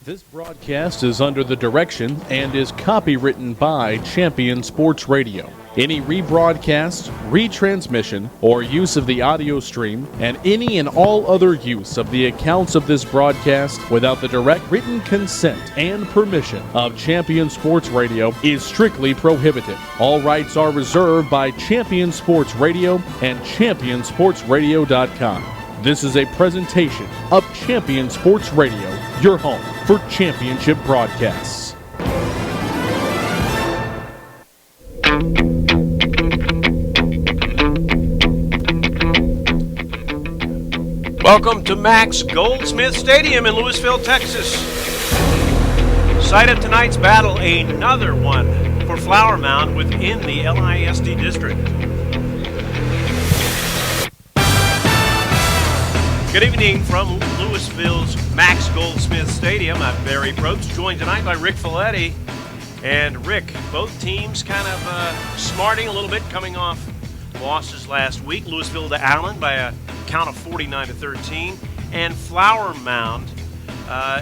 This broadcast is under the direction and is copywritten by Champion Sports Radio. Any rebroadcast, retransmission, or use of the audio stream, and any and all other use of the accounts of this broadcast without the direct written consent and permission of Champion Sports Radio is strictly prohibited. All rights are reserved by Champion Sports Radio and ChampionSportsRadio.com. This is a presentation of Champion Sports Radio, your home for championship broadcasts. Welcome to Max Goldsmith Stadium in Lewisville, Texas. Site of tonight's battle, another one for Flower Mound within the LISD district. Good evening from Lewisville's Max Goldsmith Stadium. I'm Barry Probst, joined tonight by Rick Folletti. And Rick, both teams kind of smarting a little bit, coming off losses last week. Lewisville to Allen by a count of 49-13. And Flower Mound,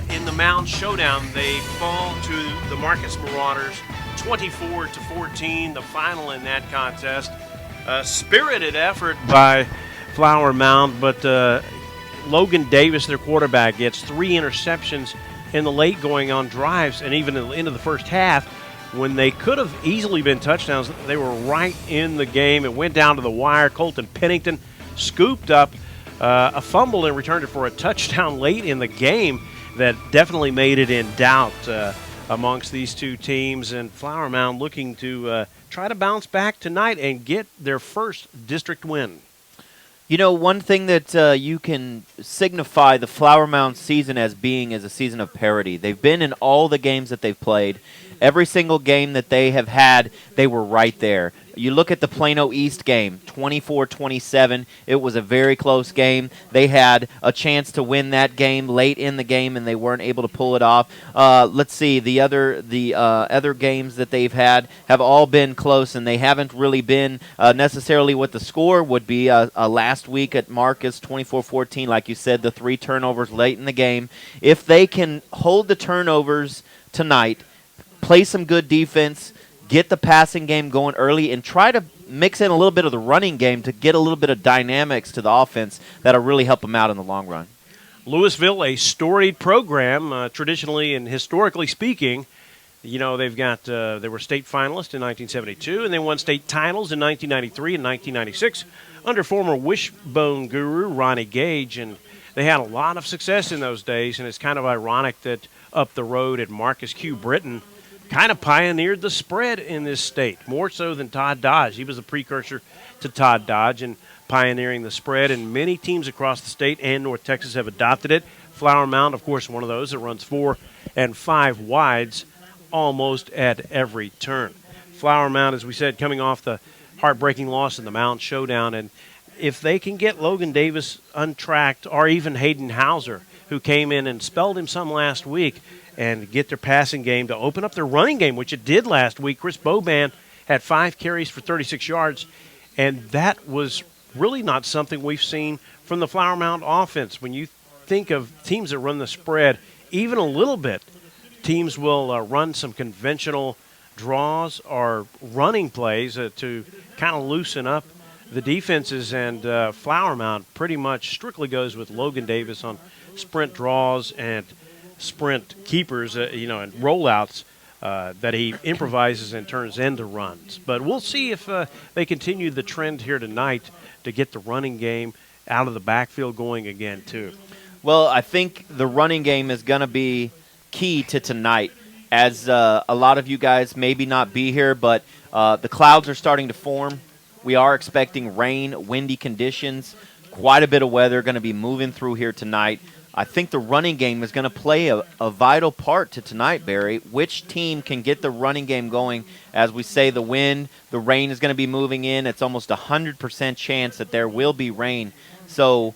in the Mound showdown, they fall to the Marcus Marauders 24-14, the final in that contest. Spirited effort by Flower Mound, but Logan Davis, their quarterback, gets 3 interceptions in the late going on drives, and even into the first half, when they could have easily been touchdowns, they were right in the game. It went down to the wire. Colton Pennington scooped up a fumble and returned it for a touchdown late in the game that definitely made it in doubt amongst these two teams. And Flower Mound looking to try to bounce back tonight and get their first district win. You know, one thing that you can signify the Flower Mound season as being is a season of parity. They've been in all the games that they've played. Every single game that they have had, they were right there. You look at the Plano East game, 24-27. It was a very close game. They had a chance to win that game late in the game, and they weren't able to pull it off. Let's see, the other games that they've had have all been close, and they haven't really been necessarily what the score would be. Last week at Marcus, 24-14, like you said, the 3 turnovers late in the game. If they can hold the turnovers tonight, play some good defense, get the passing game going early, and try to mix in a little bit of the running game to get a little bit of dynamics to the offense that'll really help them out in the long run. Lewisville, a storied program, traditionally and historically speaking. You know, they've got they were state finalists in 1972, and they won state titles in 1993 and 1996 under former Wishbone guru Ronnie Gage, and they had a lot of success in those days. And it's kind of ironic that up the road at Marcus Q. Britton kind of pioneered the spread in this state, more so than Todd Dodge. He was a precursor to Todd Dodge in pioneering the spread, and many teams across the state and North Texas have adopted it. Flower Mound, of course, one of those that runs 4 and 5 wides almost at every turn. Flower Mound, as we said, coming off the heartbreaking loss in the Mound showdown, and if they can get Logan Davis untracked, or even Hayden Hauser, who came in and spelled him some last week, and get their passing game to open up their running game, which it did last week. Chris Boban had 5 carries for 36 yards, and that was really not something we've seen from the Flower Mound offense. When you think of teams that run the spread, even a little bit, teams will run some conventional draws or running plays to kind of loosen up the defenses, and Flower Mound pretty much strictly goes with Logan Davis on sprint draws and sprint keepers, and rollouts that he improvises and turns into runs. But we'll see if they continue the trend here tonight to get the running game out of the backfield going again, too. Well, I think the running game is going to be key to tonight, as a lot of you guys maybe not be here, but the clouds are starting to form. We are expecting rain, windy conditions, quite a bit of weather going to be moving through here tonight. I think the running game is going to play a vital part to tonight, Barry. Which team can get the running game going? As we say, the wind, the rain is going to be moving in. It's almost 100% chance that there will be rain. So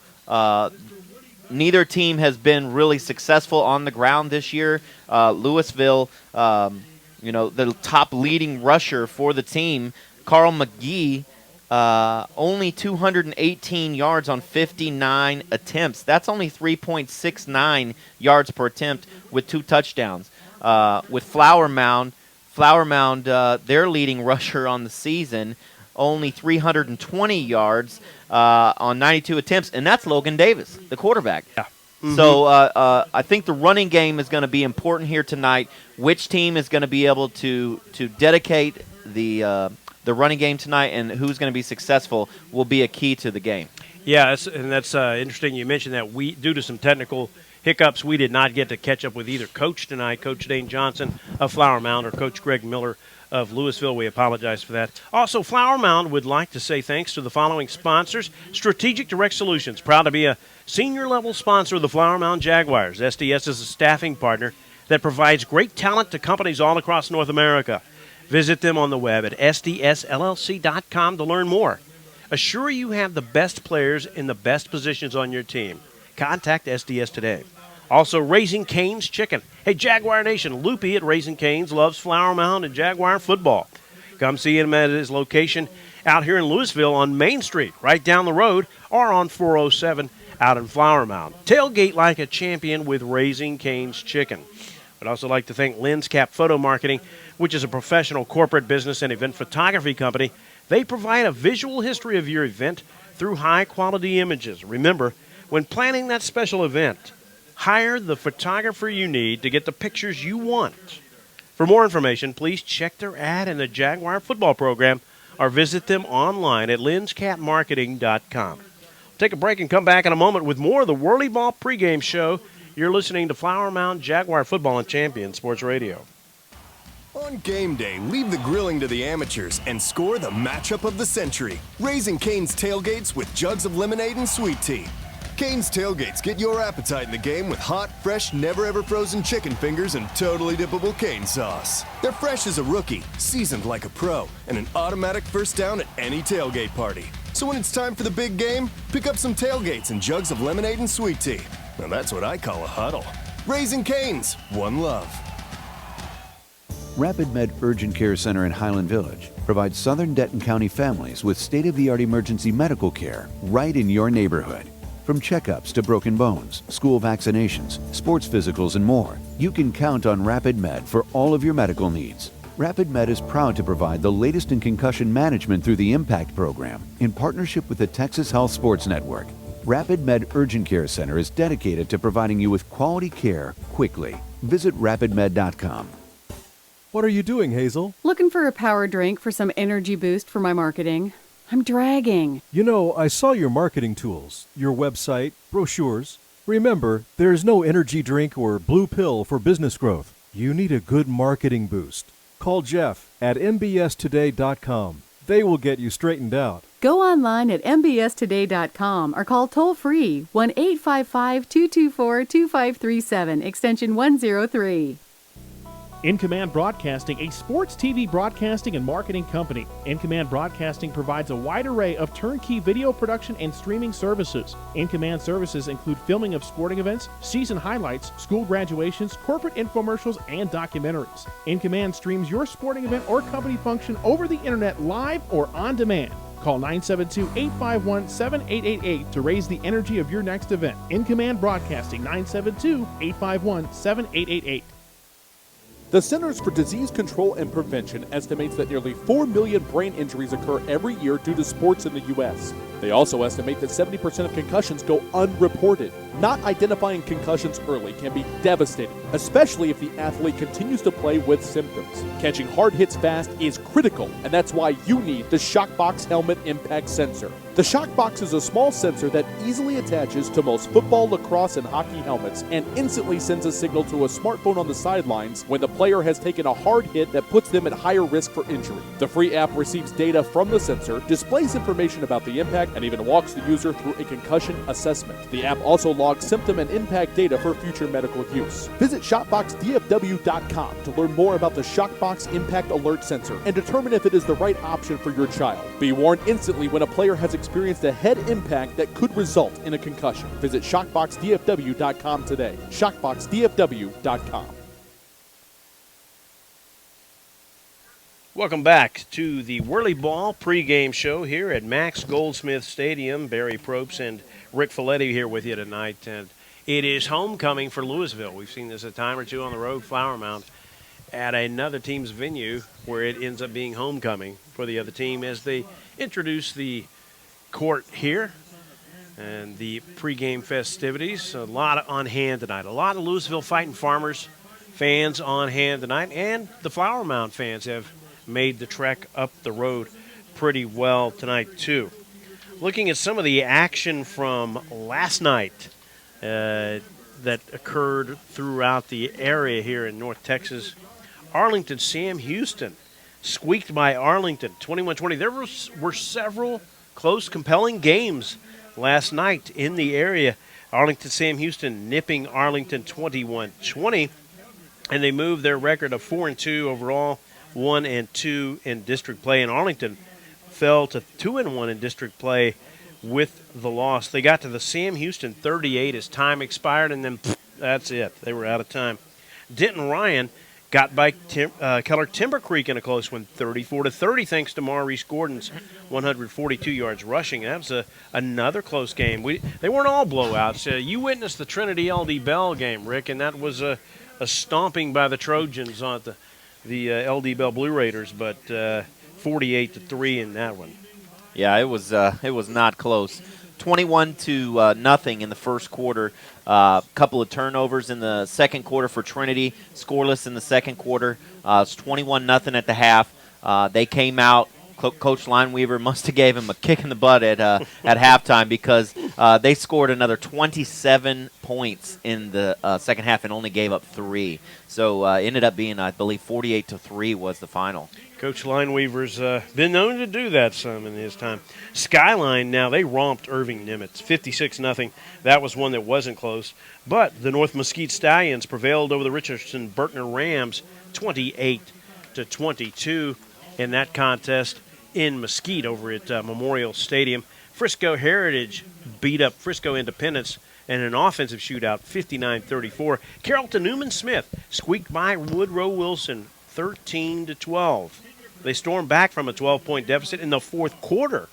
neither team has been really successful on the ground this year. Lewisville, the top leading rusher for the team, Carl McGee, only 218 yards on 59 attempts. That's only 3.69 yards per attempt with 2 touchdowns. With Flower Mound, their leading rusher on the season, only 320 yards on 92 attempts, and that's Logan Davis, the quarterback. Yeah. Mm-hmm. So I think the running game is going to be important here tonight. Which team is going to be able to dedicate the running game tonight, and who's going to be successful will be a key to the game. Yeah, that's interesting. You mentioned that due to some technical hiccups, we did not get to catch up with either coach tonight, Coach Dane Johnson of Flower Mound or Coach Greg Miller of Lewisville. We apologize for that. Also, Flower Mound would like to say thanks to the following sponsors. Strategic Direct Solutions, proud to be a senior-level sponsor of the Flower Mound Jaguars. SDS is a staffing partner that provides great talent to companies all across North America. Visit them on the web at sdsllc.com to learn more. Assure you have the best players in the best positions on your team. Contact SDS today. Also, Raising Cane's Chicken. Hey, Jaguar Nation, Loopy at Raising Cane's loves Flower Mound and Jaguar football. Come see him at his location out here in Lewisville on Main Street, right down the road, or on 407 out in Flower Mound. Tailgate like a champion with Raising Cane's Chicken. I'd also like to thank Lens Cap Photo Marketing, which is a professional corporate business and event photography company. They provide a visual history of your event through high-quality images. Remember, when planning that special event, hire the photographer you need to get the pictures you want. For more information, please check their ad in the Jaguar football program or visit them online at lenscapmarketing.com. Take a break and come back in a moment with more of the Whirly Ball pregame show. You're listening to Flower Mound Jaguar Football and Champion Sports Radio. On game day, leave the grilling to the amateurs and score the matchup of the century. Raising Cane's Tailgates with jugs of lemonade and sweet tea. Cane's Tailgates get your appetite in the game with hot, fresh, never-ever-frozen chicken fingers and totally dippable cane sauce. They're fresh as a rookie, seasoned like a pro, and an automatic first down at any tailgate party. So when it's time for the big game, pick up some tailgates and jugs of lemonade and sweet tea. Now that's what I call a huddle. Raising Cane's, one love. Rapid Med Urgent Care Center in Highland Village provides Southern Denton County families with state-of-the-art emergency medical care right in your neighborhood. From checkups to broken bones, school vaccinations, sports physicals, and more, you can count on Rapid Med for all of your medical needs. Rapid Med is proud to provide the latest in concussion management through the IMPACT program in partnership with the Texas Health Sports Network. Rapid Med Urgent Care Center is dedicated to providing you with quality care quickly. Visit rapidmed.com. What are you doing, Hazel? Looking for a power drink for some energy boost for my marketing. I'm dragging. You know, I saw your marketing tools, your website, brochures. Remember, there's no energy drink or blue pill for business growth. You need a good marketing boost. Call Jeff at mbstoday.com. They will get you straightened out. Go online at mbstoday.com or call toll-free 1-855-224-2537, extension 103. In Command Broadcasting, a sports TV broadcasting and marketing company. In Command Broadcasting provides a wide array of turnkey video production and streaming services. In Command services include filming of sporting events, season highlights, school graduations, corporate infomercials, and documentaries. In Command streams your sporting event or company function over the internet live or on demand. Call 972-851-7888 to raise the energy of your next event. In Command Broadcasting, 972-851-7888. The Centers for Disease Control and Prevention estimates that nearly 4 million brain injuries occur every year due to sports in the U.S. They also estimate that 70% of concussions go unreported. Not identifying concussions early can be devastating, especially if the athlete continues to play with symptoms. Catching hard hits fast is critical, and that's why you need the Shockbox Helmet Impact Sensor. The Shockbox is a small sensor that easily attaches to most football, lacrosse, and hockey helmets and instantly sends a signal to a smartphone on the sidelines when the player has taken a hard hit that puts them at higher risk for injury. The free app receives data from the sensor, displays information about the impact, and even walks the user through a concussion assessment. The app also logs symptom and impact data for future medical use. Visit ShopboxDFW.com to learn more about the Shockbox Impact Alert Sensor and determine if it is the right option for your child. Be warned instantly when a player has experienced a head impact that could result in a concussion. Visit ShockboxDFW.com today. ShockboxDFW.com. Welcome back to the Whirly Ball pregame show here at Max Goldsmith Stadium. Barry Probst and Rick Folletti here with you tonight. And it is homecoming for Lewisville. We've seen this a time or two on the road, Flower Mound, at another team's venue where it ends up being homecoming for the other team as they introduce the court here and the pregame festivities. A lot on hand tonight. A lot of Lewisville Fighting Farmers fans on hand tonight, and the Flower Mound fans have made the trek up the road pretty well tonight too. Looking at some of the action from last night that occurred throughout the area here in North Texas. Arlington Sam Houston squeaked by Arlington 21-20. There were several close, compelling games last night in the area. Arlington Sam Houston nipping Arlington 21-20, and they moved their record of 4-2 overall, 1-2 in district play. And Arlington fell to 2-1 in district play with the loss. They got to the Sam Houston 38 as time expired, and then that's it. They were out of time. Denton Ryan got by Keller Timber Creek in a close one, 34-30, thanks to Maurice Gordon's 142 yards rushing. That was another close game. They weren't all blowouts. You witnessed the Trinity LD Bell game, Rick, and that was a stomping by the Trojans on the LD Bell Blue Raiders, but 48-3 in that one. Yeah, it was not close. 21-0 in the first quarter. Couple of turnovers in the second quarter for Trinity. Scoreless in the second quarter. It's 21-0 at the half. They came out. Coach Lineweaver must have gave him a kick in the butt at halftime because they scored another 27 points in the second half and only gave up 3. So ended up being, I believe, 48-3 was the final. Coach Lineweaver's been known to do that some in his time. Skyline, now, they romped Irving Nimitz, 56-0. That was one that wasn't close. But the North Mesquite Stallions prevailed over the Richardson-Berkner Rams 28-22 in that contest in Mesquite over at Memorial Stadium. Frisco Heritage beat up Frisco Independence in an offensive shootout, 59-34. Carrollton Newman Smith squeaked by Woodrow Wilson, 13-12. They stormed back from a 12-point deficit in the fourth quarter,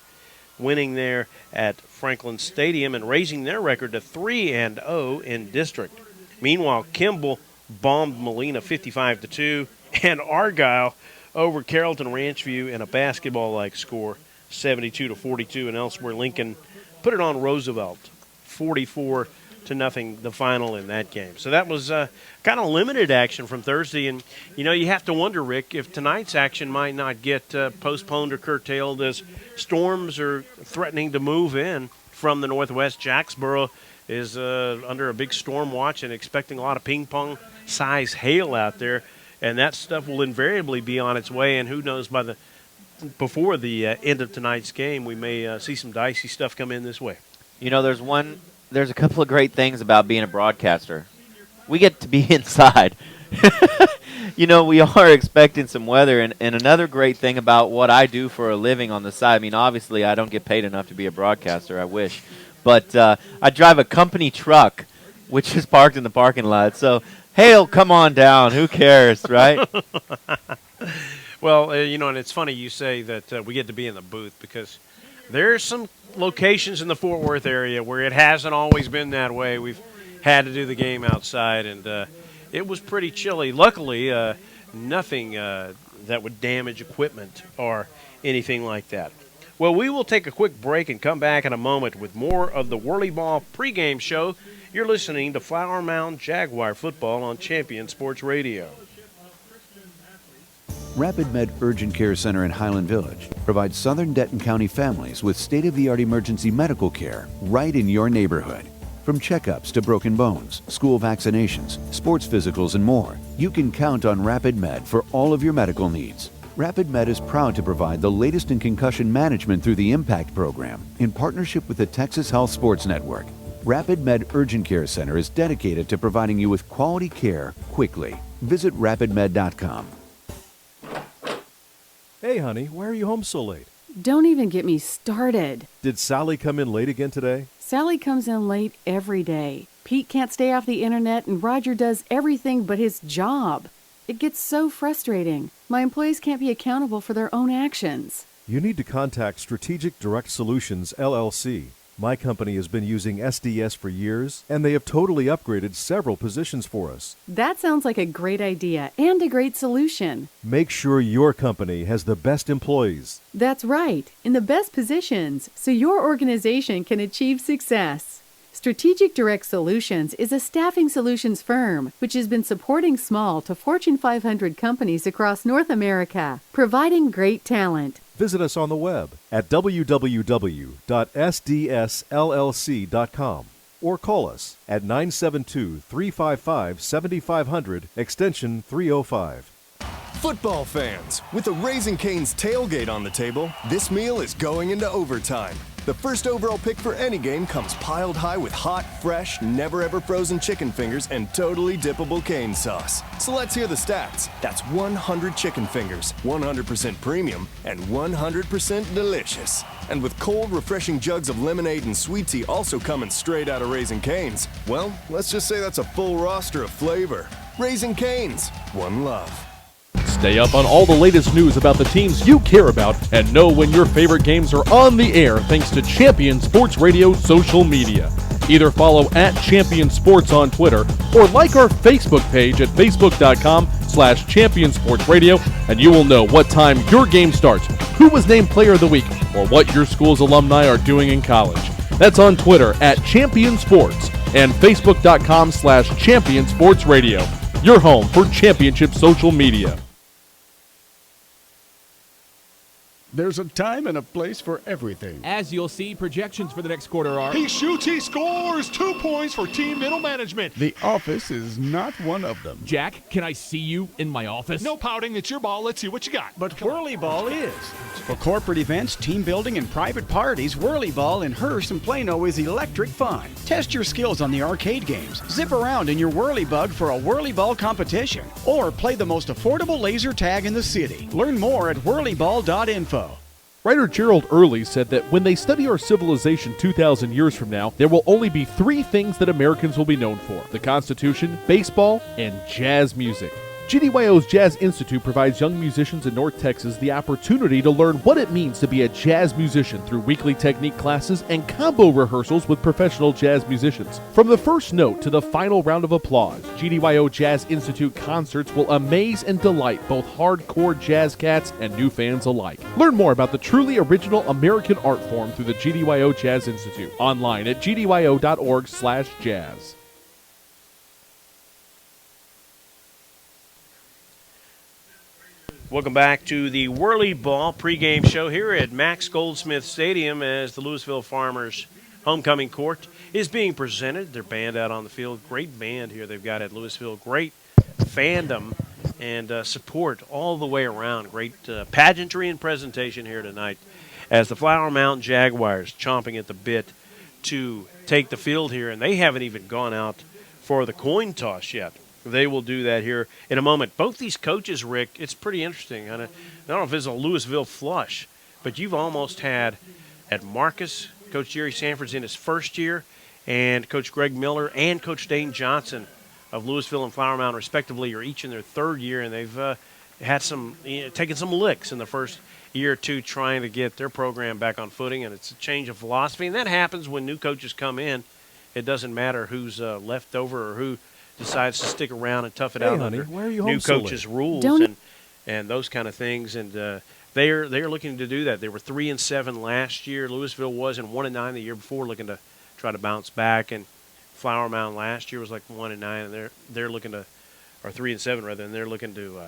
winning there at Franklin Stadium and raising their record to 3-0 in district. Meanwhile, Kimball bombed Molina 55-2, and Argyle over Carrollton Ranchview in a basketball-like score, 72-42, and elsewhere Lincoln put it on Roosevelt, 44-0, the final in that game. So that was kind of limited action from Thursday, and you have to wonder, Rick, if tonight's action might not get postponed or curtailed as storms are threatening to move in from the northwest. Jacksboro is under a big storm watch and expecting a lot of ping-pong-size hail out there. And that stuff will invariably be on its way, and who knows, before the end of tonight's game, we may see some dicey stuff come in this way. There's a couple of great things about being a broadcaster. We get to be inside. We are expecting some weather, and another great thing about what I do for a living on the side, I mean, obviously I don't get paid enough to be a broadcaster, I wish, but I drive a company truck, which is parked in the parking lot, so hail, come on down. Who cares, right? Well, and it's funny you say that we get to be in the booth because there's some locations in the Fort Worth area where it hasn't always been that way. We've had to do the game outside, and it was pretty chilly. Luckily, nothing that would damage equipment or anything like that. Well, we will take a quick break and come back in a moment with more of the Whirly Ball pregame show. You're listening to Flower Mound Jaguar football on Champion Sports Radio. Rapid Med Urgent Care Center in Highland Village provides Southern Denton County families with state-of-the-art emergency medical care right in your neighborhood. From checkups to broken bones, school vaccinations, sports physicals, and more, you can count on Rapid Med for all of your medical needs. Rapid Med is proud to provide the latest in concussion management through the IMPACT program in partnership with the Texas Health Sports Network. Rapid Med Urgent Care Center is dedicated to providing you with quality care quickly. Visit rapidmed.com. Hey, honey, why are you home so late? Don't even get me started. Did Sally come in late again today? Sally comes in late every day. Pete can't stay off the internet, and Roger does everything but his job. It gets so frustrating. My employees can't be accountable for their own actions. You need to contact Strategic Direct Solutions, LLC. My company has been using SDS for years, and they have totally upgraded several positions for us. That sounds like a great idea and a great solution. Make sure your company has the best employees. That's right, in the best positions, so your organization can achieve success. Strategic Direct Solutions is a staffing solutions firm which has been supporting small to Fortune 500 companies across North America, providing great talent. Visit us on the web at www.sdsllc.com or call us at 972-355-7500 extension 305. Football fans, with a Raising Cane's tailgate on the table, this meal is going into overtime. The first overall pick for any game comes piled high with hot, fresh, never-ever frozen chicken fingers and totally dippable cane sauce. So let's hear the stats. That's 100 chicken fingers, 100% premium, and 100% delicious. And with cold, refreshing jugs of lemonade and sweet tea also coming straight out of Raising Cane's, well, let's just say that's a full roster of flavor. Raising Cane's, one love. Stay up on all the latest news about the teams you care about and know when your favorite games are on the air thanks to Champion Sports Radio social media. Either follow at Champion Sports on Twitter or like our Facebook page at facebook.com/Champion Sports Radio, and you will know what time your game starts, who was named Player of the Week, or what your school's alumni are doing in college. That's on Twitter at Champion Sports and facebook.com/Champion Sports Radio, your home for championship social media. There's a time and a place for everything. As you'll see, projections for the next quarter are... He shoots, he scores! 2 points for team middle management. The office is not one of them. Jack, can I see you in my office? No pouting, it's your ball. Let's see what you got. But Whirly Ball is. For corporate events, team building, and private parties, Whirly Ball in Hearst and Plano is electric fun. Test your skills on the arcade games. Zip around in your Whirly Bug for a Whirly Ball competition. Or play the most affordable laser tag in the city. Learn more at whirlyball.info. Writer Gerald Early said that when they study our civilization 2,000 years from now, there will only be 3 things that Americans will be known for: the Constitution, baseball, and jazz music. GDYO's Jazz Institute provides young musicians in North Texas the opportunity to learn what it means to be a jazz musician through weekly technique classes and combo rehearsals with professional jazz musicians. From the first note to the final round of applause, GDYO Jazz Institute concerts will amaze and delight both hardcore jazz cats and new fans alike. Learn more about the truly original American art form through the GDYO Jazz Institute online at gdyo.org/jazz. Welcome back to the Whirly Ball pregame show here at Max Goldsmith Stadium as the Lewisville Farmers homecoming court is being presented. Their band out on the field, great band here they've got at Lewisville, great fandom and support all the way around. Great pageantry and presentation here tonight as the Flower Mound Jaguars chomping at the bit to take the field here, and they haven't even gone out for the coin toss yet. They will do that here in a moment. Both these coaches, Rick, it's pretty interesting. I don't know if it's a Lewisville flush, but you've almost had at Marcus, Coach Jerry Sanford's in his first year, and Coach Greg Miller and Coach Dane Johnson of Lewisville and Flower Mound, respectively, are each in their third year, and they've had taken some licks in the first year or two trying to get their program back on footing, and it's a change of philosophy, and that happens when new coaches come in. It doesn't matter who's left over or who decides to stick around and tough it out under new coaches' rules and those kind of things. And they're looking to do that. They were 3-7 last year. Lewisville was, and 1-9 the year before, looking to try to bounce back. And Flower Mound last year was like 1-9, and they're looking to, or 3-7 rather, and they're looking to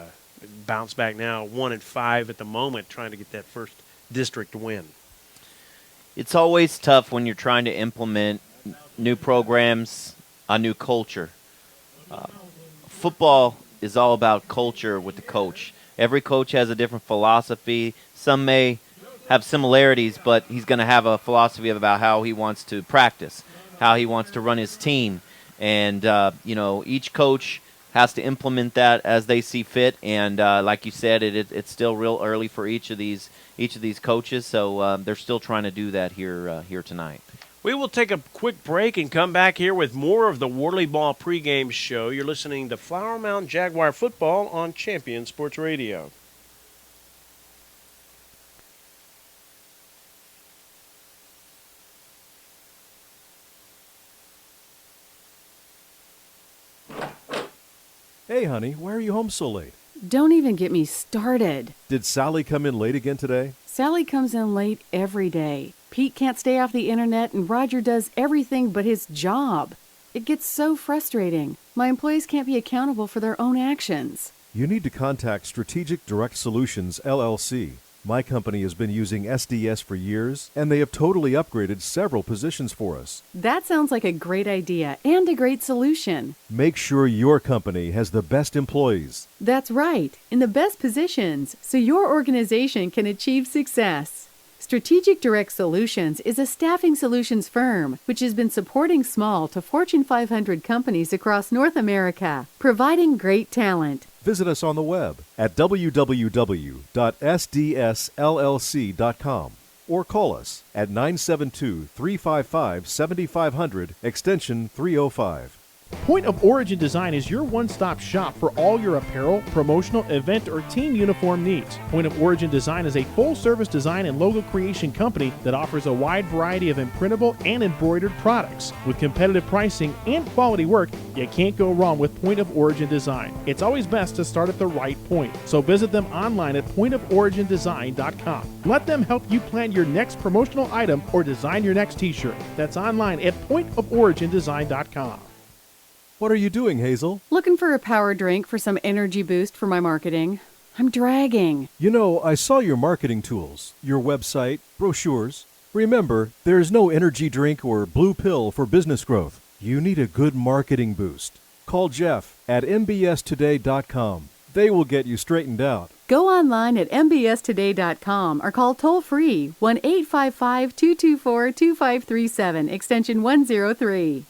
bounce back now, 1-5 at the moment, trying to get that first district win. It's always tough when you're trying to implement new programs, a new culture. Football is all about culture with the coach. Every coach has a different philosophy. Some may have similarities, but he's going to have a philosophy about how he wants to practice, how he wants to run his team. And, each coach has to implement that as they see fit. And like you said, it's still real early for each of these coaches, so they're still trying to do that here tonight. We will take a quick break and come back here with more of the Whirly Ball pregame show. You're listening to Flower Mound Jaguar football on Champion Sports Radio. Hey, honey, why are you home so late? Don't even get me started. Did Sally come in late again today? Sally comes in late every day. Pete can't stay off the internet, and Roger does everything but his job. It gets so frustrating. My employees can't be accountable for their own actions. You need to contact Strategic Direct Solutions, LLC. My company has been using SDS for years, and they have totally upgraded several positions for us. That sounds like a great idea and a great solution. Make sure your company has the best employees. That's right, in the best positions, so your organization can achieve success. Strategic Direct Solutions is a staffing solutions firm which has been supporting small to Fortune 500 companies across North America, providing great talent. Visit us on the web at www.sdsllc.com or call us at 972-355-7500 extension 305. Point of Origin Design is your one-stop shop for all your apparel, promotional, event, or team uniform needs. Point of Origin Design is a full-service design and logo creation company that offers a wide variety of imprintable and embroidered products. With competitive pricing and quality work, you can't go wrong with Point of Origin Design. It's always best to start at the right point, so visit them online at pointoforigindesign.com. Let them help you plan your next promotional item or design your next t-shirt. That's online at pointoforigindesign.com. What are you doing, Hazel? Looking for a power drink for some energy boost for my marketing. I'm dragging. You know, I saw your marketing tools, your website, brochures. Remember, there is no energy drink or blue pill for business growth. You need a good marketing boost. Call Jeff at mbstoday.com. They will get you straightened out. Go online at mbstoday.com or call toll-free 1-855-224-2537, extension 103.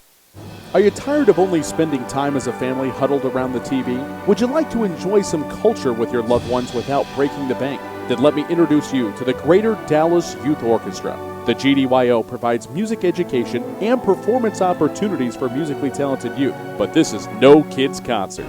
Are you tired of only spending time as a family huddled around the TV? Would you like to enjoy some culture with your loved ones without breaking the bank? Then let me introduce you to the Greater Dallas Youth Orchestra. The GDYO provides music education and performance opportunities for musically talented youth, but this is no kids' concert.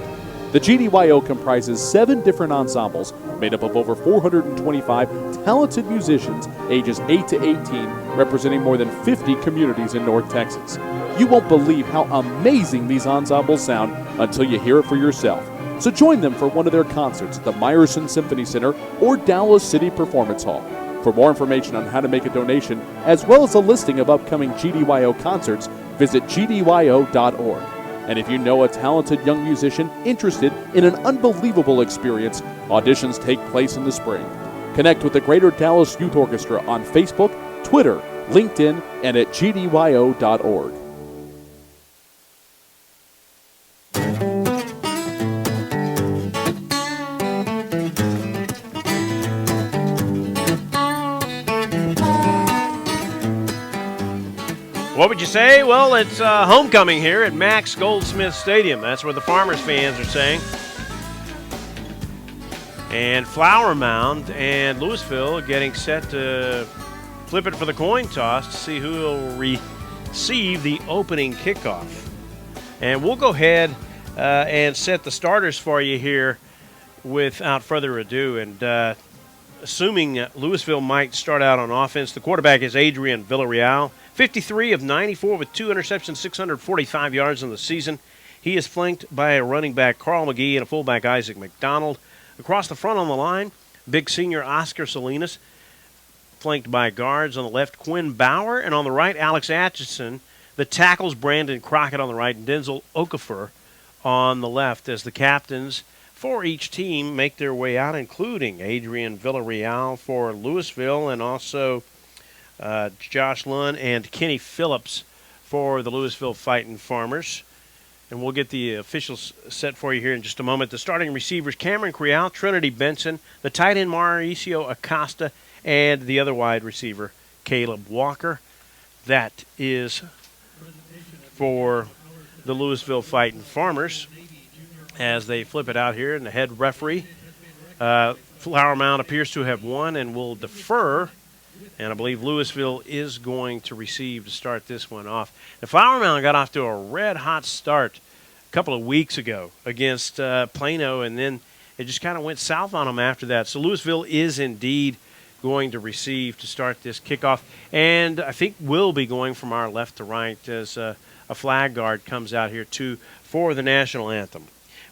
The GDYO comprises 7 different ensembles made up of over 425 talented musicians ages 8 to 18, representing more than 50 communities in North Texas. You won't believe how amazing these ensembles sound until you hear it for yourself. So join them for one of their concerts at the Meyerson Symphony Center or Dallas City Performance Hall. For more information on how to make a donation, as well as a listing of upcoming GDYO concerts, visit gdyo.org. And if you know a talented young musician interested in an unbelievable experience, auditions take place in the spring. Connect with the Greater Dallas Youth Orchestra on Facebook, Twitter, LinkedIn, and at gdyo.org. What would you say? Well, it's homecoming here at Max Goldsmith Stadium. That's where the Farmers fans are saying. And Flower Mound and Lewisville getting set to flip it for the coin toss to see who will receive the opening kickoff. And we'll go ahead and set the starters for you here without further ado. And assuming Lewisville might start out on offense, the quarterback is Adrian Villarreal. 53 of 94 with 2 interceptions, 645 yards in the season. He is flanked by a running back, Carl McGee, and a fullback, Isaac McDonald. Across the front on the line, big senior Oscar Salinas, flanked by guards on the left, Quinn Bauer, and on the right, Alex Atchison. The tackles, Brandon Crockett on the right, and Denzel Okafor on the left, as the captains for each team make their way out, including Adrian Villarreal for Lewisville, and also Josh Lund and Kenny Phillips for the Lewisville Fighting Farmers. And we'll get the officials set for you here in just a moment. The starting receivers, Cameron Creal, Trinity Benson, the tight end, Mauricio Acosta, and the other wide receiver, Caleb Walker. That is for the Lewisville Fighting Farmers as they flip it out here. And the head referee, Flower Mound, appears to have won and will defer And I believe Lewisville is going to receive to start this one off. The Flower Mound got off to a red-hot start a couple of weeks ago against Plano, and then it just kind of went south on them after that. So Lewisville is indeed going to receive to start this kickoff, and I think we'll be going from our left to right as a flag guard comes out here too for the national anthem.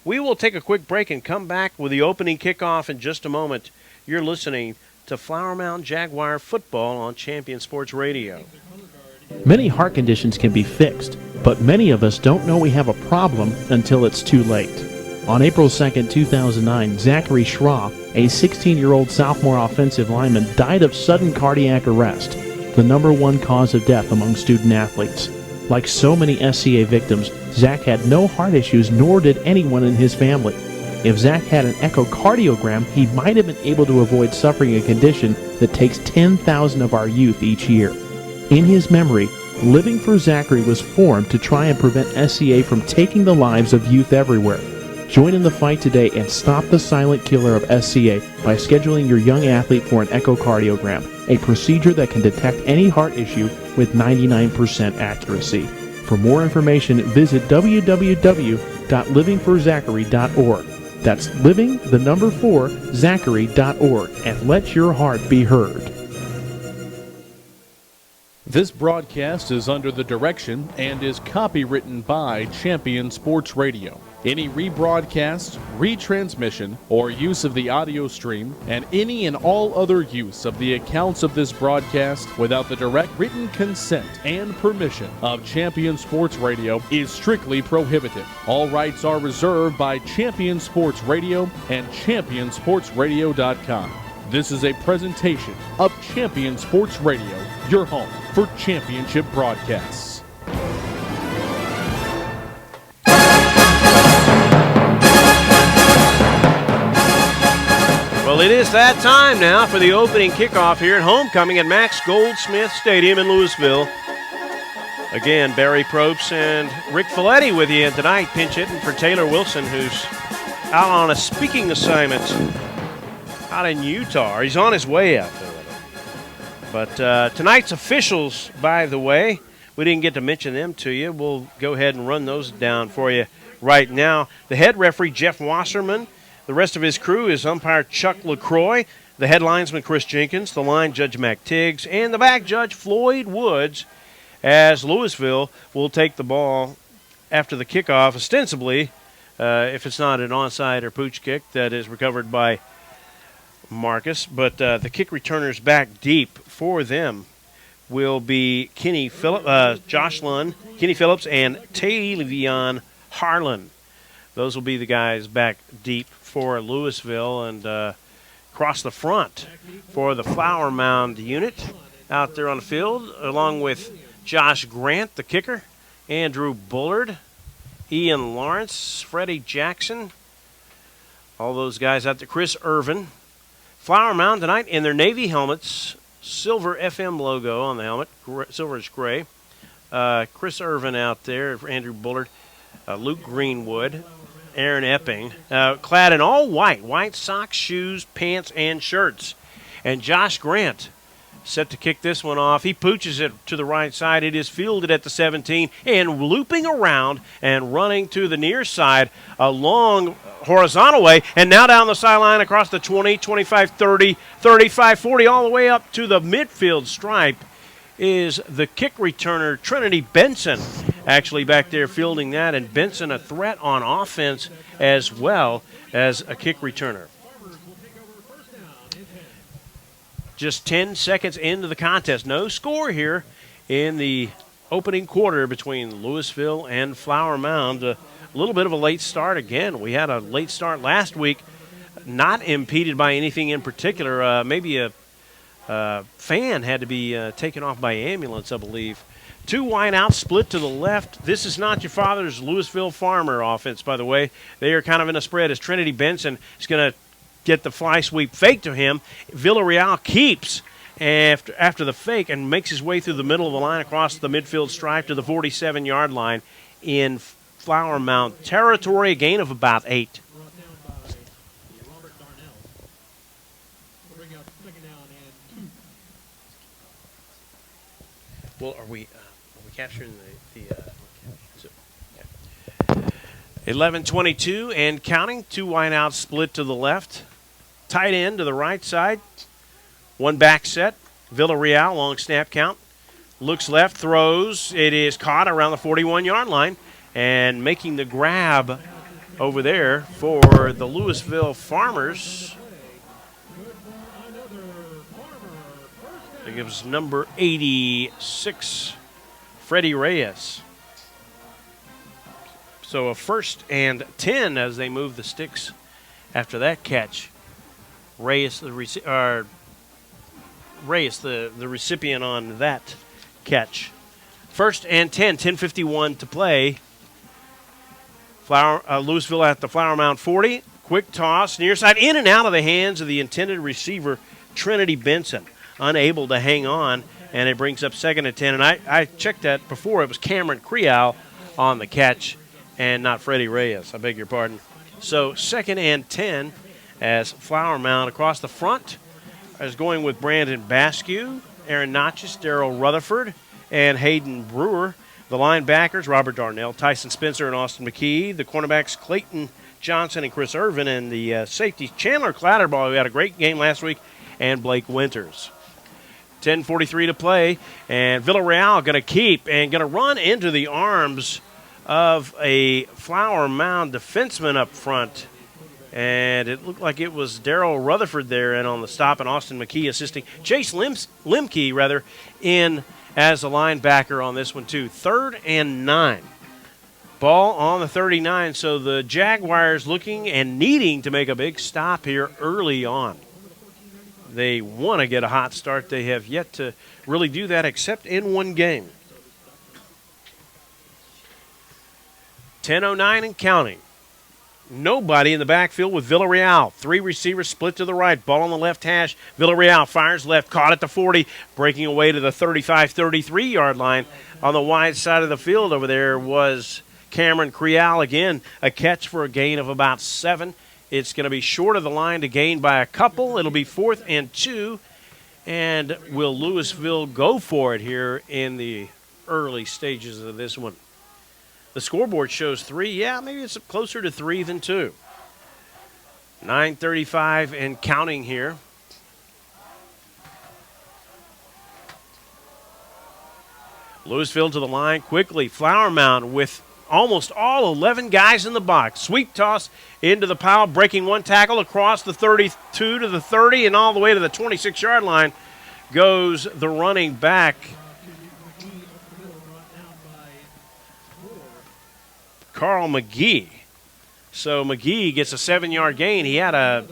We will take a quick break and come back with the opening kickoff in just a moment. You're listening to Flower Mound Jaguar football on Champion Sports Radio. Many heart conditions can be fixed, but many of us don't know we have a problem until it's too late. On April 2nd, 2009, Zachary Schraw, a 16-year-old sophomore offensive lineman, died of sudden cardiac arrest, the #1 cause of death among student athletes. Like so many SCA victims, Zach had no heart issues, nor did anyone in his family. If Zach had an echocardiogram, he might have been able to avoid suffering a condition that takes 10,000 of our youth each year. In his memory, Living for Zachary was formed to try and prevent SCA from taking the lives of youth everywhere. Join in the fight today and stop the silent killer of SCA by scheduling your young athlete for an echocardiogram, a procedure that can detect any heart issue with 99% accuracy. For more information, visit www.livingforzachary.org. That's living4zachary.org, and let your heart be heard. This broadcast is under the direction and is copywritten by Champion Sports Radio. Any rebroadcast, retransmission, or use of the audio stream, and any and all other use of the accounts of this broadcast without the direct written consent and permission of Champion Sports Radio is strictly prohibited. All rights are reserved by Champion Sports Radio and ChampionSportsRadio.com. This is a presentation of Champion Sports Radio, your home for championship broadcasts. Well, it is that time now for the opening kickoff here at homecoming at Max Goldsmith Stadium in Lewisville. Again, Barry Probst and Rick Folletti with you tonight, pinch hitting for Taylor Wilson, who's out on a speaking assignment out in Utah. He's on his way out there. But tonight's officials, by the way, we didn't get to mention them to you. We'll go ahead and run those down for you right now. The head referee, Jeff Wasserman. The rest of his crew is umpire Chuck LaCroix, the head linesman Chris Jenkins, the line judge Mac Tiggs, and the back judge Floyd Woods, as Lewisville will take the ball after the kickoff, ostensibly, if it's not an onside or pooch kick that is recovered by Marcus. But the kick returners back deep for them will be Josh Lund, Kenny Phillips, and Tavion Harlan. Those will be the guys back deep for Lewisville, and across the front for the Flower Mound unit out there on the field, along with Josh Grant, the kicker, Andrew Bullard, Ian Lawrence, Freddie Jackson, all those guys out there, Chris Irvin. Flower Mound tonight in their Navy helmets, silver FM logo on the helmet, silver is gray. Chris Irvin out there, Andrew Bullard, Luke Greenwood, Aaron Epping, clad in all white socks, shoes, pants, and shirts. And Josh Grant set to kick this one off. He pooches it to the right side. It is fielded at the 17 and looping around and running to the near side a long horizontal way, and now down the sideline across the 20, 25, 30, 35, 40, all the way up to the midfield stripe is the kick returner, Trinity Benson, actually back there fielding that, and Benson a threat on offense as well as a kick returner. Just 10 seconds into the contest. No score here in the opening quarter between Lewisville and Flower Mound. A little bit of a late start again. We had a late start last week, not impeded by anything in particular. Maybe a fan had to be taken off by ambulance, I believe. Two wide out, split to the left. This is not your father's Lewisville Farmer offense, by the way. They are kind of in a spread as Trinity Benson is going to get the fly sweep fake to him. Villarreal keeps after the fake and makes his way through the middle of the line across the midfield stripe to the 47-yard line in Flower Mound territory, a gain of about 8. Well, are we capturing the 11:22 and counting. 2 wideouts split to the left. Tight end to the right side. 1 back set. Villarreal, long snap count. Looks left, throws. It is caught around the 41-yard line. And making the grab over there for the Lewisville Farmers. I think it was number 86, Freddie Reyes. So a 1st and 10 as they move the sticks after that catch. Reyes, the recipient on that catch. 1st and 10, 10:51 to play. Lewisville at the Flower Mound 40. Quick toss, near side, in and out of the hands of the intended receiver, Trinity Benson. Unable to hang on, and it brings up 2nd and 10. And I checked that before. It was Cameron Creal on the catch and not Freddie Reyes. I beg your pardon. So 2nd and 10 as Flower Mound across the front is going with Brandon Baskew, Aaron Notches, Darrell Rutherford, and Hayden Brewer. The linebackers, Robert Darnell, Tyson Spencer, and Austin McKee. The cornerbacks, Clayton Johnson and Chris Irvin. And the safety, Chandler Clatterbaugh, who had a great game last week, and Blake Winters. 10:43 to play, and Villarreal going to keep and going to run into the arms of a Flower Mound defenseman up front. And it looked like it was Darrell Rutherford there, and on the stop, and Austin McKee assisting. Chase Limke, in as a linebacker on this one, too. 3rd and 9. Ball on the 39, so the Jaguars looking and needing to make a big stop here early on. They want to get a hot start. They have yet to really do that except in one game. 10:09 and counting. Nobody in the backfield with Villarreal. 3 receivers split to the right. Ball on the left hash. Villarreal fires left. Caught at the 40. Breaking away to the 35, 33-yard line. On the wide side of the field over there was Cameron Creal. Again, a catch for a gain of about 7. It's going to be short of the line to gain by a couple. It'll be 4th and 2. And will Lewisville go for it here in the early stages of this one? The scoreboard shows 3. Yeah, maybe it's closer to 3 than 2. 9:35 and counting here. Lewisville to the line quickly. Flower Mound with almost all 11 guys in the box. Sweep toss into the pile, breaking 1 tackle across the 32 to the 30, and all the way to the 26-yard line goes the running back, Carl McGee. So McGee gets a 7-yard gain. He had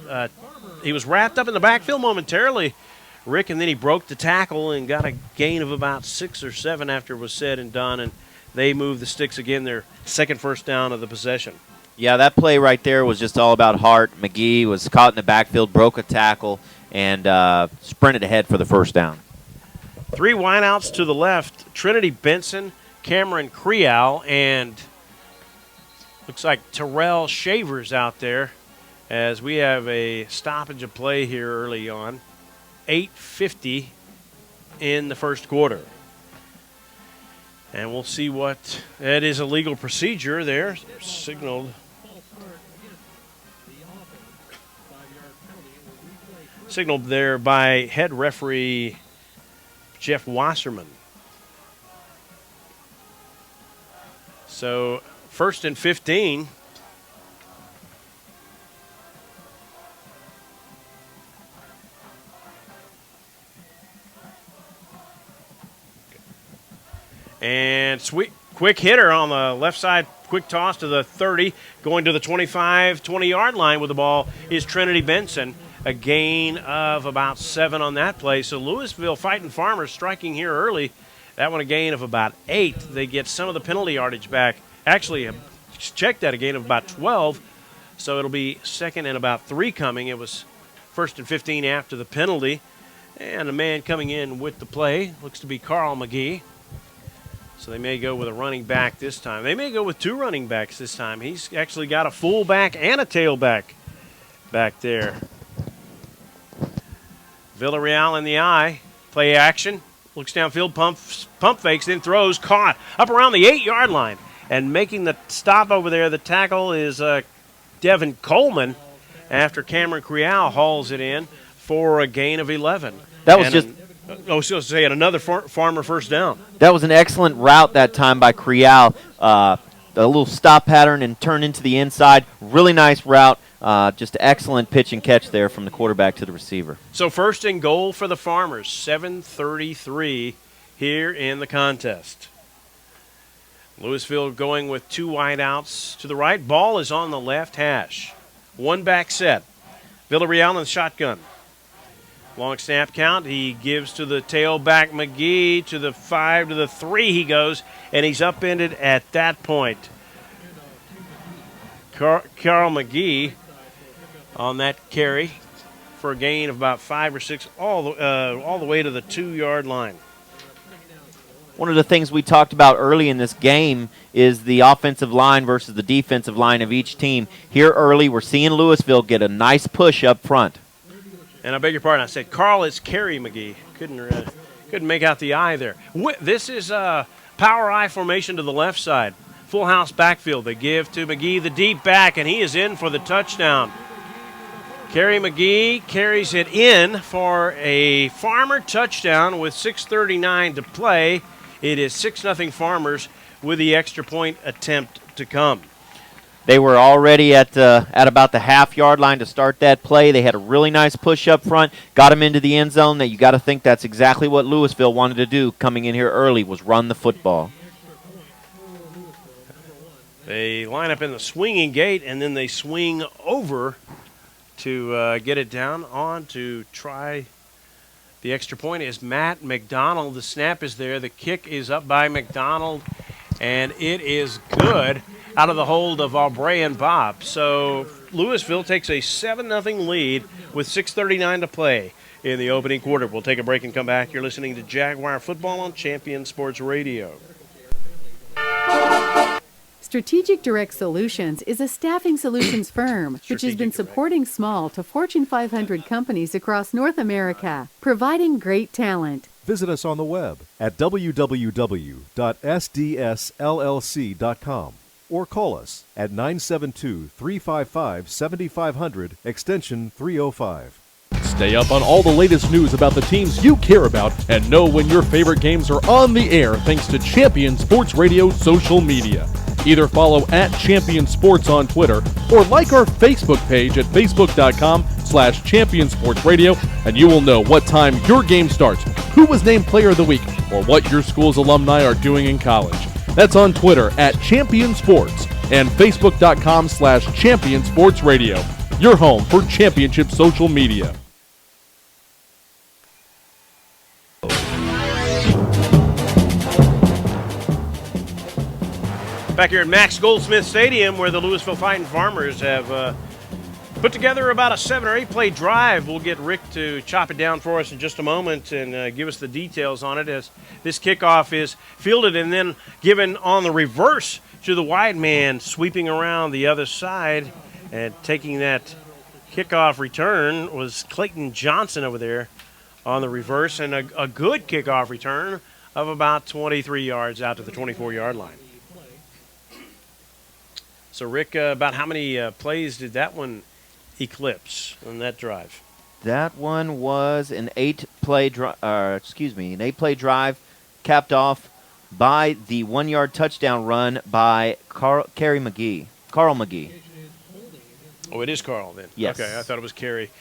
he was wrapped up in the backfield momentarily, Rick, and then he broke the tackle and got a gain of about 6 or 7 after it was said and done, and they moved the sticks again, their 2nd first down of the possession. Yeah, that play right there was just all about heart. McGee was caught in the backfield, broke a tackle, and sprinted ahead for the first down. 3 wideouts to the left, Trinity Benson, Cameron Creal, and looks like Terrell Shavers out there as we have a stoppage of play here early on. 8:50 in the first quarter. And we'll see what that is. A legal procedure there signaled there by head referee Jeff Wasserman. So 1st and 15. And quick hitter on the left side, quick toss to the 30, going to the 25, 20-yard line with the ball is Trinity Benson. A gain of about 7 on that play. So Lewisville Fighting Farmers striking here early. That one a gain of about 8. They get some of the penalty yardage back. Actually, check that, a gain of about 12. So it'll be 2nd and about 3 coming. It was 1st and 15 after the penalty. And the man coming in with the play looks to be Carl McGee. So they may go with a running back this time. They may go with 2 running backs this time. He's actually got a fullback and a tailback back there. Villarreal in the eye. Play action. looks downfield, pump fakes, then throws, caught up around the 8-yard line. And making the stop over there, the tackle is Devin Coleman after Cameron Creal hauls it in for a gain of 11. That was just... I was supposed to say another Farmer first down. That was an excellent route that time by Creal. A little stop pattern and turn into the inside. Really nice route. Just excellent pitch and catch there from the quarterback to the receiver. So first and goal for the Farmers, 7:33 here in the contest. Lewisville going with 2 wideouts to the right. Ball is on the left hash. 1 back set. Villarreal in the shotgun. Long snap count. He gives to the tailback McGee to the 5 to the 3 he goes, and he's upended at that point. Carl McGee on that carry for a gain of about 5 or 6 all the way to the 2-yard line. One of the things we talked about early in this game is the offensive line versus the defensive line of each team. Here early, we're seeing Lewisville get a nice push up front. And I beg your pardon, I said Carl, it's Kerry McGee. Couldn't make out the I there. This is a power I formation to the left side. Full house backfield. They give to McGee the deep back, and he is in for the touchdown. Kerry McGee carries it in for a Farmer touchdown with 6:39 to play. It is 6-0 Farmers with the extra point attempt to come. They were already at about the half-yard line to start that play. They had a really nice push up front, got him into the end zone. That you got to think that's exactly what Lewisville wanted to do coming in here early, was run the football. They line up in the swinging gate, and then they swing over to get it down on to try the extra point is Matt McDonald. The snap is there. The kick is up by McDonald, and it is good out of the hold of Aubrey and Bob. So Lewisville takes a 7-0 lead with 6:39 to play in the opening quarter. We'll take a break and come back. You're listening to Jaguar Football on Champion Sports Radio. Strategic Direct Solutions is a staffing solutions firm which has been supporting small to Fortune 500 companies across North America, providing great talent. Visit us on the web at www.sdsllc.com or call us at 972-355-7500, extension 305. Stay up on all the latest news about the teams you care about and know when your favorite games are on the air thanks to Champion Sports Radio social media. Either follow @Champion Sports on Twitter or like our Facebook page at facebook.com/Champion Sports Radio, and you will know what time your game starts, who was named Player of the Week, or what your school's alumni are doing in college. That's on Twitter @Champion Sports and facebook.com/Champion Sports Radio, your home for championship social media. Back here at Max Goldsmith Stadium, where the Lewisville Fighting Farmers have put together about a 7 or 8 play drive. We'll get Rick to chop it down for us in just a moment and give us the details on it as this kickoff is fielded and then given on the reverse to the wide man, sweeping around the other side and taking that kickoff return was Clayton Johnson over there on the reverse, and a good kickoff return of about 23 yards out to the 24-yard line. So, Rick, about how many plays did that one eclipse on that drive? That one was an 8-play drive, capped off by the 1-yard touchdown run by Carl McGee. Oh, it is Carl then. Yes. Okay, I thought it was Kerry.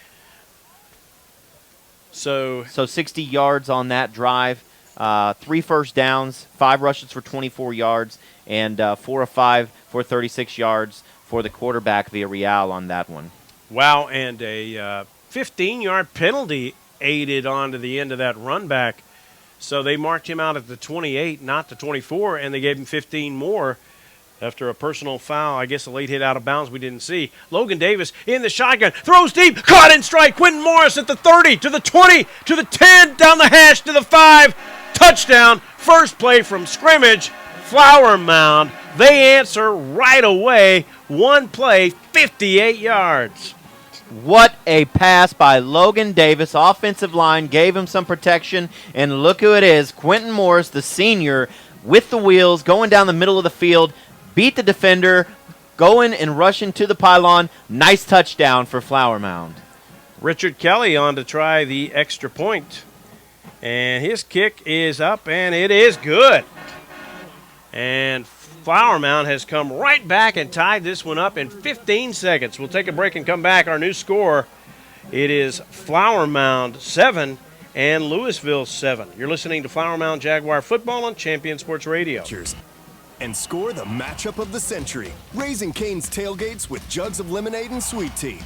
So 60 yards on that drive, 3 first downs, 5 rushes for 24 yards, and 4 of 5 for 36 yards for the quarterback Villarreal on that one. Wow, and a 15-yard penalty aided onto the end of that run back. So they marked him out at the 28, not the 24, and they gave him 15 more after a personal foul. I guess a late hit out of bounds we didn't see. Logan Davis in the shotgun, throws deep, caught in strike. Quentin Morris at the 30, to the 20, to the 10, down the hash to the 5. Touchdown, first play from scrimmage, Flower Mound. They answer right away. One play, 58 yards. What a pass by Logan Davis. Offensive line gave him some protection, and look who it is. Quentin Morris, the senior, with the wheels, going down the middle of the field, beat the defender, going and rushing to the pylon. Nice touchdown for Flower Mound. Richard Kelly on to try the extra point. And his kick is up, and it is good. And Flower Mound has come right back and tied this one up in 15 seconds. We'll take a break and come back. Our new score, it is Flower Mound 7 and Lewisville 7. You're listening to Flower Mound Jaguar football on Champion Sports Radio. And score the matchup of the century. Raising Cane's tailgates with jugs of lemonade and sweet tea.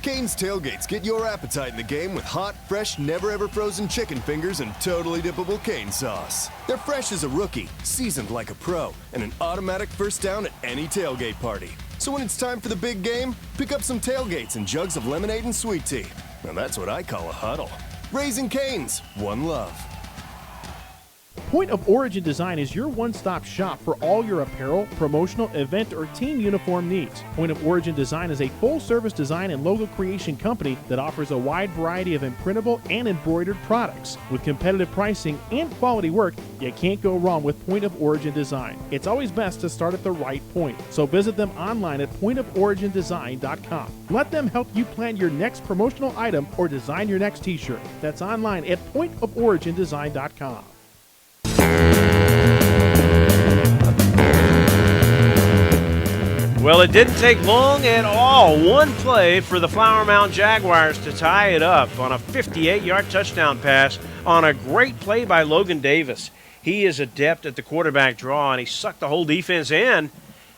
Cane's tailgates get your appetite in the game with hot, fresh, never-ever-frozen chicken fingers and totally dippable cane sauce. They're fresh as a rookie, seasoned like a pro, and an automatic first down at any tailgate party. So when it's time for the big game, pick up some tailgates and jugs of lemonade and sweet tea. Now that's what I call a huddle. Raising Cane's, one love. Point of Origin Design is your one-stop shop for all your apparel, promotional, event, or team uniform needs. Point of Origin Design is a full-service design and logo creation company that offers a wide variety of imprintable and embroidered products. With competitive pricing and quality work, you can't go wrong with Point of Origin Design. It's always best to start at the right point, so visit them online at pointoforigindesign.com. Let them help you plan your next promotional item or design your next t-shirt. That's online at pointoforigindesign.com. Well, it didn't take long at all. One play for the Flower Mound Jaguars to tie it up on a 58-yard touchdown pass on a great play by Logan Davis. He is adept at the quarterback draw, and he sucked the whole defense in,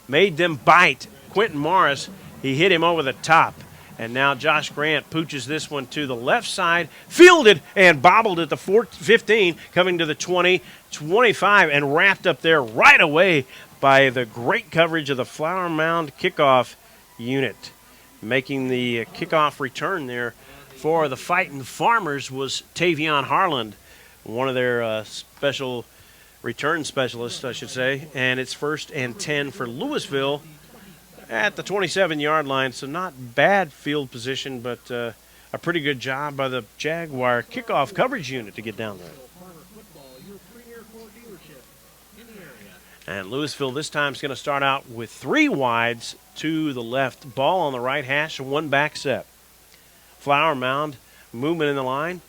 made them bite. Quentin Morris, he hit him over the top. And now Josh Grant pooches this one to the left side, fielded and bobbled at the 15, coming to the 20, 25, and wrapped up there right away by the great coverage of the Flower Mound kickoff unit. Making the kickoff return there for the Fighting Farmers was Tavion Harland, one of their special return specialists, I should say. And it's 1st and 10 for Lewisville at the 27-yard line, so not bad field position, but a pretty good job by the Jaguar kickoff coverage unit to get down there. And Lewisville this time is going to start out with 3 wides to the left, ball on the right hash, and 1 back set. Flower Mound, movement in the line,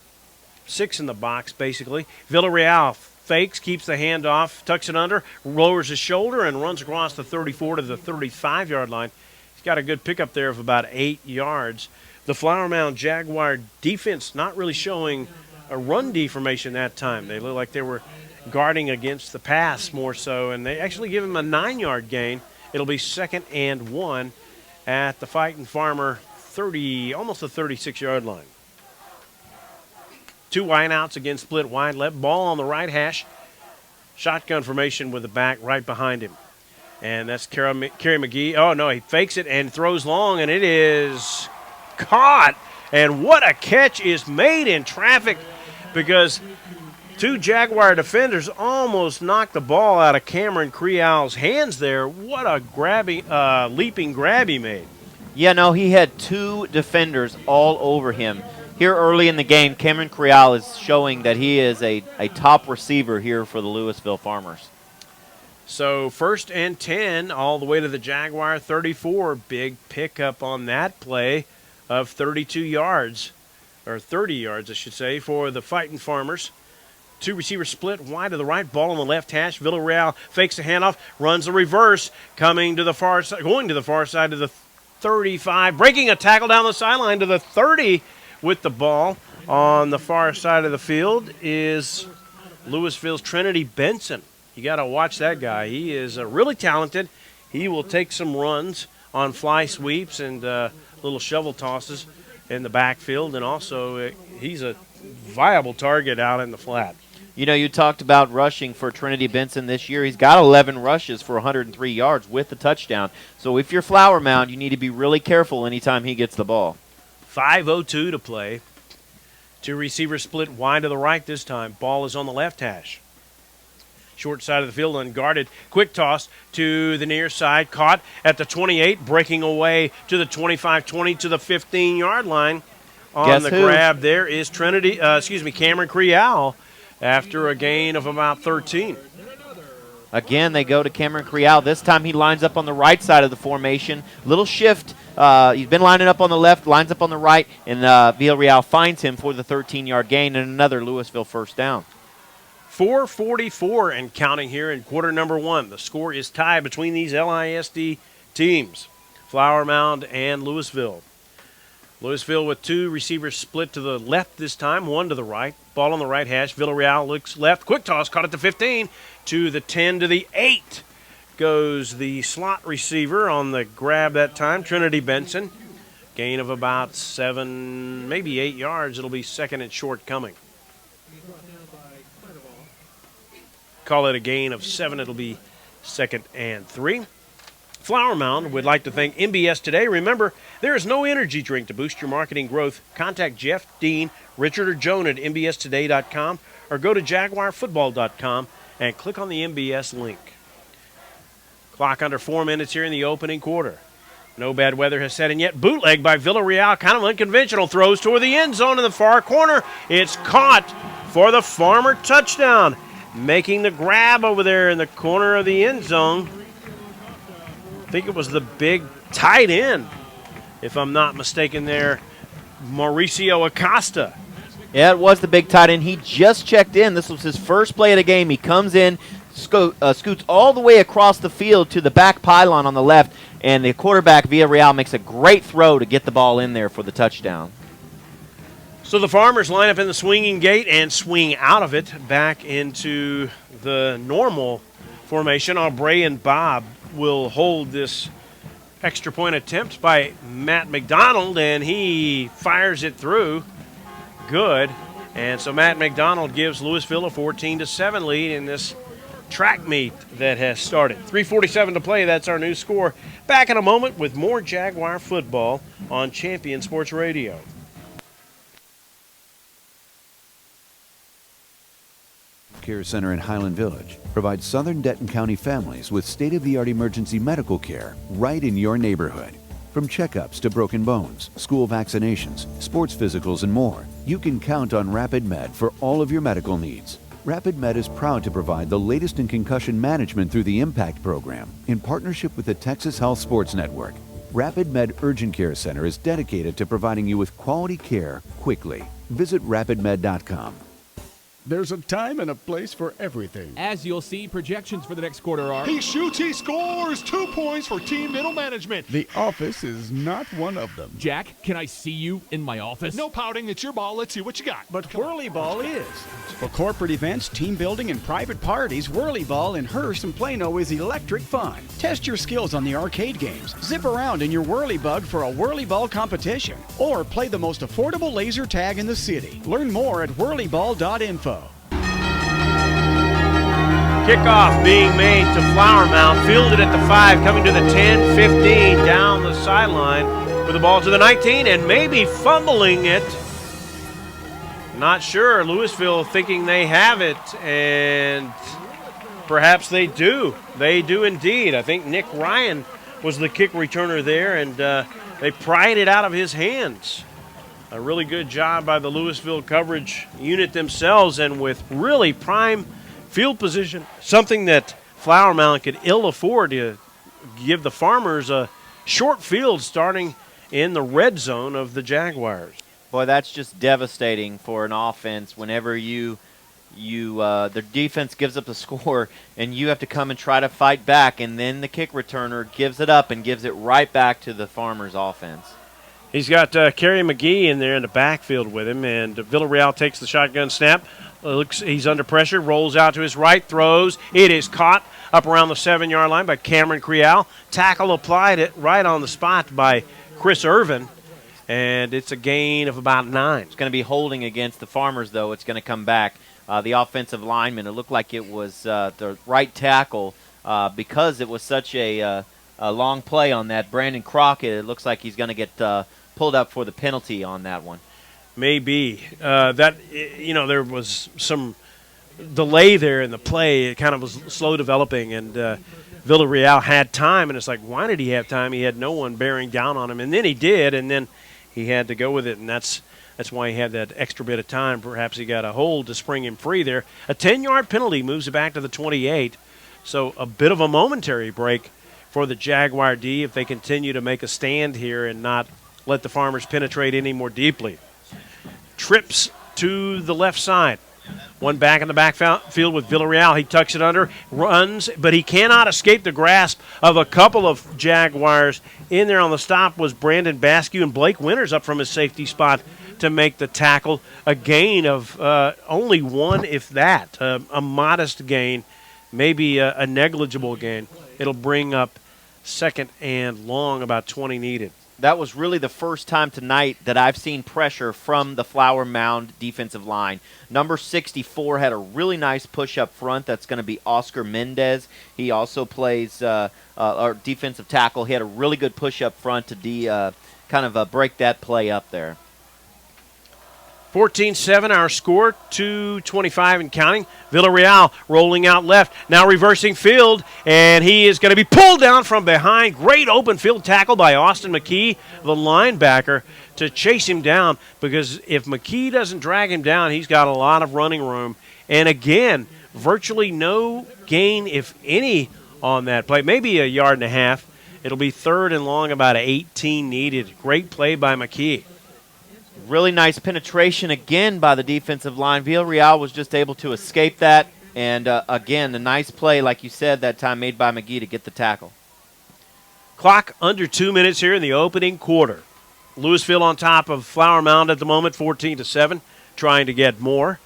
6 in the box basically. Villarreal fakes, keeps the handoff, tucks it under, lowers his shoulder, and runs across the 34 to the 35-yard line. He's got a good pickup there of about 8 yards. The Flower Mound Jaguar defense not really showing a run deformation that time. They look like they were guarding against the pass more so, and they actually give him a 9-yard gain. It'll be 2nd and 1 at the Fighting Farmer 30, almost the 36-yard line. 2 wideouts again, split wide left. Ball on the right hash. Shotgun formation with the back right behind him. And that's Kerry McGee. Oh, no, he fakes it and throws long, and it is caught. And what a catch is made in traffic, because 2 Jaguar defenders almost knocked the ball out of Cameron Creal's hands there. What a leaping grab he made. Yeah, no, he had 2 defenders all over him. Here early in the game, Cameron Creal is showing that he is a top receiver here for the Lewisville Farmers. So 1st and 10 all the way to the Jaguar 34. Big pickup on that play of 32 yards, or 30 yards, I should say, for the Fighting Farmers. 2 receivers split wide to the right, ball on the left hash. Villarreal fakes the handoff, runs the reverse, going to the far side to the 35, breaking a tackle down the sideline to the 30 with the ball. On the far side of the field is Lewisville's Trinity Benson. You got to watch that guy. He is really talented. He will take some runs on fly sweeps and little shovel tosses in the backfield, and also he's a viable target out in the flat. You know, you talked about rushing for Trinity Benson this year. He's got 11 rushes for 103 yards with the touchdown. So if you're Flower Mound, you need to be really careful anytime he gets the ball. 5:02 to play. 2 receivers split wide to the right this time. Ball is on the left hash. short side of the field, unguarded. Quick toss to the near side, caught at the 28, breaking away to the 25-20 to the 15-yard line. On the grab there is Cameron Creal after a gain of about 13. Again, they go to Cameron Creal. This time he lines up on the right side of the formation. Little shift. He's been lining up on the left, lines up on the right, and Villarreal finds him for the 13-yard gain and another Lewisville first down. 4:44 and counting here in quarter number 1. The score is tied between these LISD teams, Flower Mound and Lewisville. Lewisville with 2 receivers split to the left this time, 1 to the right. Ball on the right hash. Villarreal looks left. Quick toss, caught at the 15 to the 10 to the 8. Goes the slot receiver on the grab that time, Trinity Benson. Gain of about 7, maybe 8 yards. It'll be second and short coming. Call it a gain of 7. It'll be second and 3. Flower Mound would like to thank MBS Today. Remember, there is no energy drink to boost your marketing growth. Contact Jeff, Dean, Richard, or Joan at mbstoday.com or go to jaguarfootball.com and click on the MBS link. Clock under 4 minutes here in the opening quarter. No bad weather has set in yet. Bootleg by Villarreal, kind of unconventional. Throws toward the end zone in the far corner. It's caught for the Farmer touchdown. Making the grab over there in the corner of the end zone. I think it was the big tight end, if I'm not mistaken there, Mauricio Acosta. Yeah, it was the big tight end. He just checked in. This was his first play of the game. He comes in, scoots all the way across the field to the back pylon on the left, and the quarterback, Villarreal, makes a great throw to get the ball in there for the touchdown. So the Farmers line up in the swinging gate and swing out of it back into the normal formation. Aubrey and Bob will hold this extra point attempt by Matt McDonald, and he fires it through. Good. And so Matt McDonald gives Lewisville a 14-7 lead in this track meet that has started. 3:47 to play. That's our new score. Back in a moment with more Jaguar football on Champion Sports Radio. Care Center in Highland Village provides Southern Denton County families with state-of-the-art emergency medical care right in your neighborhood. From checkups to broken bones, school vaccinations, sports physicals, and more, you can count on Rapid Med for all of your medical needs. Rapid Med is proud to provide the latest in concussion management through the IMPACT program in partnership with the Texas Health Sports Network. Rapid Med Urgent Care Center is dedicated to providing you with quality care quickly. Visit rapidmed.com. There's a time and a place for everything. As you'll see, projections for the next quarter are... He shoots, he scores! 2 points for team middle management. The office is not one of them. Jack, can I see you in my office? No pouting, it's your ball. Let's see what you got. But Whirly Ball is. For corporate events, team building, and private parties, Whirly Ball in Hearst and Plano is electric fun. Test your skills on the arcade games. Zip around in your Whirly Bug for a Whirly Ball competition. Or play the most affordable laser tag in the city. Learn more at whirlyball.info. Kickoff being made to Flower Mound, fielded at the 5, coming to the 10, 15, down the sideline with the ball to the 19, and maybe fumbling it. Not sure. Lewisville thinking they have it, and perhaps they do. They do indeed. I think Nick Ryan was the kick returner there, and they pried it out of his hands. A really good job by the Lewisville coverage unit themselves, and with really prime field position, something that Flower Mound could ill afford to give the Farmers a short field starting in the red zone of the Jaguars. Boy, that's just devastating for an offense whenever the defense gives up the score and you have to come and try to fight back, and then the kick returner gives it up and gives it right back to the Farmers offense. He's got Kerry McGee in there in the backfield with him, and Villarreal takes the shotgun snap. He's under pressure, rolls out to his right, throws. It is caught up around the 7-yard line by Cameron Creal. Tackle applied it right on the spot by Chris Irvin, and it's a gain of about 9. It's going to be holding against the Farmers, though. It's going to come back. The offensive lineman, it looked like it was the right tackle because it was such a long play on that. Brandon Crockett, it looks like he's going to get pulled up for the penalty on that one. Maybe. There was some delay there in the play. It kind of was slow developing, and Villarreal had time, and it's like, why did he have time? He had no one bearing down on him, and then he did, and then he had to go with it, and that's why he had that extra bit of time. Perhaps he got a hold to spring him free there. A 10-yard penalty moves it back to the 28, so a bit of a momentary break for the Jaguar D if they continue to make a stand here and not let the Farmers penetrate any more deeply. Trips to the left side. One back in the backfield with Villarreal. He tucks it under, runs, but he cannot escape the grasp of a couple of Jaguars. In there on the stop was Brandon Baskew, and Blake Winters up from his safety spot to make the tackle. A gain of only one, if that. A modest gain, maybe a negligible gain. It'll bring up second and long, about 20 needed. That was really the first time tonight that I've seen pressure from the Flower Mound defensive line. Number 64 had a really nice push up front. That's going to be Oscar Mendez. He also plays our defensive tackle. He had a really good push up front to break that play up there. 14-7 our score, 2:25 and counting. Villarreal rolling out left, now reversing field, and he is going to be pulled down from behind. Great open field tackle by Austin McKee, the linebacker, to chase him down, because if McKee doesn't drag him down, he's got a lot of running room. And again, virtually no gain, if any, on that play. Maybe a yard and a half. It'll be third and long, about 18 needed. Great play by McKee. Really nice penetration again by the defensive line. Villarreal was just able to escape that. And, again, a nice play, like you said, that time made by McGee to get the tackle. Clock under 2 minutes here in the opening quarter. Lewisville on top of Flower Mound at the moment, 14-7, trying to get more.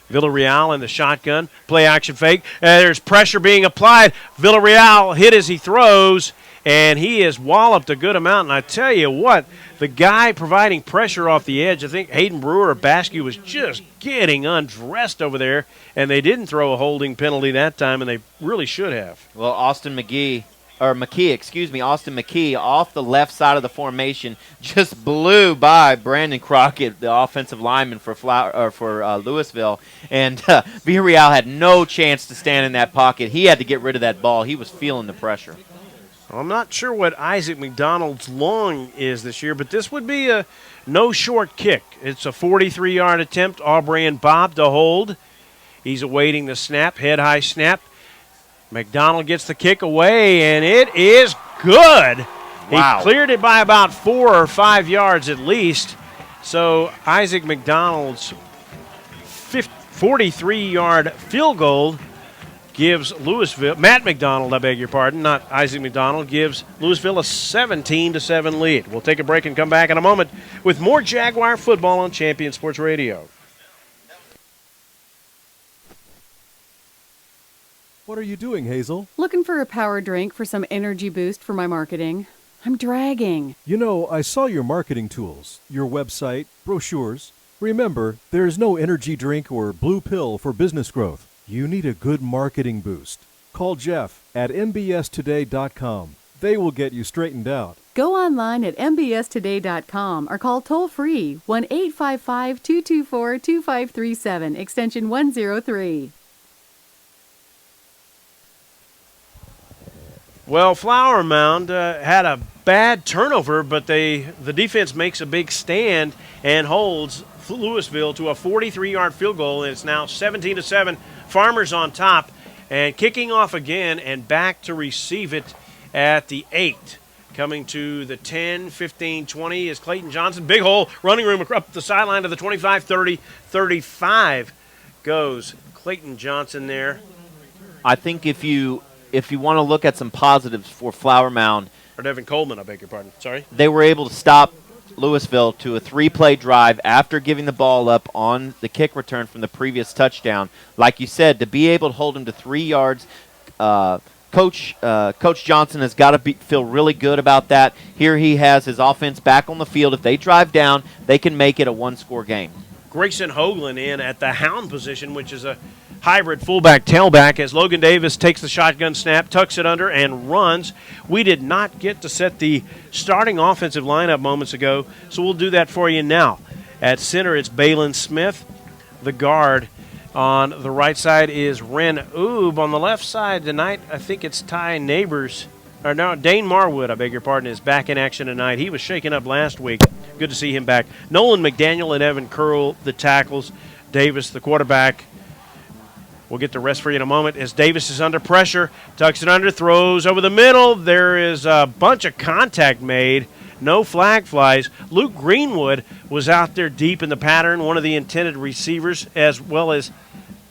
Villarreal in the shotgun. Play action fake. There's pressure being applied. Villarreal hit as he throws, and he has walloped a good amount. And I tell you what, the guy providing pressure off the edge, I think Hayden Brewer or Baskew was just getting undressed over there, and they didn't throw a holding penalty that time, and they really should have. Well, Austin McKee, off the left side of the formation, just blew by Brandon Crockett, the offensive lineman for Lewisville, and Villarreal had no chance to stand in that pocket. He had to get rid of that ball. He was feeling the pressure. I'm not sure what Isaac McDonald's long is this year, but this would be a no short kick. It's a 43-yard attempt. Aubrey and Bob to hold. He's awaiting the snap, head-high snap. McDonald gets the kick away, and it is good. Wow. He cleared it by about 4 or 5 yards at least. So Isaac McDonald's 43-yard field goal gives Lewisville, Matt McDonald, I beg your pardon, not Isaac McDonald, gives Lewisville a 17-7 lead. We'll take a break and come back in a moment with more Jaguar football on Champion Sports Radio. What are you doing, Hazel? Looking for a power drink for some energy boost for my marketing. I'm dragging. You know, I saw your marketing tools, your website, brochures. Remember, there's no energy drink or blue pill for business growth. You need a good marketing boost. Call Jeff at mbstoday.com. They will get you straightened out. Go online at mbstoday.com or call toll-free 1-855-224-2537, extension 103. Well, Flower Mound had a bad turnover, but the defense makes a big stand and holds Lewisville to a 43-yard field goal, and it's now 17-7. Farmers on top, and kicking off again and back to receive it at the 8. Coming to the 10, 15, 20 is Clayton Johnson. Big hole, running room up the sideline to the 25, 30, 35 goes Clayton Johnson there. I think if you want to look at some positives for Flower Mound. Or Devin Coleman, I beg your pardon. Sorry. They were able to stop Lewisville to a 3-play drive after giving the ball up on the kick return from the previous touchdown. Like you said, to be able to hold him to 3 yards, Coach Johnson has got to feel really good about that. Here he has his offense back on the field. If they drive down, they can make it a one-score game. Grayson Hoagland in at the hound position, which is a hybrid fullback-tailback, as Logan Davis takes the shotgun snap, tucks it under, and runs. We did not get to set the starting offensive lineup moments ago, so we'll do that for you now. At center, it's Balin Smith. The guard On the right side is Ren Oob. On the left side tonight, I think it's Dane Marwood, I beg your pardon, is back in action tonight. He was shaken up last week. Good to see him back. Nolan McDaniel and Evan Curl, the tackles. Davis, the quarterback. We'll get the rest for you in a moment as Davis is under pressure. Tucks it under, throws over the middle. There is a bunch of contact made. No flag flies. Luke Greenwood was out there deep in the pattern, one of the intended receivers, as well as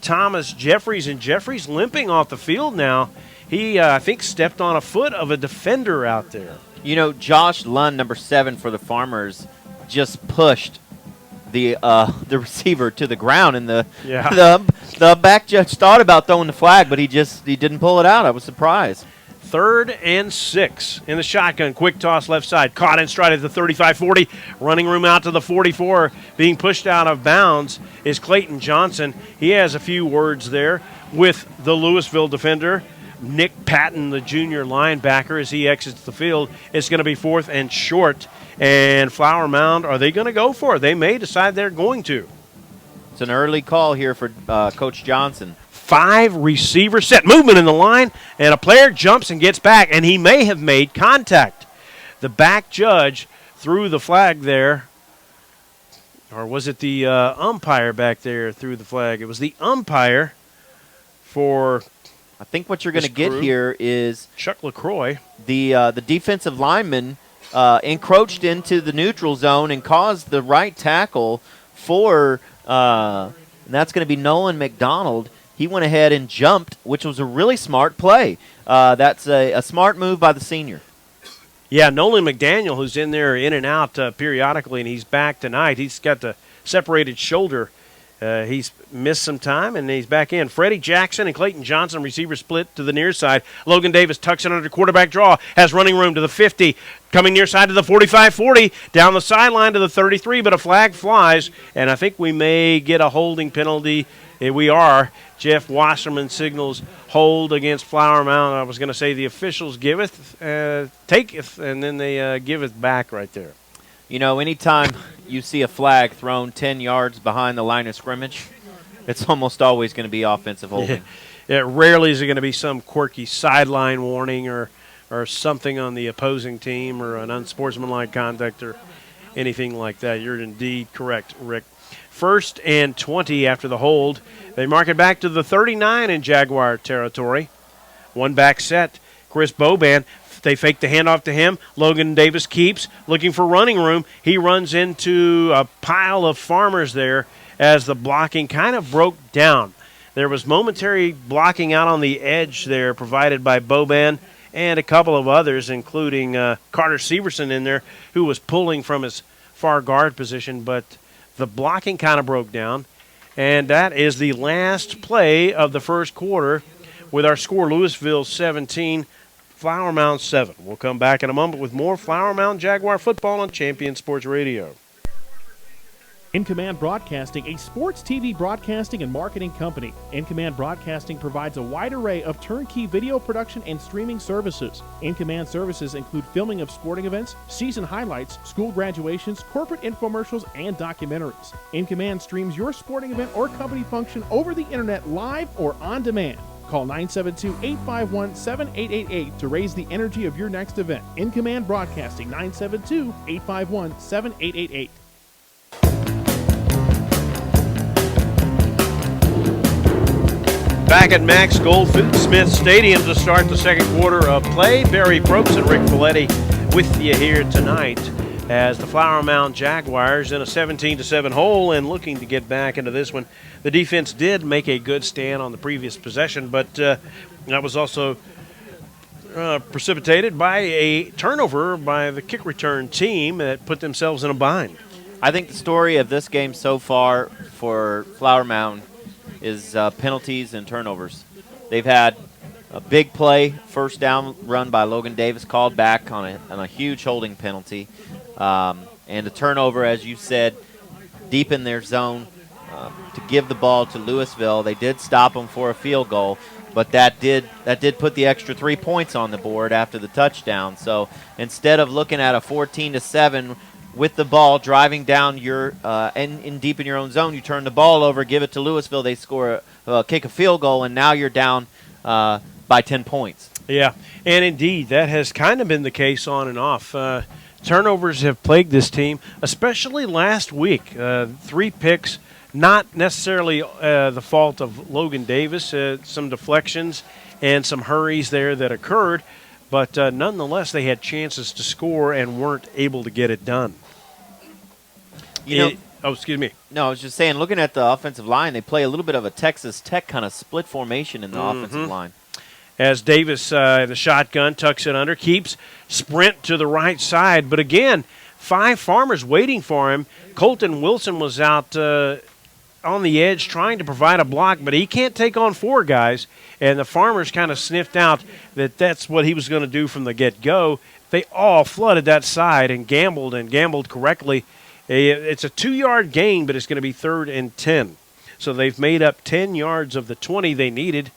Thomas Jeffries. And Jeffries limping off the field now. He, I think, stepped on a foot of a defender out there. You know, Josh Lund, number 7 for the Farmers, just pushed the receiver to the ground, and the back judge thought about throwing the flag, but he didn't pull it out. I was surprised. 3rd and 6 in the shotgun. Quick toss left side. Caught in stride at the 35-40. Running room out to the 44. Being pushed out of bounds is Clayton Johnson. He has a few words there with the Lewisville defender, Nick Patton, the junior linebacker, as he exits the field. It's going to be 4th and short. And Flower Mound, are they going to go for it? They may decide they're going to. It's an early call here for Coach Johnson. 5 receivers set. Movement in the line, and a player jumps and gets back, and he may have made contact. The back judge threw the flag there. Or was it the umpire back there threw the flag? It was the umpire for... I think what you're going to get here is Chuck LaCroix. The defensive lineman encroached into the neutral zone and caused the right tackle for, and that's going to be Nolan McDonald. He went ahead and jumped, which was a really smart play. That's a smart move by the senior. Yeah, Nolan McDaniel, who's in there in and out periodically, and he's back tonight. He's got the separated shoulder. He's missed some time, and he's back in. Freddie Jackson and Clayton Johnson, receiver split to the near side. Logan Davis tucks it under quarterback draw, has running room to the 50, coming near side to the 45-40, down the sideline to the 33, but a flag flies, and I think we may get a holding penalty. We are. Jeff Wasserman signals hold against Flower Mound. I was going to say the officials giveth, taketh, and then they giveth back right there. You know, anytime you see a flag thrown 10 yards behind the line of scrimmage, it's almost always going to be offensive holding. Yeah, rarely is it going to be some quirky sideline warning or something on the opposing team or an unsportsmanlike conduct or anything like that. You're indeed correct, Rick. 1st and 20 after the hold. They mark it back to the 39 in Jaguar territory. One back set. Chris Boban. They fake the handoff to him. Logan Davis keeps looking for running room. He runs into a pile of Farmers there as the blocking kind of broke down. There was momentary blocking out on the edge there provided by Boban and a couple of others, including Carter Severson in there, who was pulling from his far guard position, but the blocking kind of broke down. And that is the last play of the first quarter with our score Lewisville 17, Flower Mound 7. We'll come back in a moment with more Flower Mound Jaguar football on Champion Sports Radio. In Command Broadcasting, a sports TV broadcasting and marketing company. In Command Broadcasting provides a wide array of turnkey video production and streaming services. In Command services include filming of sporting events, season highlights, school graduations, corporate infomercials, and documentaries. In Command streams your sporting event or company function over the internet live or on demand. Call 972-851-7888 to raise the energy of your next event. In Command Broadcasting, 972-851-7888. Back at Max Goldsmith Stadium to start the second quarter of play. Barry Probst and Rick Folletti with you here tonight as the Flower Mound Jaguars in a 17-7 hole and looking to get back into this one. The defense did make a good stand on the previous possession, but that was also precipitated by a turnover by the kick return team that put themselves in a bind. I think the story of this game so far for Flower Mound is penalties and turnovers. They've had a big play, first down run by Logan Davis, called back on a huge holding penalty. And a turnover, as you said, deep in their zone to give the ball to Lewisville. They did stop them for a field goal, but that did put the extra 3 points on the board after the touchdown. So instead of looking at a 14-7 with the ball, driving down your in deep in your own zone. You turn the ball over, give it to Lewisville. They score, kick a field goal, and now you're down by 10 points. Yeah, and indeed, that has kind of been the case on and off. Turnovers have plagued this team, especially last week. 3 picks, not necessarily the fault of Logan Davis. Some deflections and some hurries there that occurred, but nonetheless, they had chances to score and weren't able to get it done. Excuse me. No, I was just saying, looking at the offensive line, they play a little bit of a Texas Tech kind of split formation in the offensive line. As Davis in the shotgun tucks it under, keeps sprint to the right side. But again, 5 Farmers waiting for him. Colton Wilson was out on the edge trying to provide a block, but he can't take on 4 guys. And the Farmers kind of sniffed out that that's what he was going to do from the get-go. They all flooded that side and gambled correctly. It's a 2-yard gain, but it's going to be 3rd and 10. So they've made up 10 yards of the 20 they needed.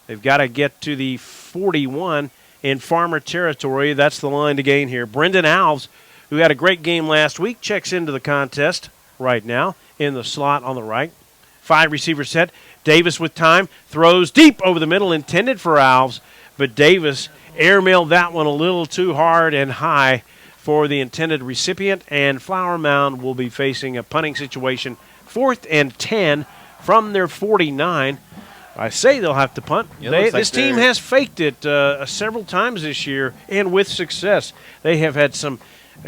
They've got to get to the 41 in Farmer territory. That's the line to gain here. Brendan Alves, who had a great game last week, checks into the contest right now in the slot on the right. 5 receiver set. Davis with time, throws deep over the middle, intended for Alves, but Davis airmailed that one a little too hard and high for the intended recipient, and Flower Mound will be facing a punting situation. 4th and 10 from their 49. I say they'll have to punt. This team has faked it several times this year, and with success. They have had some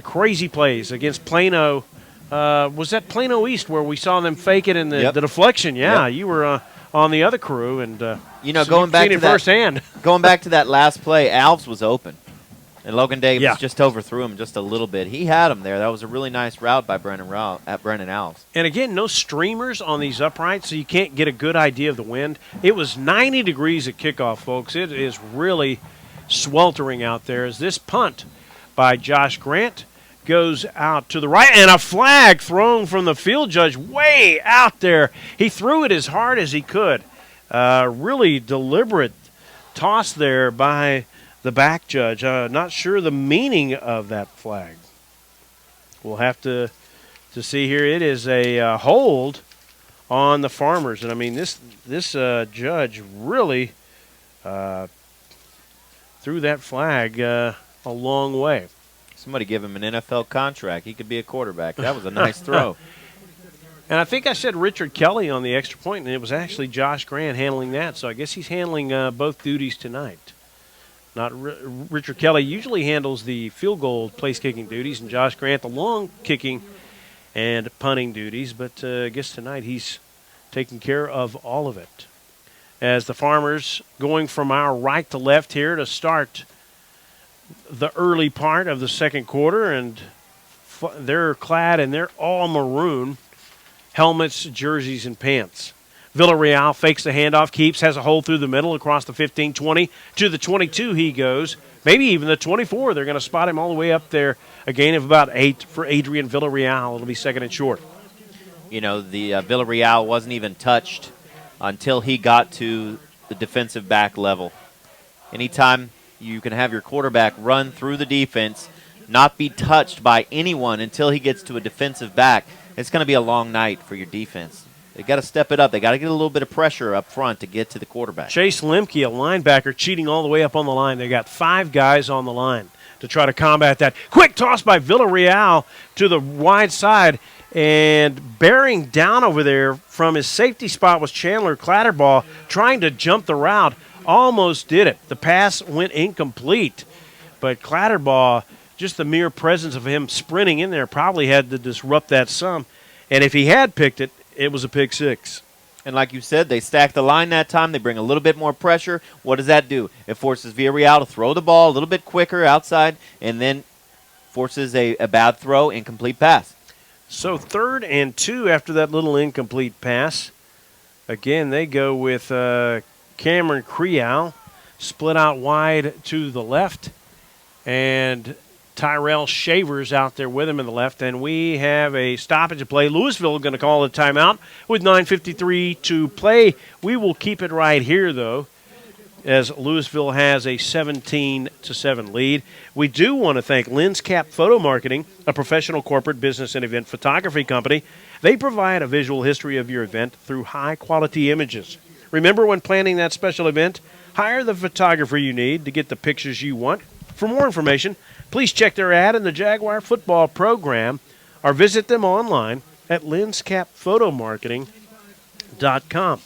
crazy plays against Plano. Was that Plano East where we saw them fake it in the deflection? Yeah, you were on the other crew, and going back to that firsthand. Going back to that last play, Alves was open, and Logan Davis just overthrew him just a little bit. He had him there. That was a really nice route by Brendan Alves. And again, no streamers on these uprights, so you can't get a good idea of the wind. It was 90 degrees at kickoff, folks. It is really sweltering out there as this punt by Josh Grant goes out to the right, and a flag thrown from the field judge way out there. He threw it as hard as he could. Really deliberate toss there by the back judge. Not sure the meaning of that flag. We'll have to see here. It is a hold on the Farmers, and I mean this judge really threw that flag a long way. Somebody give him an NFL contract. He could be a quarterback. That was a nice throw. And I think I said Richard Kelly on the extra point, and it was actually Josh Grant handling that. So I guess he's handling both duties tonight. Not Richard Kelly usually handles the field goal place-kicking duties, and Josh Grant the long-kicking and punting duties. But I guess tonight he's taking care of all of it. As the Farmers going from our right to left here to start the early part of the second quarter, and they're clad in their all maroon helmets, jerseys, and pants. Villarreal fakes the handoff, keeps, has a hole through the middle across the 15, 20. To the 22 he goes, maybe even the 24. They're going to spot him all the way up there. A gain of about 8 for Adrian Villarreal. It'll be 2nd and short. The Villarreal wasn't even touched until he got to the defensive back level. Anytime you can have your quarterback run through the defense, not be touched by anyone until he gets to a defensive back, it's going to be a long night for your defense. They got to step it up. They got to get a little bit of pressure up front to get to the quarterback. Chase Lemke, a linebacker, cheating all the way up on the line. They got 5 guys on the line to try to combat that. Quick toss by Villarreal to the wide side, and bearing down over there from his safety spot was Chandler Clatterbaugh, trying to jump the route. Almost did it. The pass went incomplete, but Clatterbaugh, just the mere presence of him sprinting in there, probably had to disrupt that some. And if he had picked it, it was a pick 6. And like you said, they stack the line that time. They bring a little bit more pressure. What does that do? It forces Villarreal to throw the ball a little bit quicker outside, and then forces a bad throw, incomplete pass. So 3rd and 2 after that little incomplete pass. Again, they go with Cameron Creal, split out wide to the left, and Tyrell Shavers out there with him in the left, and we have a stoppage of play. Lewisville going to call a timeout with 9:53 to play. We will keep it right here, though, as Lewisville has a 17-7 lead. We do want to thank Lens Cap Photo Marketing, a professional corporate business and event photography company. They provide a visual history of your event through high-quality images. Remember, when planning that special event, hire the photographer you need to get the pictures you want. For more information, please check their ad in the Jaguar football program or visit them online at lenscapphotomarketing.com.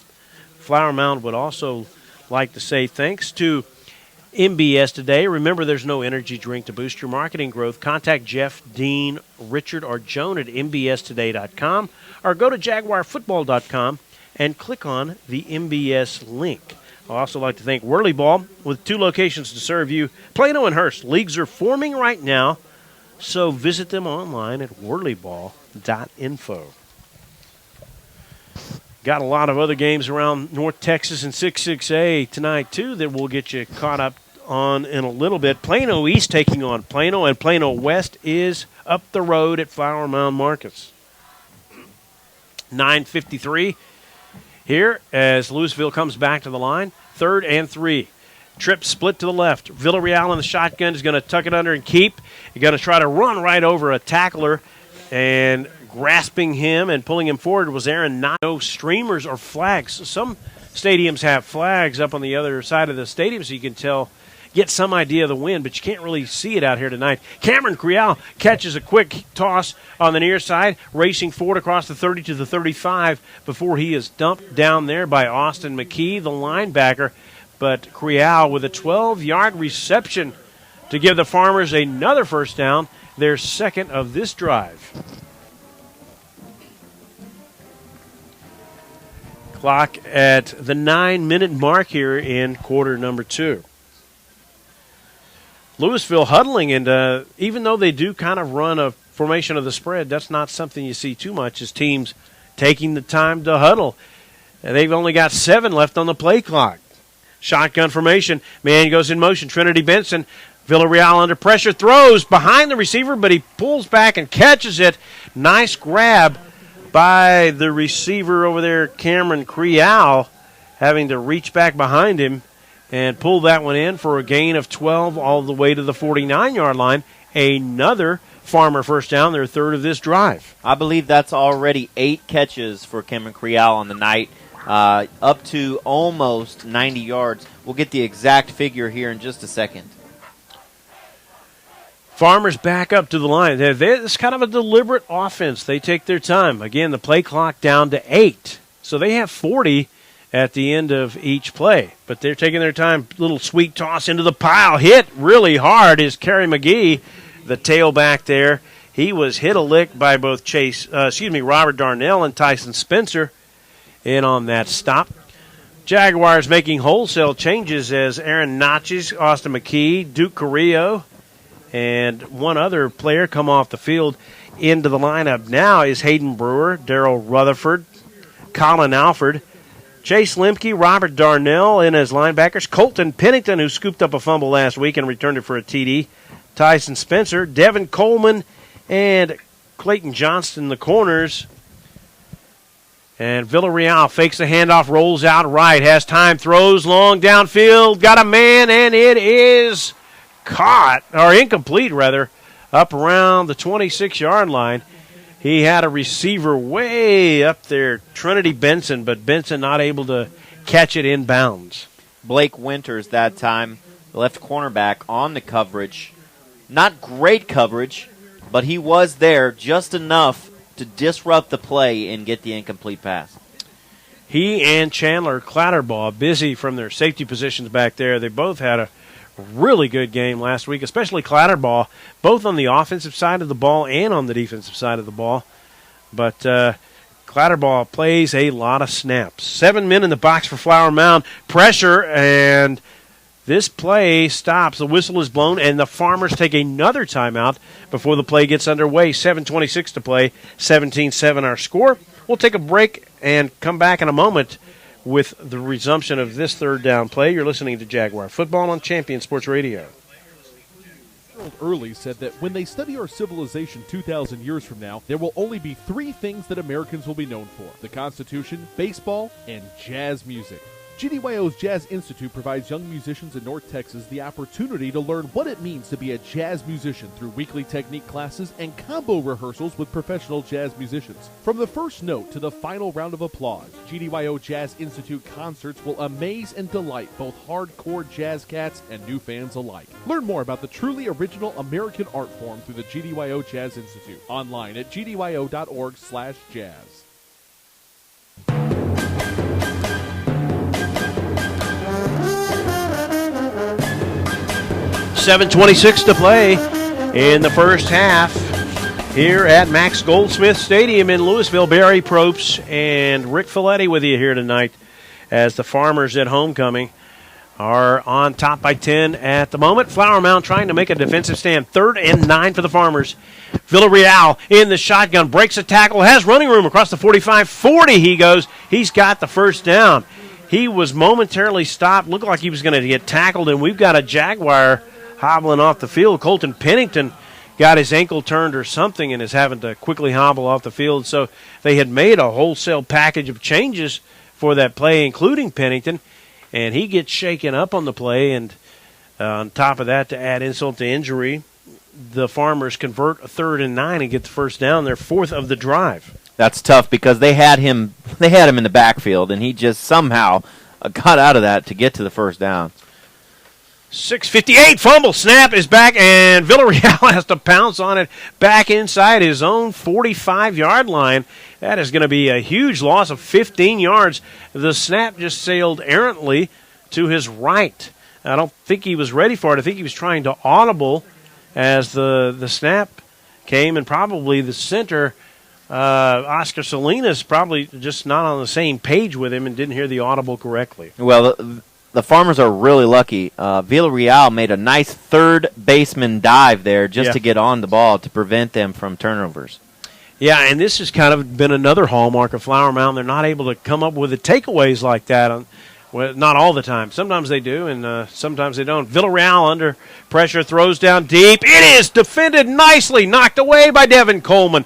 Flower Mound would also like to say thanks to MBS today. Remember, there's no energy drink to boost your marketing growth. Contact Jeff, Dean, Richard, or Joan at mbstoday.com or go to jaguarfootball.com and click on the MBS link. I'd also like to thank Whirly Ball with 2 locations to serve you. Plano and Hurst. Leagues are forming right now, so visit them online at whirlyball.info. Got a lot of other games around North Texas and 6-6A tonight, too, that we'll get you caught up on in a little bit. Plano East taking on Plano, and Plano West is up the road at Flower Mound Marcus. 9:53 here as Lewisville comes back to the line. 3rd and 3. Trip split to the left. Villarreal in the shotgun is going to tuck it under and keep. You're going to try to run right over a tackler, and grasping him and pulling him forward was Aaron. Not no streamers or flags. Some stadiums have flags up on the other side of the stadium so you can get some idea of the wind, but you can't really see it out here tonight. Cameron Creal catches a quick toss on the near side, racing forward across the 30 to the 35 before he is dumped down there by Austin McKee, the linebacker. But Creal with a 12-yard reception to give the Farmers another first down, their second of this drive. Clock at the 9-minute mark here in quarter number 2. Lewisville huddling, and even though they do kind of run a formation of the spread, that's not something you see too much as teams taking the time to huddle. And they've only got 7 left on the play clock. Shotgun formation, man goes in motion. Trinity Benson, Villarreal under pressure, throws behind the receiver, but he pulls back and catches it. Nice grab by the receiver over there, Cameron Creal, having to reach back behind him and pull that one in for a gain of 12 all the way to the 49-yard line. Another Farmer first down, their 3rd of this drive. I believe that's already 8 catches for Cameron Creal on the night, up to almost 90 yards. We'll get the exact figure here in just a second. Farmers back up to the line. It's kind of a deliberate offense. They take their time. Again, the play clock down to 8. So they have 40 at the end of each play. But they're taking their time. Little sweet toss into the pile. Hit really hard is Kerry McGee, the tailback there. He was hit a lick by both Robert Darnell and Tyson Spencer in on that stop. Jaguars making wholesale changes as Aaron Notches, Austin McKee, Duke Carrillo, and one other player come off the field. Into the lineup now is Hayden Brewer, Darrell Rutherford, Colin Alford, Chase Lemke, Robert Darnell in as linebackers, Colton Pennington, who scooped up a fumble last week and returned it for a TD, Tyson Spencer, Devin Coleman, and Clayton Johnston, the corners. And Villarreal fakes the handoff, rolls out right, has time, throws long downfield, got a man, and it is caught, or incomplete rather, up around the 26-yard line. He had a receiver way up there, Trinity Benson, but Benson not able to catch it in bounds. Blake Winters that time, left cornerback on the coverage. Not great coverage, but he was there just enough to disrupt the play and get the incomplete pass. He and Chandler Clatterbaugh busy from their safety positions back there. They both had a really good game last week, especially Clatterbaugh, both on the offensive side of the ball and on the defensive side of the ball. But Clatterbaugh plays a lot of snaps. 7 men in the box for Flower Mound. Pressure, and this play stops. The whistle is blown, and the Farmers take another timeout before the play gets underway. 7:26 to play, 17-7 our score. We'll take a break and come back in a moment with the resumption of this 3rd down play. You're listening to Jaguar Football on Champion Sports Radio. Harold Early said that when they study our civilization 2,000 years from now, there will only be 3 things that Americans will be known for: the Constitution, baseball, and jazz music. GDYO's Jazz Institute provides young musicians in North Texas the opportunity to learn what it means to be a jazz musician through weekly technique classes and combo rehearsals with professional jazz musicians. From the first note to the final round of applause, GDYO Jazz Institute concerts will amaze and delight both hardcore jazz cats and new fans alike. Learn more about the truly original American art form through the GDYO Jazz Institute online at gdyo.org/jazz. 7:26 to play in the first half here at Max Goldsmith Stadium in Lewisville. Barry Probst and Rick Folletti with you here tonight as the Farmers at homecoming are on top by 10 at the moment. Flower Mound trying to make a defensive stand. 3rd and 9 for the Farmers. Villarreal in the shotgun, breaks a tackle, has running room across the 45-40 he goes. He's got the first down. He was momentarily stopped, looked like he was going to get tackled, and we've got a Jaguar hobbling off the field. Colton Pennington got his ankle turned or something and is having to quickly hobble off the field. So they had made a wholesale package of changes for that play, including Pennington, and he gets shaken up on the play. And on top of that, to add insult to injury, the Farmers convert a 3rd and 9 and get the first down, their 4th of the drive. That's tough because they had him in the backfield, and he just somehow got out of that to get to the first down. 6:58, fumble, snap is back, and Villarreal has to pounce on it back inside his own 45-yard line. That is going to be a huge loss of 15 yards. The snap just sailed errantly to his right. I don't think he was ready for it. I think he was trying to audible as the snap came, and probably the center, Oscar Salinas, probably just not on the same page with him and didn't hear the audible correctly. Well, the Farmers are really lucky. Villarreal made a nice third baseman dive there just to get on the ball to prevent them from turnovers. Yeah, and this has kind of been another hallmark of Flower Mound. They're not able to come up with the takeaways like that. Well, not all the time. Sometimes they do, and sometimes they don't. Villarreal under pressure, throws down deep. It is defended nicely, knocked away by Devin Coleman.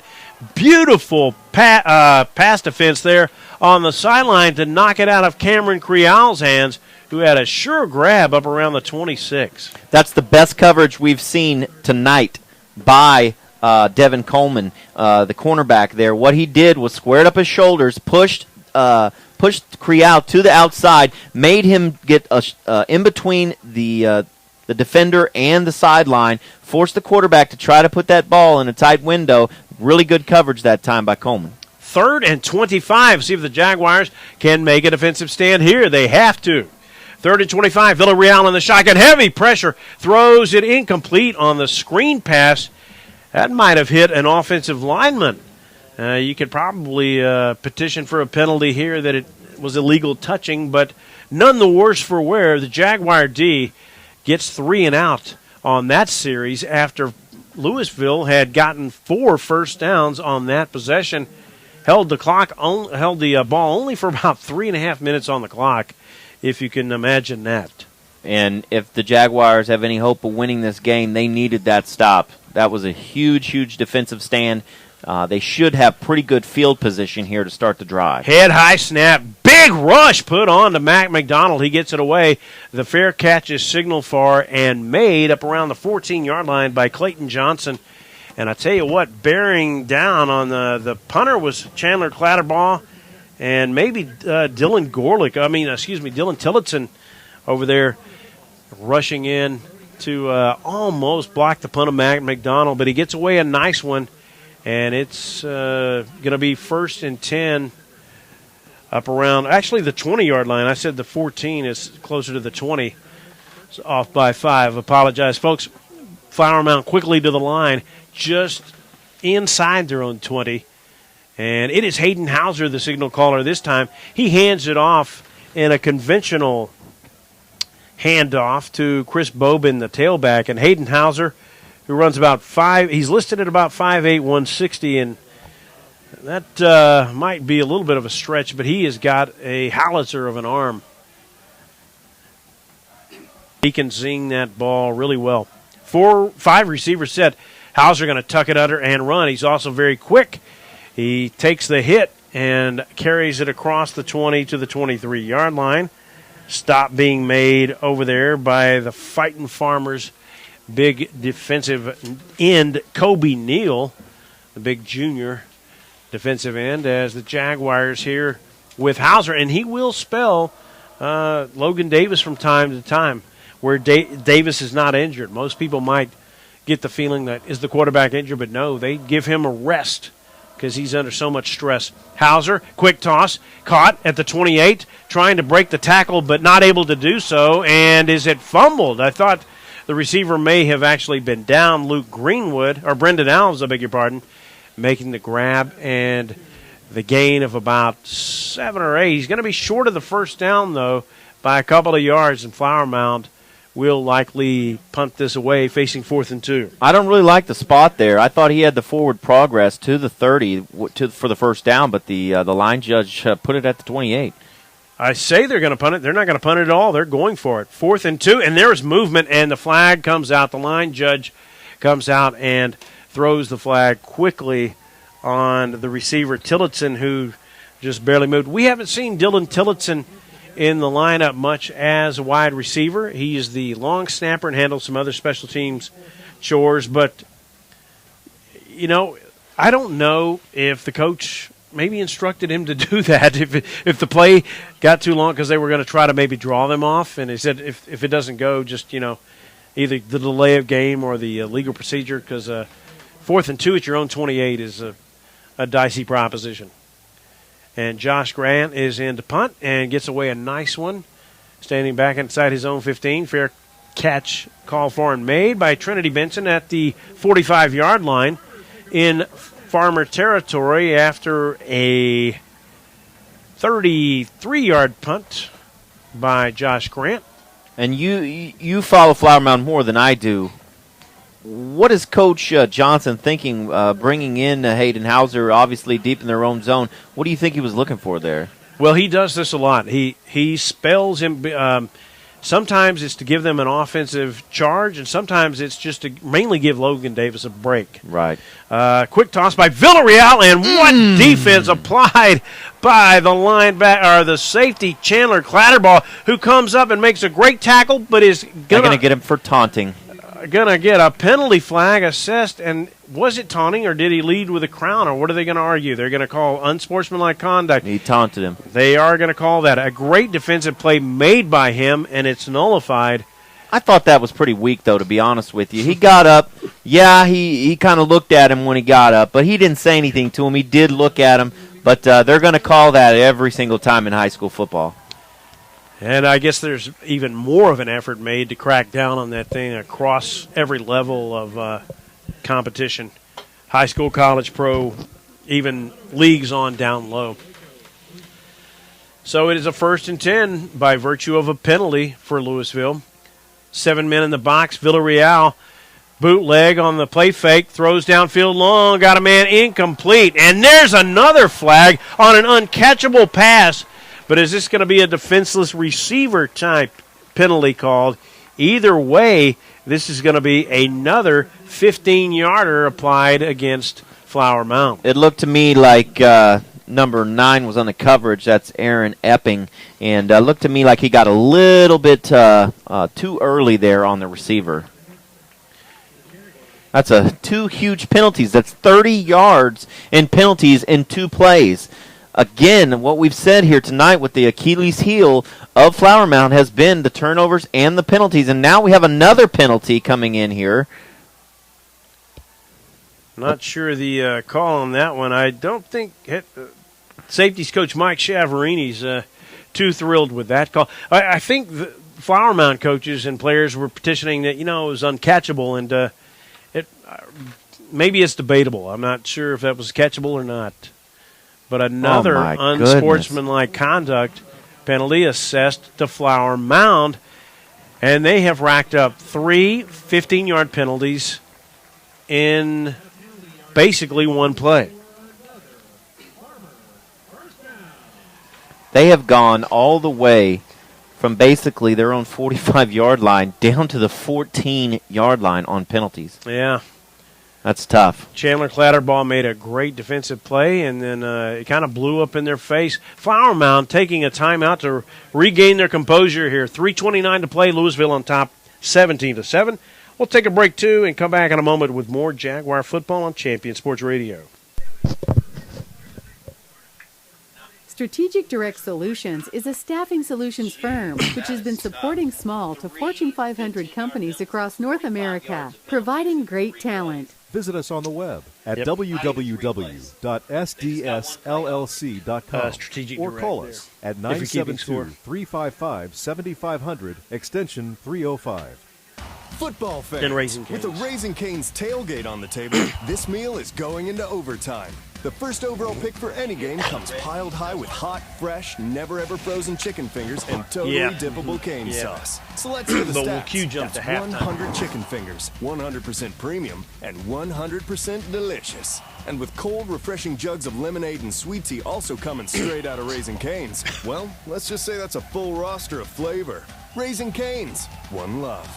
Beautiful pass defense there on the sideline to knock it out of Cameron Creal's hands, who had a sure grab up around the 26. That's the best coverage we've seen tonight by Devin Coleman, the cornerback there. What he did was squared up his shoulders, pushed Creal to the outside, made him get in between the defender and the sideline, forced the quarterback to try to put that ball in a tight window. Really good coverage that time by Coleman. 3rd and 25. See if the Jaguars can make a defensive stand here. They have to. 3rd and 25. Villarreal in the shotgun. Heavy pressure. Throws it incomplete on the screen pass. That might have hit an offensive lineman. You could probably petition for a penalty here that it was illegal touching, but none the worse for wear. The Jaguar D gets 3 and out on that series after Lewisville had gotten 4 first downs on that possession. Held the ball only for about 3.5 minutes on the clock, if you can imagine that. And if the Jaguars have any hope of winning this game, they needed that stop. That was a huge, huge defensive stand. They should have pretty good field position here to start the drive. Head high snap. Big rush put on to Mac McDonald. He gets it away. The fair catch is signaled for and made up around the 14-yard line by Clayton Johnson. And I tell you what, bearing down on the punter was Chandler Clatterbaugh and maybe Dylan Tillotson over there rushing in to almost block the punt of Mac McDonald. But he gets away a nice one. And it's going to be 1st and 10 up around, actually, the 20-yard line. I said the 14 is closer to the 20. It's off by 5. Apologize, folks. Flower Mound quickly to the line, just inside their own 20. And it is Hayden Hauser, the signal caller this time. He hands it off in a conventional handoff to Chris Bobin, the tailback. And Hayden Hauser, who runs about 5, he's listed at about 5'8", 160, and that might be a little bit of a stretch, but he has got a howitzer of an arm. He can zing that ball really well. 5 receivers set. Hauser going to tuck it under and run. He's also very quick. He takes the hit and carries it across the 20 to the 23-yard line. stop being made over there by the Fighting Farmers' big defensive end, Kobe Neal, the big junior defensive end, as the Jaguars here with Hauser. And he will spell Logan Davis from time to time where Davis is not injured. Most people might get the feeling that is the quarterback injured, but no, they give him a rest because he's under so much stress. Hauser, quick toss, caught at the 28, trying to break the tackle but not able to do so, and is it fumbled? I thought the receiver may have actually been down. Luke Greenwood, or Brendan Alves, I beg your pardon, making the grab and the gain of about 7 or 8. He's going to be short of the first down, though, by a couple of yards, and Flower Mound will likely punt this away, facing 4th and 2. I don't really like the spot there. I thought he had the forward progress to the 30 for the first down, but the line judge put it at the 28. I say they're going to punt it. They're not going to punt it at all. They're going for it. 4th and 2, and there's movement, and the flag comes out. The line judge comes out and throws the flag quickly on the receiver, Tillotson, who just barely moved. We haven't seen Dylan Tillotson in the lineup much as a wide receiver. He is the long snapper and handles some other special teams chores. But, you know, I don't know if the coach maybe instructed him to do that. If the play got too long because they were going to try to maybe draw them off. And he said if it doesn't go, just, you know, either the delay of game or the legal procedure, because 4th and 2 at your own 28 is a dicey proposition. And Josh Grant is in to punt and gets away a nice one, standing back inside his own 15. Fair catch call for and made by Trinity Benson at the 45-yard line in Farmer territory after a 33-yard punt by Josh Grant. And you follow Flower Mound more than I do. What is Coach Johnson thinking, bringing in Hayden Hauser, obviously deep in their own zone? What do you think he was looking for there? Well, he does this a lot. He spells him. Sometimes it's to give them an offensive charge, and sometimes it's just to mainly give Logan Davis a break. Right. Quick toss by Villarreal, and what defense applied by the linebacker or the safety Chandler Clatterball, who comes up and makes a great tackle, but is going to get him for taunting. Going to get a penalty flag assessed, and was it taunting or did he lead with a crown, or what are they going to argue? They're going to call unsportsmanlike conduct. He taunted him. They are going to call that. A great defensive play made by him, and it's nullified. I thought that was pretty weak, though, to be honest with you. He got up. Yeah, he kind of looked at him when he got up, but he didn't say anything to him. He did look at him, but they're going to call that every single time in high school football. And I guess there's even more of an effort made to crack down on that thing across every level of competition. High school, college, pro, even leagues on down low. So it is a 1st and 10 by virtue of a penalty for Lewisville. 7 men in the box. Villarreal, bootleg on the play fake, throws downfield long, got a man incomplete. And there's another flag on an uncatchable pass. But is this going to be a defenseless receiver type penalty called? Either way, this is going to be another 15-yarder applied against Flower Mound. It looked to me like number 9 was on the coverage. That's Aaron Epping. And looked to me like he got a little bit too early there on the receiver. That's 2 huge penalties. That's 30 yards in penalties in 2 plays. Again, what we've said here tonight with the Achilles heel of Flower Mound has been the turnovers and the penalties, and now we have another penalty coming in here. Not sure the call on that one. I don't think safeties coach Mike Chiavarini's too thrilled with that call. I think the Flower Mound coaches and players were petitioning that, it was uncatchable, and maybe it's debatable. I'm not sure if that was catchable or not. But another unsportsmanlike conduct penalty assessed to Flower Mound, and they have racked up 3 15-yard penalties in basically one play. They have gone all the way from basically their own 45-yard line down to the 14-yard line on penalties. Yeah. That's tough. Chandler Clatterbaugh made a great defensive play, and then it kind of blew up in their face. Flower Mound taking a timeout to regain their composure here. 3:29 to play. Lewisville on top, 17-7. We'll take a break, too, and come back in a moment with more Jaguar football on Champion Sports Radio. Strategic Direct Solutions is a staffing solutions firm which has been supporting small to Fortune 500 companies across North America, providing great talent. Visit us on the web at www.sdsllc.com or call us at 972-355-7500, extension 305. Football fans, with the Raising Cane's tailgate on the table, this meal is going into overtime. The first overall pick for any game comes piled high with hot, fresh, never-ever-frozen chicken fingers and totally dippable cane sauce. So let's hear the stats. That's 100 chicken fingers, 100% premium, and 100% delicious. And with cold, refreshing jugs of lemonade and sweet tea also coming straight out of Raising Cane's, well, let's just say that's a full roster of flavor. Raising Cane's, one love.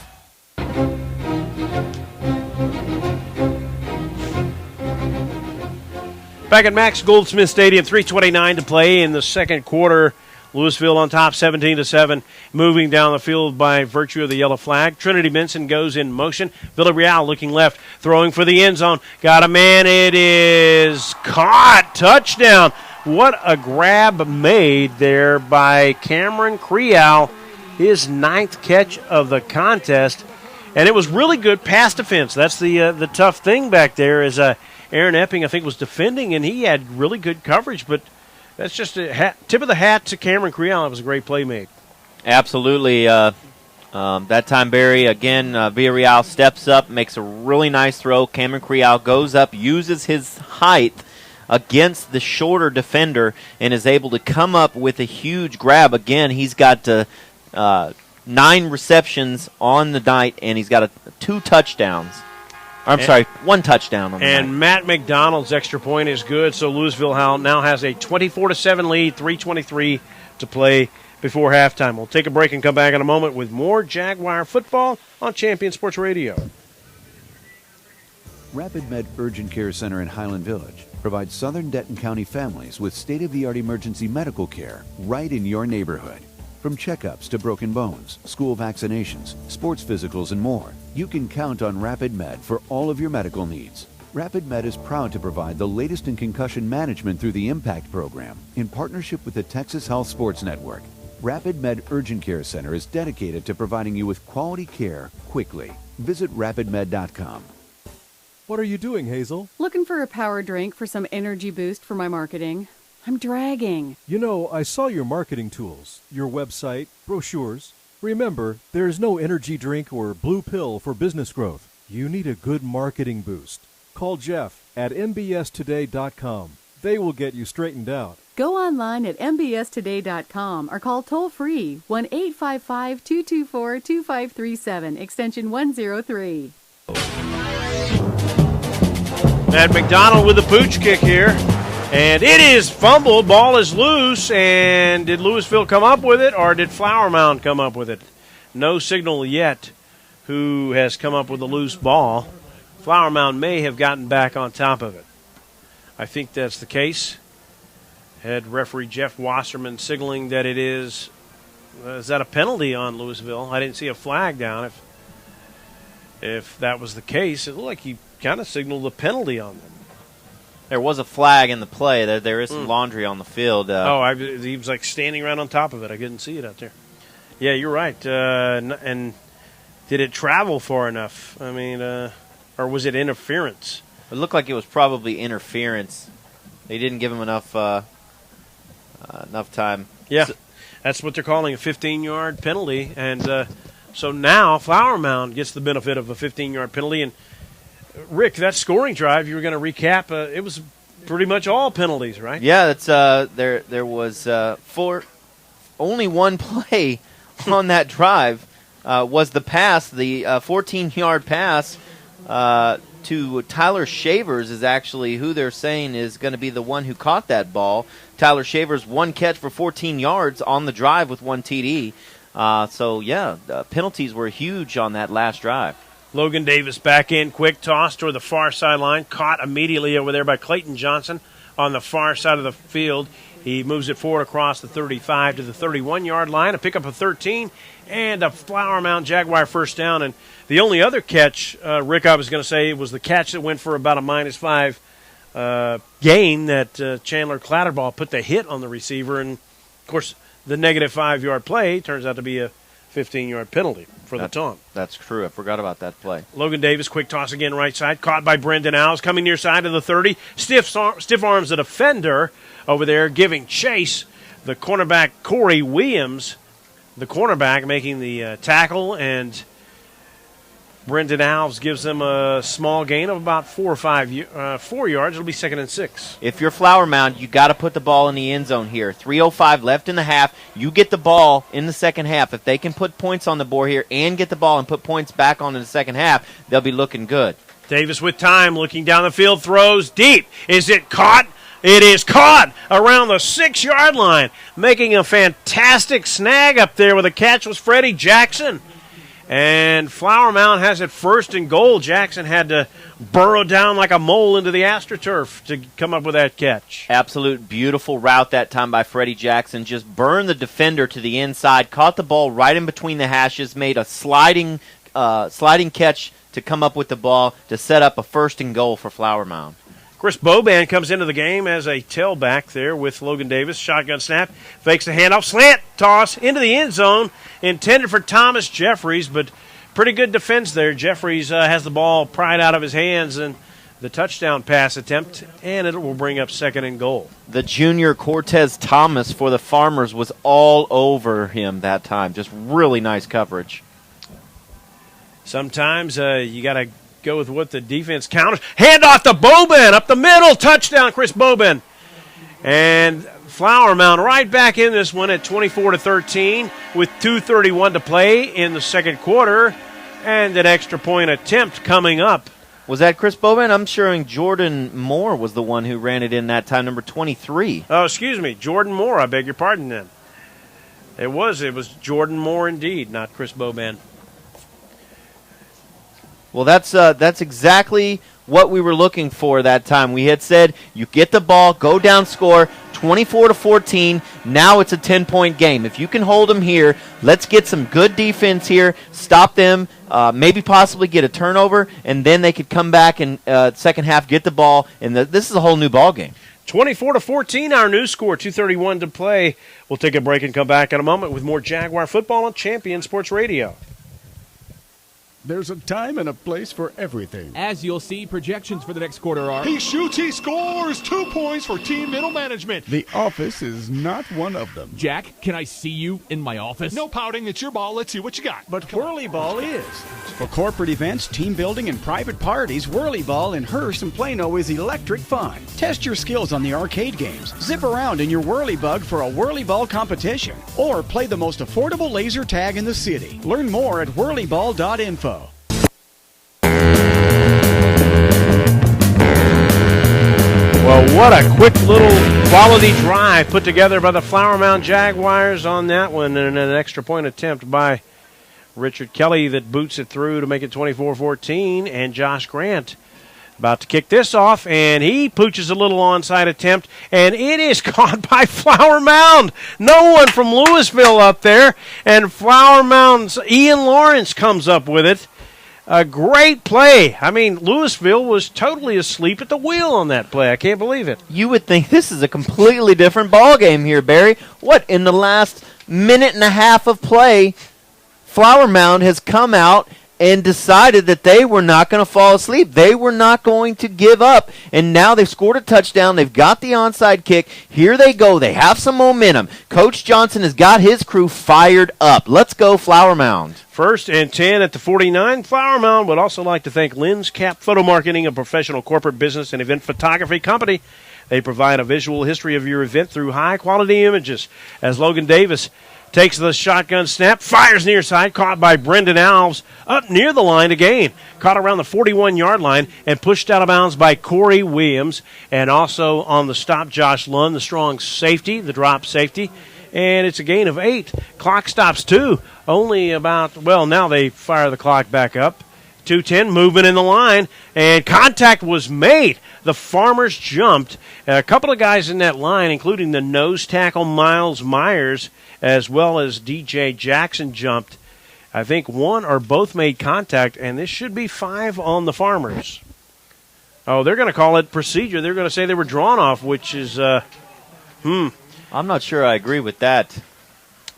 Back at Max Goldsmith Stadium, 3:29 to play in the second quarter. Lewisville on top, 17-7, moving down the field by virtue of the yellow flag. Trinity Benson goes in motion. Villarreal looking left, throwing for the end zone. Got a man. It is caught. Touchdown. What a grab made there by Cameron Creal. His 9th catch of the contest. And it was really good pass defense. That's the tough thing back there is Aaron Epping, I think, was defending, and he had really good coverage. But that's just a tip of the hat to Cameron Creal. It was a great play made. Absolutely. That time, Barry, again, Villarreal steps up, makes a really nice throw. Cameron Creal goes up, uses his height against the shorter defender, and is able to come up with a huge grab. Again, he's got 9 receptions on the night, and he's got 2 touchdowns. One touchdown on the night. And Matt McDonald's extra point is good, so Lewisville now has a 24-7 lead, 3:23 to play before halftime. We'll take a break and come back in a moment with more Jaguar football on Champion Sports Radio. Rapid Med Urgent Care Center in Highland Village provides Southern Denton County families with state-of-the-art emergency medical care right in your neighborhood. From checkups to broken bones, school vaccinations, sports physicals, and more, you can count on Rapid Med for all of your medical needs. Rapid Med is proud to provide the latest in concussion management through the IMPACT program in partnership with the Texas Health Sports Network. Rapid Med Urgent Care Center is dedicated to providing you with quality care quickly. Visit rapidmed.com. What are you doing, Hazel? Looking for a power drink for some energy boost for my marketing. I'm dragging. You know, I saw your marketing tools, your website, brochures. Remember, there's no energy drink or blue pill for business growth. You need a good marketing boost. Call Jeff at mbstoday.com. They will get you straightened out. Go online at mbstoday.com or call toll-free 1-855-224-2537, extension 103. Matt McDonald with the pooch kick here. And it is fumbled. Ball is loose. And did Lewisville come up with it, or did Flower Mound come up with it? No signal yet who has come up with a loose ball. Flower Mound may have gotten back on top of it. I think that's the case. Head referee Jeff Wasserman signaling that it is that a penalty on Lewisville? I didn't see a flag down. If that was the case, it looked like he kind of signaled a penalty on them. There was a flag in the play. There is some laundry on the field. He was like standing right on top of it. I couldn't see it out there. Yeah, you're right. And did it travel far enough? I mean, or was it interference? It looked like it was probably interference. They didn't give him enough time. Yeah, that's what they're calling a 15-yard penalty. And so now Flower Mound gets the benefit of a 15-yard penalty. And Rick, that scoring drive you were going to recap, it was pretty much all penalties, right? Yeah, that's there was only one play on that drive was the pass, the 14-yard pass to Tyler Shavers is actually who they're saying is going to be the one who caught that ball. Tyler Shavers, 1 catch for 14 yards on the drive with 1 TD. The penalties were huge on that last drive. Logan Davis back in, quick toss toward the far sideline, caught immediately over there by Clayton Johnson on the far side of the field. He moves it forward across the 35 to the 31-yard line, a pickup of 13, and a Flower Mound Jaguar first down. And the only other catch, Rick, I was going to say, was the catch that went for about a -5 gain that Chandler Clatterball put the hit on the receiver. And, of course, the -5-yard play turns out to be a 15-yard penalty for the taunt. That's true. I forgot about that play. Logan Davis, quick toss again, right side, caught by Brendan Alves, coming near side of the 30. Stiff arms the defender over there, giving chase. The cornerback, Corey Williams, the cornerback, making the tackle, and Brendan Alves gives them a small gain of about 4 yards. It'll be 2nd and 6. If you're Flower Mound, you got to put the ball in the end zone here. 3:05 left in the half. You get the ball in the second half. If they can put points on the board here and get the ball and put points back on in the second half, they'll be looking good. Davis with time, looking down the field, throws deep. Is it caught? It is caught around the 6-yard line. Making a fantastic snag up there with a catch was Freddie Jackson. And Flower Mound has it 1st and goal. Jackson had to burrow down like a mole into the AstroTurf to come up with that catch. Absolute beautiful route that time by Freddie Jackson. Just burned the defender to the inside, caught the ball right in between the hashes, made a sliding catch to come up with the ball to set up a 1st and goal for Flower Mound. Chris Boban comes into the game as a tailback there with Logan Davis. Shotgun snap, fakes the handoff, slant toss into the end zone, intended for Thomas Jeffries, but pretty good defense there. Jeffries has the ball pried out of his hands, and the touchdown pass attempt, and it will bring up 2nd and goal. The junior Cortez Thomas for the Farmers was all over him that time. Just really nice coverage. Sometimes you got to go with what the defense counters. Hand off to Boban, up the middle, touchdown, Chris Boban. And Flower Mound right back in this one at 24-13 with 2:31 to play in the second quarter, and an extra point attempt coming up. Was that Chris Boban? I'm sure Jordan Moore was the one who ran it in that time, number 23. Oh, excuse me, Jordan Moore. I beg your pardon then. It was Jordan Moore indeed, not Chris Boban. Well, that's exactly what we were looking for that time. We had said you get the ball, go down, score, 24-14. Now it's a 10-point game. If you can hold them here, let's get some good defense here, stop them, maybe possibly get a turnover, and then they could come back in second half, get the ball, and this is a whole new ball game. 24-14, our new score, 2:31 to play. We'll take a break and come back in a moment with more Jaguar football on Champion Sports Radio. There's a time and a place for everything. As you'll see, projections for the next quarter are... He shoots, he scores! 2 points for team middle management. The office is not one of them. Jack, can I see you in my office? No pouting, it's your ball. Let's see what you got. But Whirly Ball is. For corporate events, team building, and private parties, Whirly Ball in Hearst and Plano is electric fun. Test your skills on the arcade games. Zip around in your Whirly Bug for a Whirly Ball competition. Or play the most affordable laser tag in the city. Learn more at whirlyball.info. Well, what a quick little quality drive put together by the Flower Mound Jaguars on that one, and an extra point attempt by Richard Kelly that boots it through to make it 24-14, and Josh Grant about to kick this off, and he pooches a little onside attempt, and it is caught by Flower Mound. No one from Lewisville up there, and Flower Mound's Ian Lawrence comes up with it. A great play. I mean, Lewisville was totally asleep at the wheel on that play. I can't believe it. You would think this is a completely different ball game here, Barry. What, in the last minute and a half of play, Flower Mound has come out and decided that they were not going to fall asleep. They were not going to give up. And now they've scored a touchdown. They've got the onside kick. Here they go. They have some momentum. Coach Johnson has got his crew fired up. Let's go, Flower Mound. 1st and 10 at the 49. Flower Mound would also like to thank Lynn's Cap Photo Marketing, a professional corporate business and event photography company. They provide a visual history of your event through high-quality images. As Logan Davis takes the shotgun snap, fires near side, caught by Brendan Alves up near the line to gain. Caught around the 41-yard line and pushed out of bounds by Corey Williams. And also on the stop, Josh Lund, the strong safety, the drop safety. And it's a gain of 8. Clock stops too. Only about, well, now they fire the clock back up 2-10, movement in the line, and contact was made. The Farmers jumped. A couple of guys in that line, including the nose tackle Miles Myers, as well as DJ Jackson, jumped. I think one or both made contact, and this should be 5 on the Farmers. Oh, they're going to call it procedure. They're going to say they were drawn off, which is, I'm not sure I agree with that.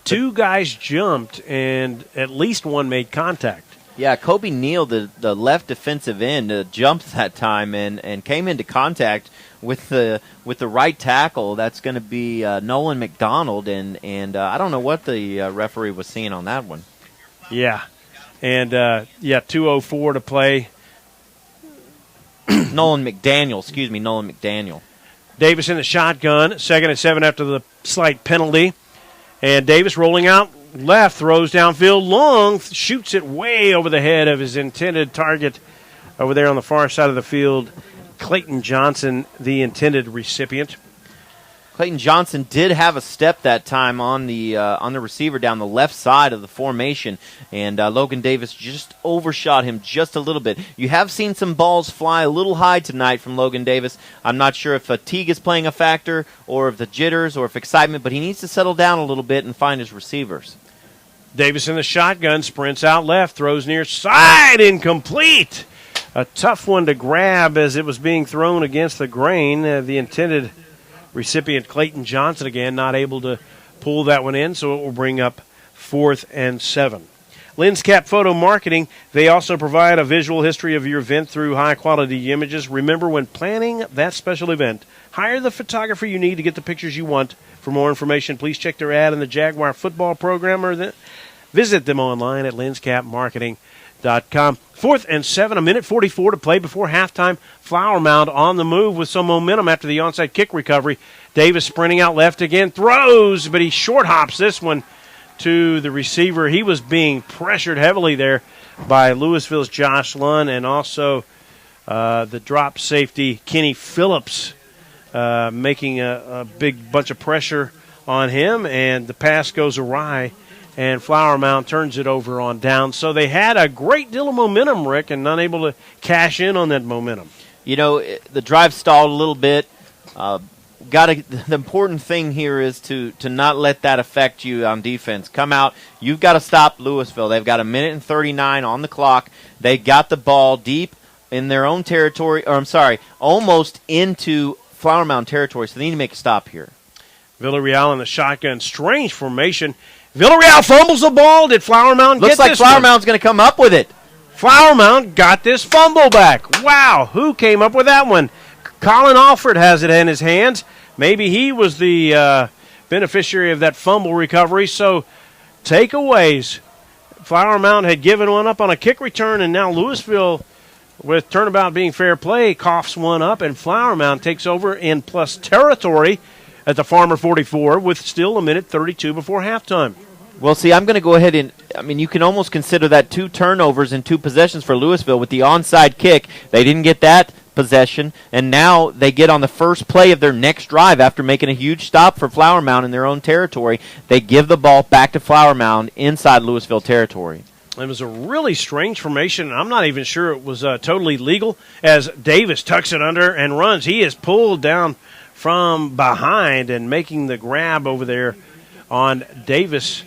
2 guys jumped, and at least one made contact. Yeah, Kobe Neal, the left defensive end, jumped that time and came into contact with the right tackle. That's going to be Nolan McDonald, and I don't know what the referee was seeing on that one. Yeah, and 2:04 to play. Nolan McDaniel. Davis in the shotgun, 2nd and 7 after the slight penalty. And Davis rolling out left, throws downfield long, shoots it way over the head of his intended target over there on the far side of the field. Clayton Johnson, the intended recipient. Clayton Johnson did have a step that time on the receiver down the left side of the formation, and Logan Davis just overshot him just a little bit. You have seen some balls fly a little high tonight from Logan Davis. I'm not sure if fatigue is playing a factor or if the jitters or if excitement, but he needs to settle down a little bit and find his receivers. Davis in the shotgun, sprints out left, throws near side, incomplete. A tough one to grab as it was being thrown against the grain. The intended recipient, Clayton Johnson, again, not able to pull that one in, so it will bring up 4th and 7. LensCap Photo Marketing, they also provide a visual history of your event through high-quality images. Remember, when planning that special event, hire the photographer you need to get the pictures you want. For more information, please check their ad in the Jaguar football program or visit them online at lenscapmarketing.com. 4th and 7, a minute 44 to play before halftime. Flower Mound on the move with some momentum after the onside kick recovery. Davis sprinting out left again, throws, but he short hops this one to the receiver. He was being pressured heavily there by Lewisville's Josh Lund and also the drop safety Kenny Phillips making a big bunch of pressure on him, and the pass goes awry. And Flower Mound turns it over on down. So they had a great deal of momentum, Rick, and not able to cash in on that momentum. You know, the drive stalled a little bit. The important thing here is to not let that affect you on defense. Come out. You've got to stop Lewisville. They've got a minute and 39 on the clock. They got the ball deep in their own territory, almost into Flower Mound territory, so they need to make a stop here. Villarreal in the shotgun. Strange formation. Villarreal fumbles the ball. Did Flower Mound get this? Looks like Flower Mound's going to come up with it. Flower Mound got this fumble back. Wow, who came up with that one? Colin Alford has it in his hands. Maybe he was the beneficiary of that fumble recovery. So, takeaways. Flower Mound had given one up on a kick return, and now Lewisville, with turnabout being fair play, coughs one up, and Flower Mound takes over in plus territory at the Farmer 44 with still a minute 32 before halftime. Well, see, I'm going to go ahead and, you can almost consider that 2 turnovers and 2 possessions for Lewisville with the onside kick. They didn't get that possession, and now they get on the first play of their next drive after making a huge stop for Flower Mound in their own territory. They give the ball back to Flower Mound inside Lewisville territory. It was a really strange formation. I'm not even sure it was totally legal as Davis tucks it under and runs. He is pulled down from behind, and making the grab over there on Davis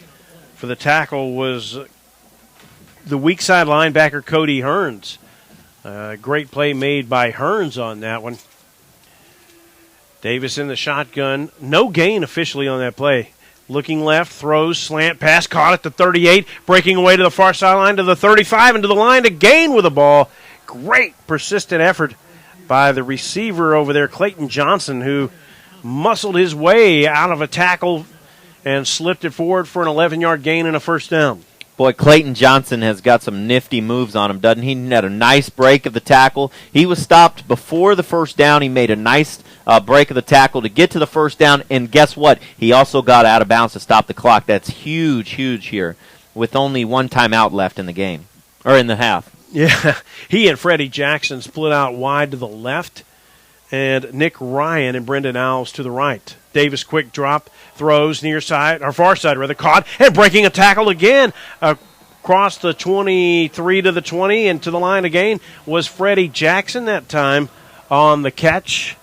for the tackle was the weak side linebacker Cody Hearns. Great play made by Hearns on that one. Davis in the shotgun. No gain officially on that play. Looking left, throws, slant pass, caught at the 38, breaking away to the far sideline to the 35 and to the line to gain with the ball. Great persistent effort by the receiver over there, Clayton Johnson, who muscled his way out of a tackle and slipped it forward for an 11-yard gain and a first down. Boy, Clayton Johnson has got some nifty moves on him, doesn't he? He had a nice break of the tackle. He was stopped before the first down. He made a nice break of the tackle to get to the first down, and guess what? He also got out of bounds to stop the clock. That's huge, huge here with only 1 timeout left in the game, or in the half. Yeah, he and Freddie Jackson split out wide to the left, and Nick Ryan and Brendan Alves to the right. Davis quick drop, throws near side, or far side rather, caught, and breaking a tackle again. Across the 23 to the 20 and to the line again was Freddie Jackson that time on the catch.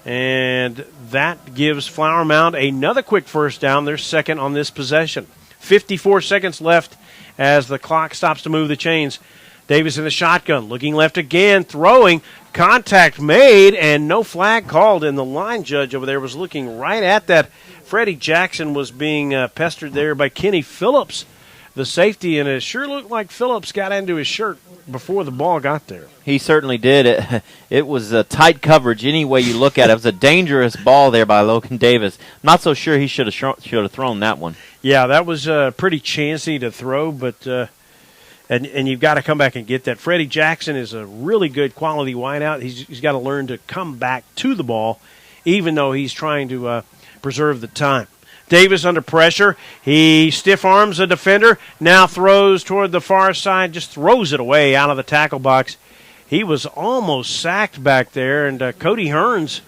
And that gives Flower Mound another quick first down. They're second on this possession. 54 seconds left as the clock stops to move the chains. Davis in the shotgun, looking left again, throwing, contact made, and no flag called. And the line judge over there was looking right at that. Freddie Jackson was being pestered there by Kenny Phillips, the safety, and it sure looked like Phillips got into his shirt before the ball got there. He certainly did. It was a tight coverage any way you look at it. It was a dangerous ball there by Logan Davis. I'm not so sure he should have thrown that one. Yeah, that was pretty chancy to throw, but and you've got to come back and get that. Freddie Jackson is a really good quality wideout. He's got to learn to come back to the ball, even though he's trying to preserve the time. Davis under pressure. He stiff arms a defender, now throws toward the far side, just throws it away out of the tackle box. He was almost sacked back there, and Cody Hearns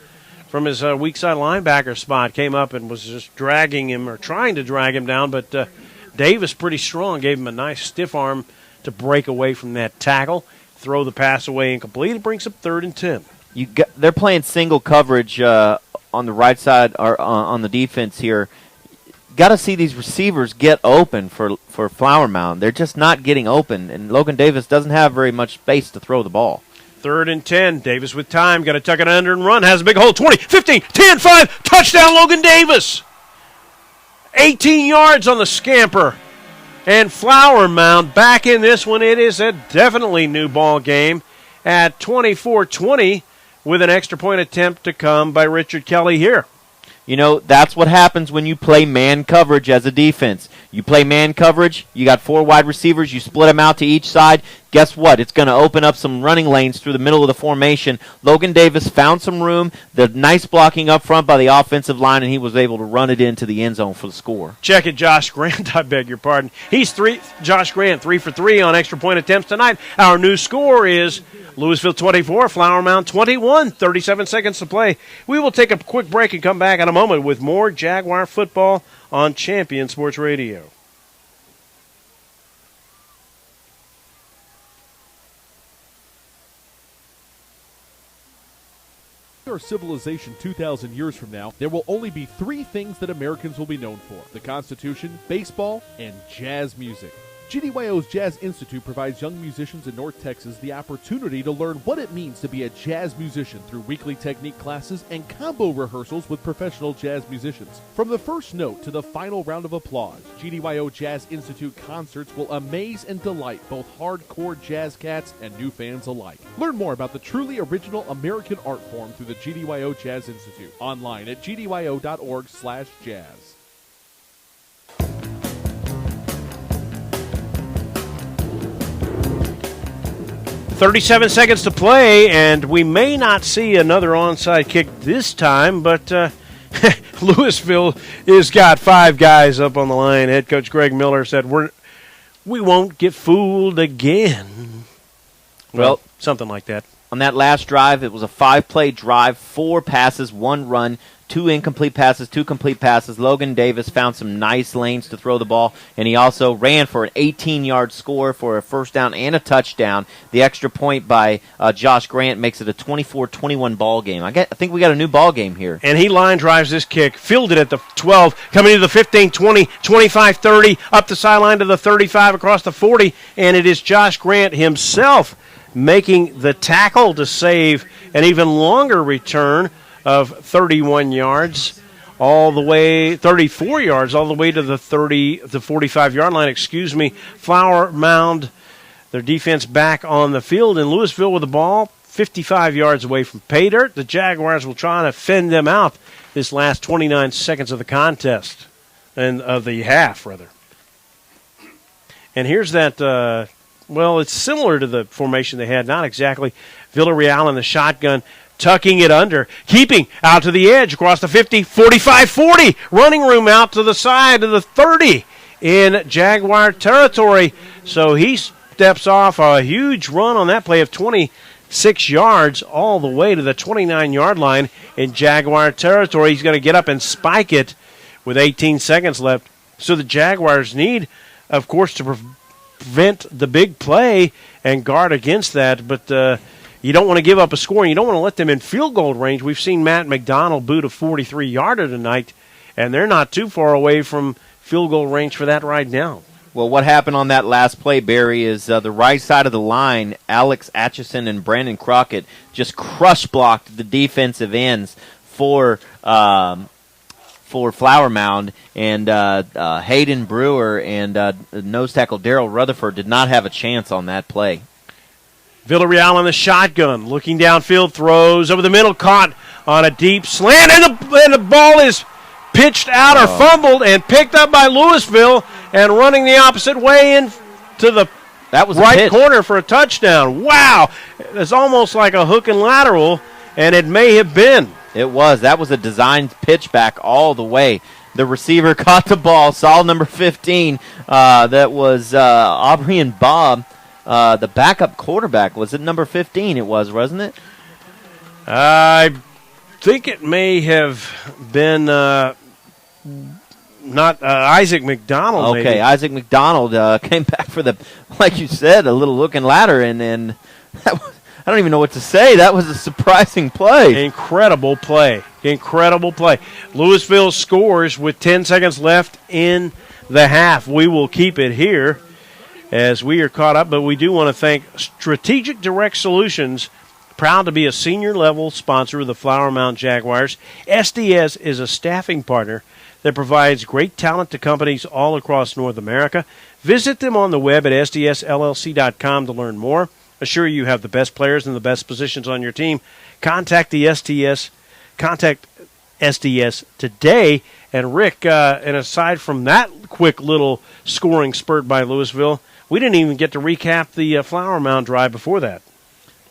from his weak side linebacker spot came up and was just dragging him or trying to drag him down, but Davis pretty strong, gave him a nice stiff arm to break away from that tackle, throw the pass away incomplete. It brings up 3rd and 10. They're playing single coverage on the right side or on the defense here. Got to see these receivers get open for Flower Mound. They're just not getting open, and Logan Davis doesn't have very much space to throw the ball. 3rd and 10. Davis with time. Got to tuck it under and run. Has a big hole. 20, 15, 10, 5. Touchdown, Logan Davis. 18 yards on the scamper. And Flower Mound back in this one. It is a definitely new ball game at 24-20 with an extra point attempt to come by Richard Kelly here. You know, that's what happens when you play man coverage as a defense. You play man coverage, you got 4 wide receivers, you split them out to each side. Guess what? It's going to open up some running lanes through the middle of the formation. Logan Davis found some room, the nice blocking up front by the offensive line, and he was able to run it into the end zone for the score. Check it, Josh Grant, I beg your pardon. Josh Grant, 3 for 3 on extra point attempts tonight. Our new score is Lewisville 24, Flower Mound 21, 37 seconds to play. We will take a quick break and come back in a moment with more Jaguar football on Champion Sports Radio. Our civilization 2,000 years from now, there will only be 3 things that Americans will be known for: the Constitution, baseball, and jazz music. GDYO's Jazz Institute provides young musicians in North Texas the opportunity to learn what it means to be a jazz musician through weekly technique classes and combo rehearsals with professional jazz musicians. From the first note to the final round of applause, GDYO Jazz Institute concerts will amaze and delight both hardcore jazz cats and new fans alike. Learn more about the truly original American art form through the GDYO Jazz Institute, online at gdyo.org/jazz. 37 seconds to play, and we may not see another onside kick this time, but Lewisville has got 5 guys up on the line. Head coach Greg Miller said, we won't get fooled again. Well, something like that. On that last drive, it was a 5-play drive, 4 passes, 1 run, 2 incomplete passes, 2 complete passes. Logan Davis found some nice lanes to throw the ball, and he also ran for an 18-yard score for a first down and a touchdown. The extra point by Josh Grant makes it a 24-21 ball game. I think we got a new ball game here. And he line drives this kick, fielded at the 12, coming to the 15, 20, 25, 30, up the sideline to the 35, across the 40, and it is Josh Grant himself making the tackle to save an even longer return of 31 yards, all the way 34 yards, all the way to the 45-yard line. Flower Mound, their defense back on the field, and Lewisville with the ball, 55 yards away from pay dirt. The Jaguars will try to fend them out this last 29 seconds of the contest, and of the half rather. And here's that. Well, it's similar to the formation they had, not exactly. Villarreal in the shotgun, tucking it under, keeping out to the edge, across the 50, 45, 40, running room out to the side of the 30 in Jaguar territory. So he steps off a huge run on that play of 26 yards all the way to the 29-yard line in Jaguar territory. He's going to get up and spike it with 18 seconds left. So the Jaguars need of course, to prevent the big play and guard against that. But you don't want to give up a score, and you don't want to let them in field goal range. We've seen Matt McDonald boot a 43-yarder tonight, and they're not too far away from field goal range for that right now. Well, what happened on that last play, Barry, is the right side of the line, Alex Atchison and Brandon Crockett just crush-blocked the defensive ends for Flower Mound, and Hayden Brewer and nose tackle Darrell Rutherford did not have a chance on that play. Villarreal on the shotgun, looking downfield, throws over the middle, caught on a deep slant, and the ball is pitched out or fumbled and picked up by Lewisville and running the opposite way into the right corner for a touchdown. Wow! It's almost like a hook and lateral, and it may have been. It was. That was a designed pitch back all the way. The receiver caught the ball, saw number 15. That was Aubrey and Bob, the backup quarterback. Was it number 15? It was, wasn't it? I think it may have been not Isaac McDonald. Okay, maybe. Isaac McDonald came back for the, like you said, a little looking ladder, and that was, I don't even know what to say. That was a surprising play. Incredible play. Incredible play. Lewisville scores with 10 seconds left in the half. We will keep it here as we are caught up, but we do want to thank Strategic Direct Solutions, proud to be a senior-level sponsor of the Flower Mound Jaguars. SDS is a staffing partner that provides great talent to companies all across North America. Visit them on the web at sdsllc.com to learn more. Assure you have the best players in the best positions on your team. Contact SDS today. And Rick, and aside from that quick little scoring spurt by Lewisville, we didn't even get to recap the Flower Mound drive before that.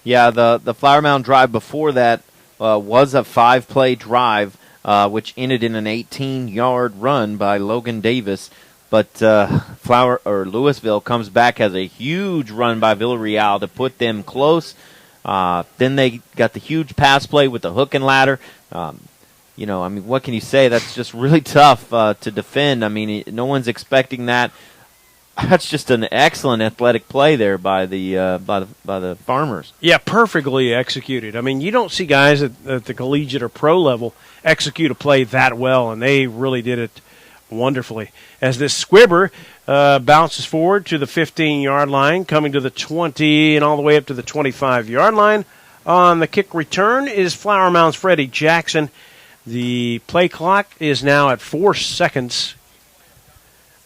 Yeah, the Flower Mound drive before that was a 5-play drive, which ended in an 18-yard run by Logan Davis. But Lewisville comes back, has a huge run by Villarreal to put them close. Then they got the huge pass play with the hook and ladder. What can you say? That's just really tough to defend. I mean, no one's expecting that. That's just an excellent athletic play there by the Farmers. Yeah, perfectly executed. I mean, you don't see guys at the collegiate or pro level execute a play that well, and they really did it wonderfully. As this Squibber bounces forward to the 15-yard line, coming to the 20 and all the way up to the 25-yard line. On the kick return is Flower Mound's Freddie Jackson. The play clock is now at 4 seconds.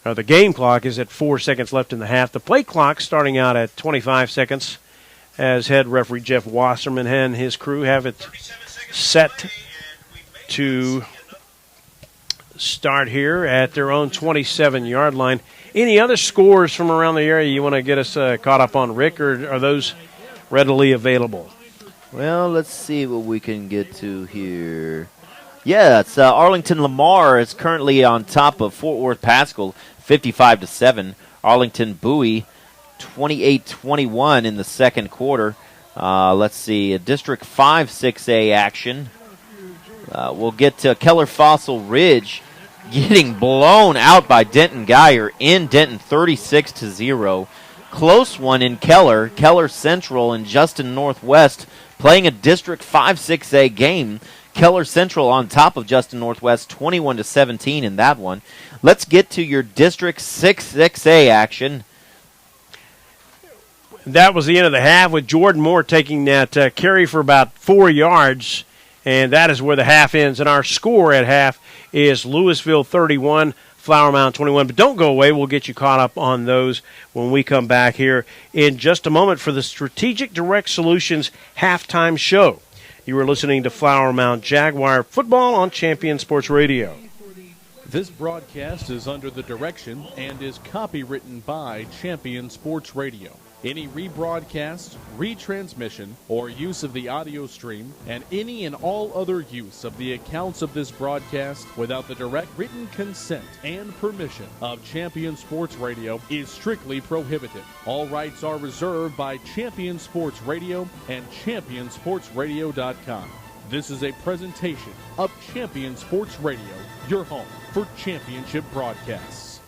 The game clock is at 4 seconds left in the half. The play clock starting out at 25 seconds as head referee Jeff Wasserman and his crew have it set to start here at their own 27-yard line. Any other scores from around the area you want to get us caught up on, Rick, or are those readily available? Well, let's see what we can get to here. Yeah, it's Arlington Lamar is currently on top of Fort Worth Pascal, 55-7. Arlington Bowie, 28-21 in the second quarter. Let's see, District 5 6A action. We'll get to Keller Fossil Ridge getting blown out by Denton Geyer in Denton, 36-0. Close one in Keller. Keller Central and Justin Northwest playing a District 5 6A game. Keller Central on top of Justin Northwest, 21-17 in that one. Let's get to your District 6 6A action. That was the end of the half with Jordan Moore taking that carry for about 4 yards, and that is where the half ends. And our score at half is Lewisville 31, Flower Mound 21. But don't go away. We'll get you caught up on those when we come back here in just a moment for the Strategic Direct Solutions halftime show. You are listening to Flower Mound Jaguar football on Champion Sports Radio. This broadcast is under the direction and is copywritten by Champion Sports Radio. Any rebroadcast, retransmission, or use of the audio stream, and any and all other use of the accounts of this broadcast without the direct written consent and permission of Champion Sports Radio is strictly prohibited. All rights are reserved by Champion Sports Radio and ChampionSportsRadio.com. This is a presentation of Champion Sports Radio, your home for championship broadcasts.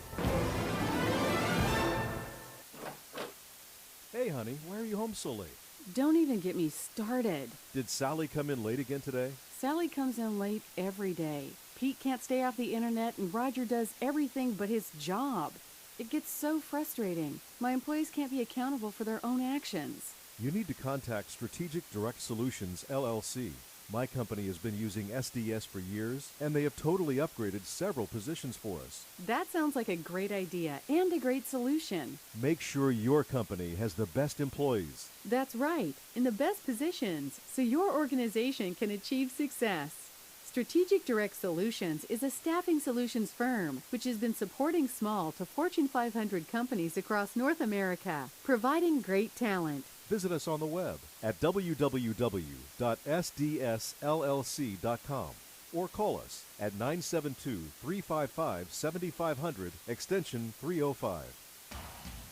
honey. Why are you home so late? Don't even get me started. Did Sally come in late again today? Sally comes in late every day. Pete can't stay off the internet, and Roger does everything but his job. It gets so frustrating. My employees can't be accountable for their own actions. You need to contact Strategic Direct Solutions, LLC. My company has been using SDS for years, and they have totally upgraded several positions for us. That sounds like a great idea and a great solution. Make sure your company has the best employees. That's right, in the best positions, so your organization can achieve success. Strategic Direct Solutions is a staffing solutions firm which has been supporting small to Fortune 500 companies across North America, providing great talent. Visit us on the web at www.sdsllc.com or call us at 972-355-7500 extension 305.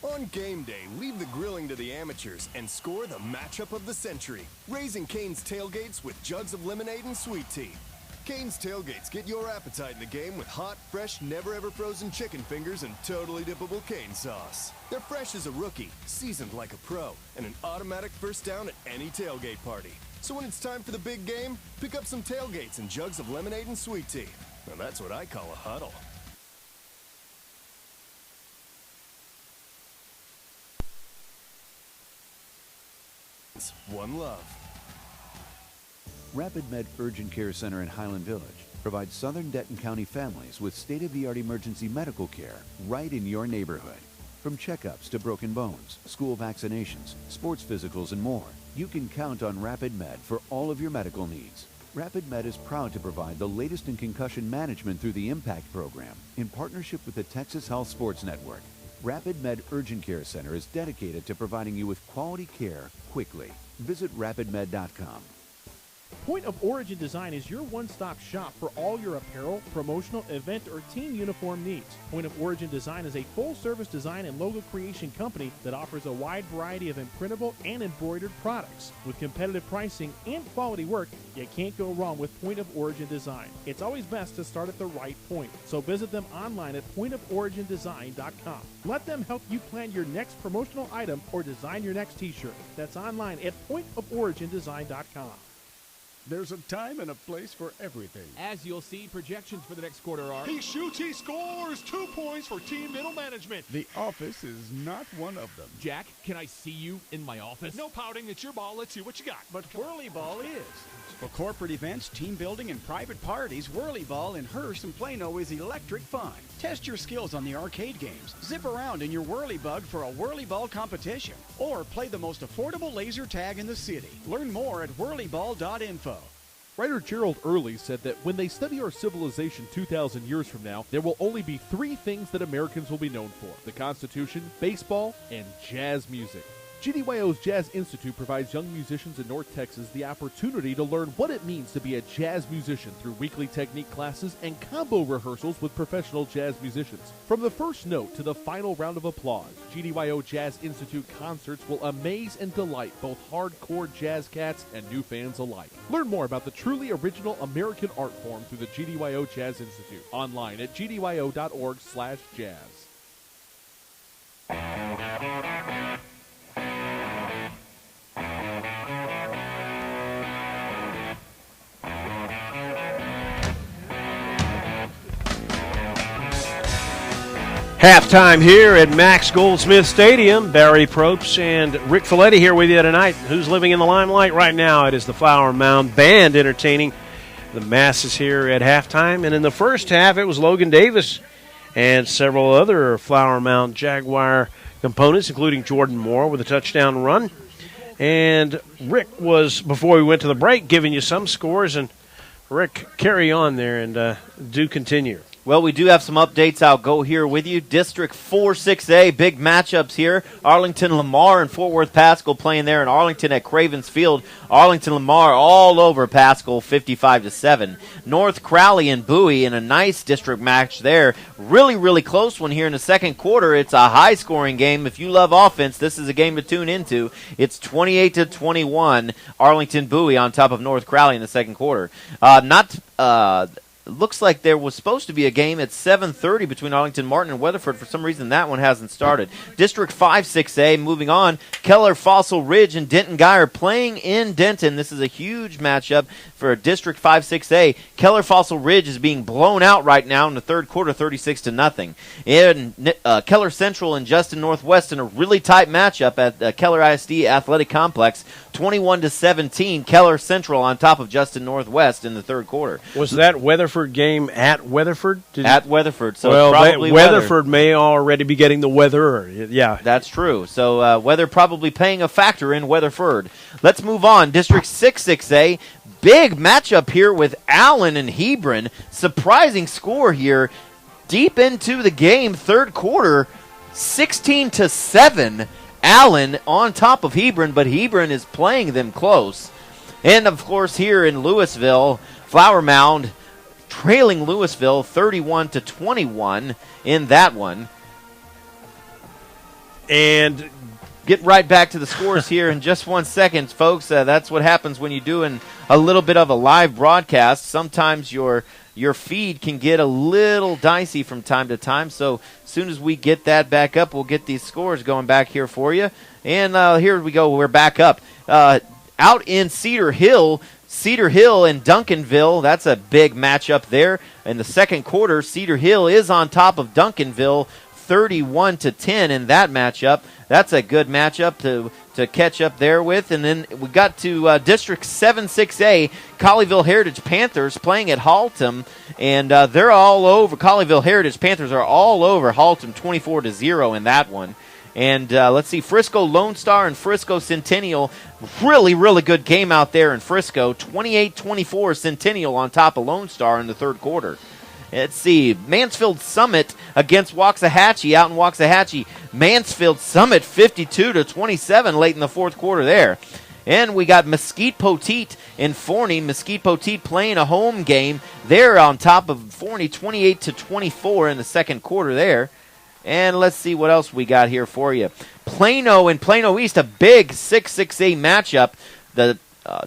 On game day, leave the grilling to the amateurs and score the matchup of the century. Raising Cane's tailgates with jugs of lemonade and sweet tea. Cane's Tailgates get your appetite in the game with hot, fresh, never-ever-frozen chicken fingers and totally dippable cane sauce. They're fresh as a rookie, seasoned like a pro, and an automatic first down at any tailgate party. So when it's time for the big game, pick up some tailgates and jugs of lemonade and sweet tea. Now that's what I call a huddle. One love. Rapid Med Urgent Care Center in Highland Village provides Southern Denton County families with state-of-the-art emergency medical care right in your neighborhood. From checkups to broken bones, school vaccinations, sports physicals, and more, you can count on Rapid Med for all of your medical needs. Rapid Med is proud to provide the latest in concussion management through the IMPACT program in partnership with the Texas Health Sports Network. Rapid Med Urgent Care Center is dedicated to providing you with quality care quickly. Visit rapidmed.com. Point of Origin Design is your one-stop shop for all your apparel, promotional, event, or team uniform needs. Point of Origin Design is a full-service design and logo creation company that offers a wide variety of imprintable and embroidered products. With competitive pricing and quality work, you can't go wrong with Point of Origin Design. It's always best to start at the right point, so visit them online at pointoforigindesign.com. Let them help you plan your next promotional item or design your next t-shirt. That's online at pointoforigindesign.com. There's a time and a place for everything. As you'll see, projections for the next quarter are... He shoots, he scores! 2 points for team middle management. The office is not one of them. Jack, can I see you in my office? No pouting, it's your ball. Let's see what you got. But Whirly Ball is. For corporate events, team building, and private parties, Whirly Ball in Hearst and Plano is electric fun. Test your skills on the arcade games. Zip around in your Whirly Bug for a Whirly Ball competition. Or play the most affordable laser tag in the city. Learn more at whirlyball.info. Writer Gerald Early said that when they study our civilization 2,000 years from now, there will only be 3 things that Americans will be known for: the Constitution, baseball, and jazz music. GDYO's Jazz Institute provides young musicians in North Texas the opportunity to learn what it means to be a jazz musician through weekly technique classes and combo rehearsals with professional jazz musicians. From the first note to the final round of applause, GDYO Jazz Institute concerts will amaze and delight both hardcore jazz cats and new fans alike. Learn more about the truly original American art form through the GDYO Jazz Institute online at gdyo.org/jazz. Halftime here at Max Goldsmith Stadium. Barry Probst and Rick Folletti here with you tonight. Who's living in the limelight right now? It is the Flower Mound Band entertaining the masses here at halftime. And in the first half, it was Logan Davis and several other Flower Mound Jaguar components, including Jordan Moore with a touchdown run. And Rick was, before we went to the break, giving you some scores. And Rick, carry on there and do continue. Well, we do have some updates. I'll go here with you. District 4-6A, big matchups here. Arlington-Lamar and Fort Worth Pascal playing there in Arlington at Cravens Field. Arlington-Lamar all over Pascal, 55-7. North Crowley and Bowie in a nice district match there. Really, really close one here in the second quarter. It's a high-scoring game. If you love offense, this is a game to tune into. It's 28-21, Arlington-Bowie on top of North Crowley in the second quarter. looks like there was supposed to be a game at 7:30 between Arlington Martin and Weatherford. For some reason, that one hasn't started. District 5 6A, moving on. Keller, Fossil Ridge, and Denton Guy are playing in Denton. This is a huge matchup for District 5 6A. Keller, Fossil Ridge is being blown out right now in the third quarter, 36-0. And Keller Central and Justin Northwest in a really tight matchup at Keller ISD Athletic Complex, 21-17. Keller Central on top of Justin Northwest in the third quarter. Was that Weatherford game at Weatherford? At Weatherford, so well, it's probably Weatherford may already be getting the weather. Yeah, that's true. So weather probably playing a factor in Weatherford. Let's move on. District 6 6A, big matchup here with Allen and Hebron. Surprising score here, deep into the game, third quarter, 16-7. Allen on top of Hebron, but Hebron is playing them close. And of course, here in Lewisville, Flower Mound trailing Lewisville 31-21 in that one. And get right back to the scores here in just 1 second, folks. That's what happens when you're doing a little bit of a live broadcast. Sometimes your feed can get a little dicey from time to time. So as soon as we get that back up, we'll get these scores going back here for you. And here we go. We're back up. Out in Cedar Hill and Duncanville, that's a big matchup there. In the second quarter, Cedar Hill is on top of Duncanville 31-10 in that matchup. That's a good matchup to catch up there with. And then we got to District 7 6A, Colleyville Heritage Panthers playing at Haltom, and they're all over. Colleyville Heritage Panthers are all over Haltom 24-0 in that one. And let's see, Frisco Lone Star and Frisco Centennial, really, really good game out there in Frisco. 28-24 Centennial on top of Lone Star in the third quarter. Let's see, Mansfield Summit against Waxahachie out in Waxahachie. Mansfield Summit 52-27 late in the fourth quarter there. And we got Mesquite Poteet in Forney. Mesquite Poteet playing a home game. They're on top of Forney 28-24 in the second quarter there. And let's see what else we got here for you. Plano and Plano East, a big 6-6A matchup. The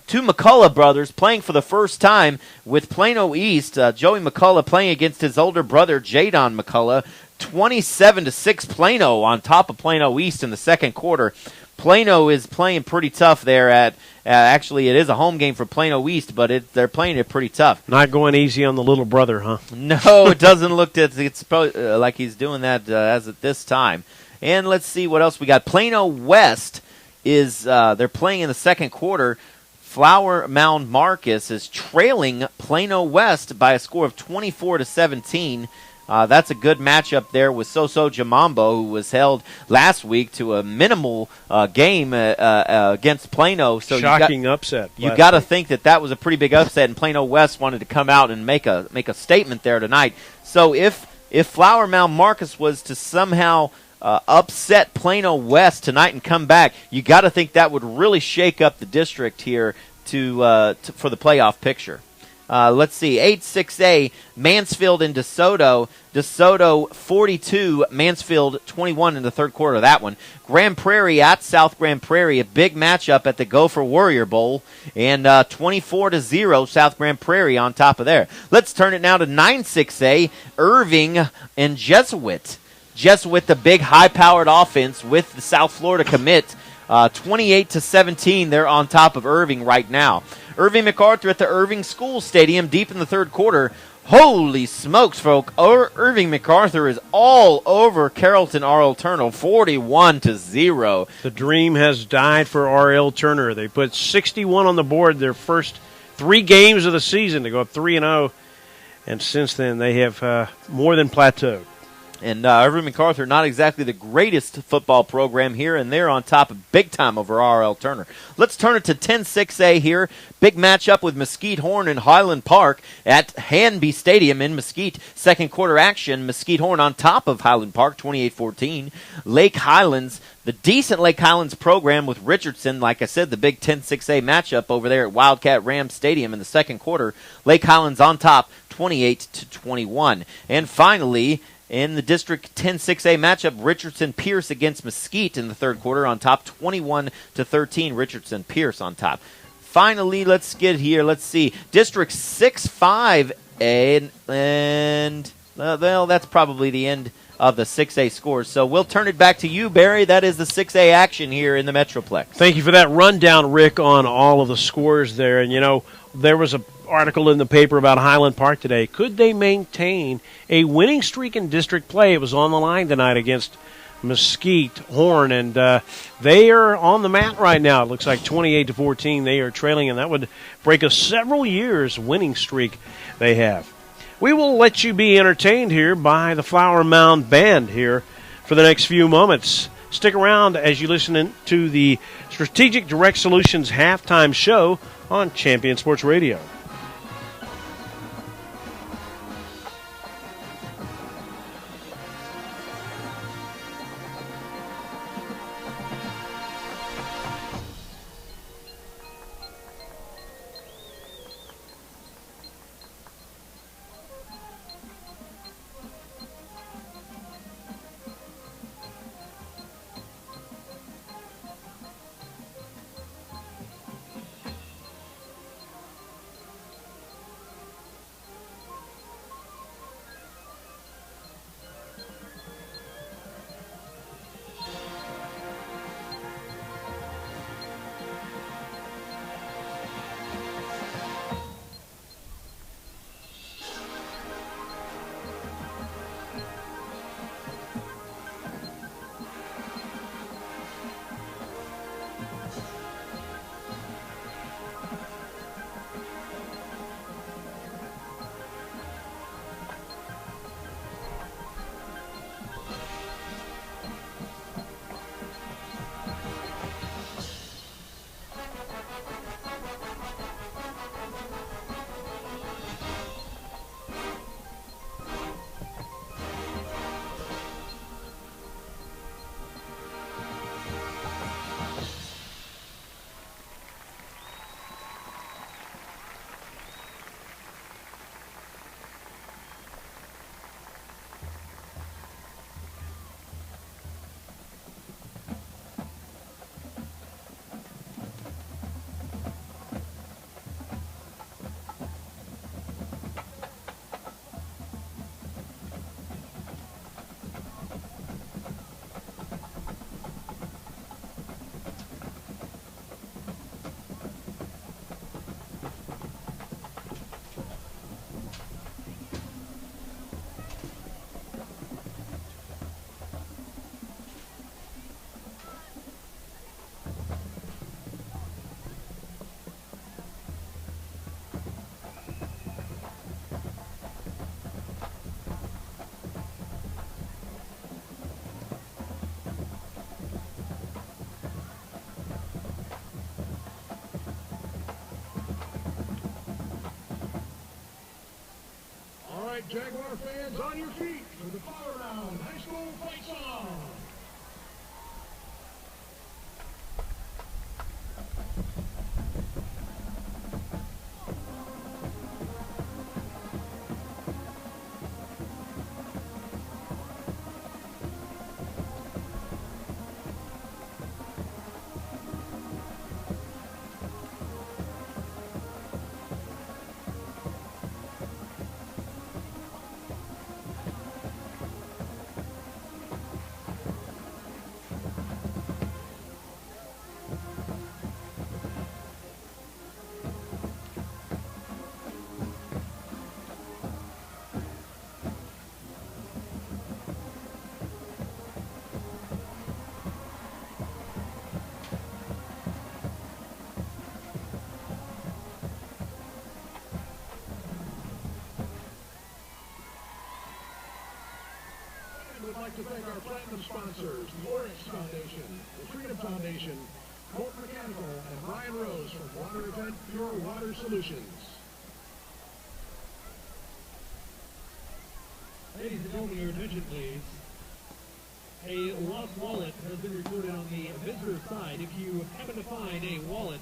two McCullough brothers playing for the first time with Plano East. Joey McCullough playing against his older brother, Jadon McCullough. 27-6 Plano on top of Plano East in the second quarter. Plano is playing pretty tough there at actually, it is a home game for Plano East, but they're playing it pretty tough. Not going easy on the little brother, huh? No, it doesn't look like he's doing that as at this time. And let's see what else we got. Plano West is they're playing in the second quarter. Flower Mound Marcus is trailing Plano West by a score of 24-17. That's a good matchup there with Soso Jamambo, who was held last week to a minimal game against Plano. So shocking upset. You got to think that was a pretty big upset, and Plano West wanted to come out and make a statement there tonight. So if Flower Mound Marcus was to somehow upset Plano West tonight and come back, you got to think that would really shake up the district here for the playoff picture. Let's see, 8-6A, Mansfield and DeSoto. DeSoto 42, Mansfield 21 in the third quarter of that one. Grand Prairie at South Grand Prairie, a big matchup at the Gopher Warrior Bowl. And 24-0, South Grand Prairie on top of there. Let's turn it now to 9-6A, Irving and Jesuit. Jesuit, the big high-powered offense with the South Florida commit. 28-17, they're on top of Irving right now. Irving MacArthur at the Irving School Stadium deep in the third quarter. Holy smokes, folk. Irving MacArthur is all over Carrollton R.L. Turner, 41-0. The dream has died for R.L. Turner. They put 61 on the board their first 3 games of the season to go up 3-0. And since then, they have more than plateaued. And Irving MacArthur, not exactly the greatest football program here, and they're on top of big time over R.L. Turner. Let's turn it to 10-6A here. Big matchup with Mesquite Horn and Highland Park at Hanby Stadium in Mesquite. Second quarter action, Mesquite Horn on top of Highland Park, 28-14. Lake Highlands, the decent Lake Highlands program with Richardson, like I said, the big 10-6A matchup over there at Wildcat Ram Stadium in the second quarter. Lake Highlands on top, 28-21. And finally, in the District 10-6A matchup, Richardson-Pierce against Mesquite in the third quarter on top, 21-13, Richardson-Pierce on top. finally, let's get here. Let's see. District 6-5A, and well, that's probably the end of the 6A scores. So we'll turn it back to you, Barry. That is the 6A action here in the Metroplex. Thank you for that rundown, Rick, on all of the scores there. And, there was an article in the paper about Highland Park today. Could they maintain a winning streak in district play? It was on the line tonight against Mesquite Horn, and they are on the mat right now. It looks like 28-14 they are trailing, and that would break a several years winning streak they have. We will let you be entertained here by the Flower Mound Band here for the next few moments. Stick around as you listen to the Strategic Direct Solutions halftime show on Champion Sports Radio. right, Jaguar fans, on your feet for the Flower Mound High School Fight Song. We'd like to thank our platinum sponsors, the Oryx Foundation, the Freedom Foundation, Colt Mechanical, and Brian Rose from Water Event Pure Water Solutions. Ladies and gentlemen, your attention, please. A lost wallet has been reported on the visitor side. If you happen to find a wallet,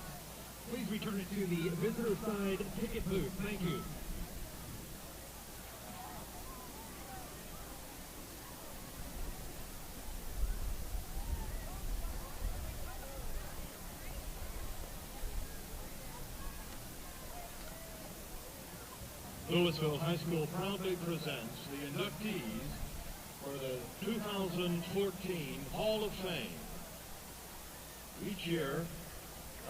please return it to the visitor side ticket booth. Thank you. Lewisville High School proudly presents the inductees for the 2014 Hall of Fame. Each year,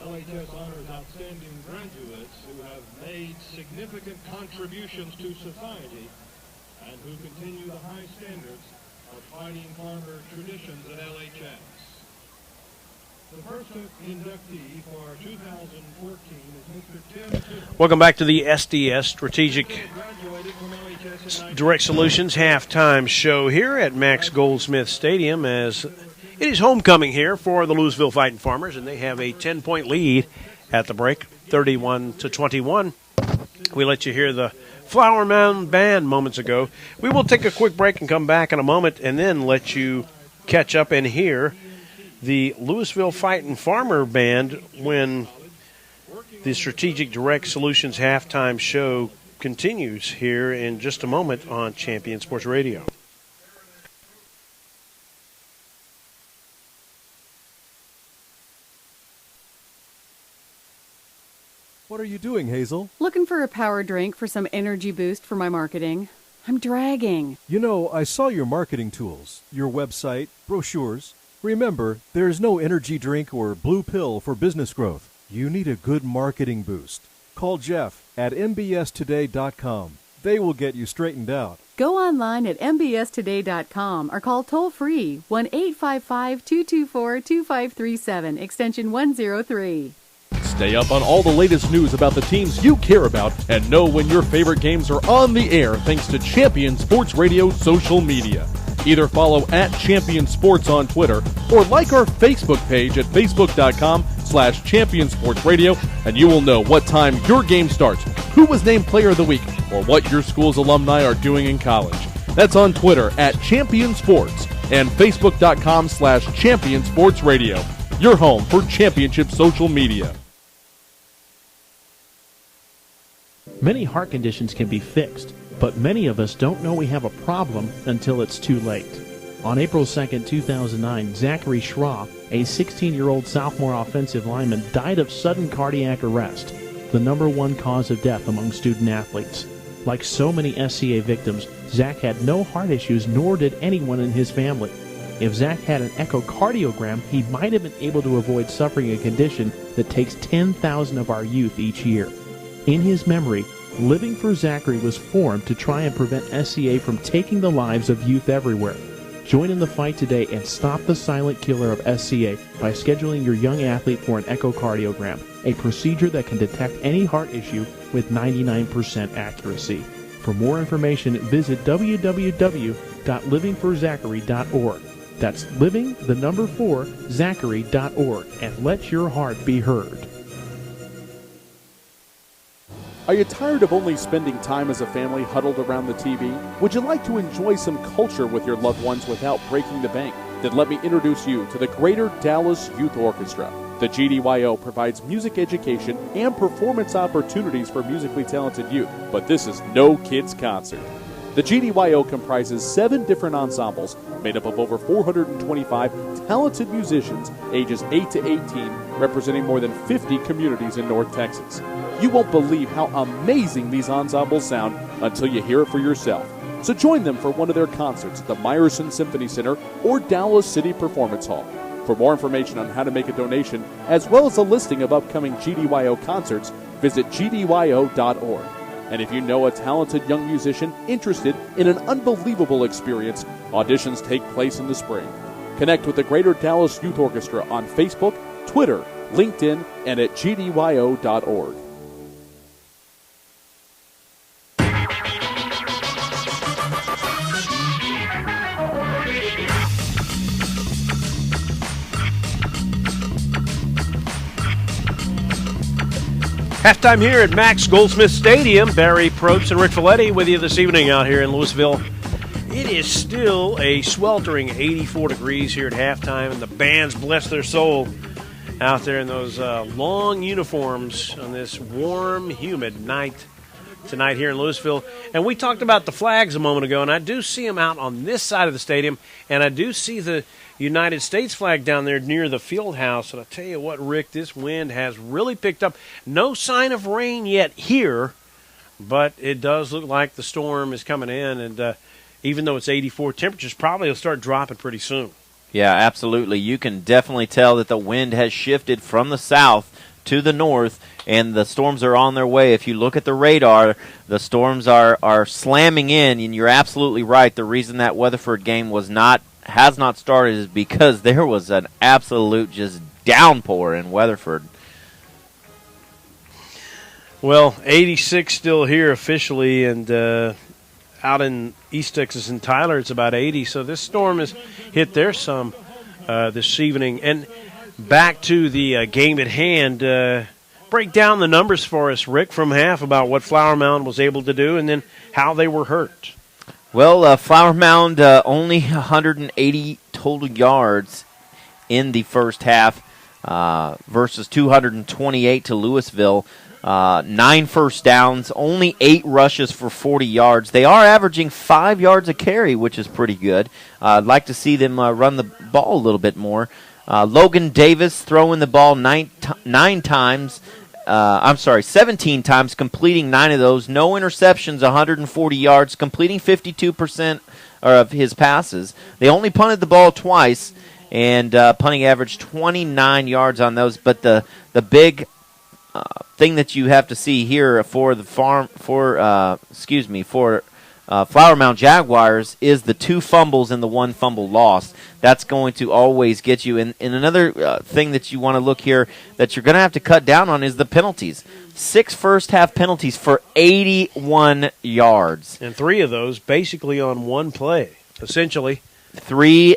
LHS honors outstanding graduates who have made significant contributions to society and who continue the high standards of fighting farmer traditions at LHS. The first inductee for 2014 is Mr. Tim. Welcome back to the SDS Strategic Direct Solutions halftime show here at Max Goldsmith Stadium, as it is homecoming here for the Lewisville Fighting Farmers, and they have a 10-point lead at the break, 31-21. We let you hear the Flower Mound Band moments ago. We will take a quick break and come back in a moment and then let you catch up and hear the Lewisville Fighting Farmer Band when the Strategic Direct Solutions halftime show continues here in just a moment on Champion Sports Radio. What are you doing, Hazel? Looking for a power drink for some energy boost for my marketing. I'm dragging. You know, I saw your marketing tools, your website, brochures. Remember, there is no energy drink or blue pill for business growth. You need a good marketing boost. Call Jeff at mbstoday.com. They will get you straightened out. Go online at mbstoday.com or call toll-free 1-855-224-2537, extension 103. Stay up on all the latest news about the teams you care about and know when your favorite games are on the air thanks to Champion Sports Radio social media. Either follow at Champion Sports on Twitter or like our Facebook page at facebook.com/Champion Sports Radio, and you will know what time your game starts, who was named Player of the Week, or what your school's alumni are doing in college. That's on Twitter at Champion Sports and facebook.com/Champion Sports Radio, your home for championship social media. Many heart conditions can be fixed, but many of us don't know we have a problem until it's too late. On April 2, 2009, Zachary Schraw, a 16-year-old sophomore offensive lineman, died of sudden cardiac arrest, the #1 cause of death among student athletes. Like so many SCA victims, Zach had no heart issues, nor did anyone in his family. If Zach had an echocardiogram, he might have been able to avoid suffering a condition that takes 10,000 of our youth each year. In his memory, Living for Zachary was formed to try and prevent SCA from taking the lives of youth everywhere. Join in the fight today and stop the silent killer of SCA by scheduling your young athlete for an echocardiogram, a procedure that can detect any heart issue with 99% accuracy. For more information, visit www.livingforzachary.org. That's living4zachary.org, and let your heart be heard. Are you tired of only spending time as a family huddled around the TV? Would you like to enjoy some culture with your loved ones without breaking the bank? Then let me introduce you to the Greater Dallas Youth Orchestra. The GDYO provides music education and performance opportunities for musically talented youth, but this is no kids' concert. The GDYO comprises 7 different ensembles made up of over 425 talented musicians ages 8 to 18, representing more than 50 communities in North Texas. You won't believe how amazing these ensembles sound until you hear it for yourself. So join them for one of their concerts at the Meyerson Symphony Center or Dallas City Performance Hall. For more information on how to make a donation, as well as a listing of upcoming GDYO concerts, visit gdyo.org. And if you know a talented young musician interested in an unbelievable experience, auditions take place in the spring. Connect with the Greater Dallas Youth Orchestra on Facebook, Twitter, LinkedIn, and at gdyo.org. Halftime here at Max Goldsmith Stadium. Barry Probst and Rick Folletti with you this evening out here in Lewisville. It is still a sweltering 84 degrees here at halftime, and the bands, bless their soul, out there in those long uniforms on this warm, humid night tonight here in Lewisville. And we talked about the flags a moment ago, and I do see them out on this side of the stadium, and I do see the United States flag down there near the field house. And I tell you what, Rick, this wind has really picked up. No sign of rain yet here, but it does look like the storm is coming in, and even though it's 84, temperatures probably will start dropping pretty soon. Yeah, absolutely. You can definitely tell that the wind has shifted from the south to the north, and the storms are on their way. If you look at the radar, the storms are slamming in, and you're absolutely right. The reason that Weatherford game has not started is because there was an absolute just downpour in Weatherford. Well, 86 still here officially, and out in East Texas and Tyler, it's about 80. So this storm has hit there some this evening. And back to the game at hand, break down the numbers for us, Rick, from half about what Flower Mound was able to do and then how they were hurt. Well, Flower Mound only 180 total yards in the first half versus 228 to Lewisville. 9 first downs, only 8 rushes for 40 yards. They are averaging 5 yards a carry, which is pretty good. I'd like to see them run the ball a little bit more. Logan Davis throwing the ball 17 times, completing 9 of those. No interceptions, 140 yards, completing 52% of his passes. They only punted the ball twice, and punting average 29 yards on those. But the big thing that you have to see here for the Flower Mound Jaguars is the 2 fumbles and the 1 fumble lost. That's going to always get you. And another thing that you want to look here that you're going to have to cut down on is the penalties. 6 first-half penalties for 81 yards. And 3 of those basically on one play, essentially. 3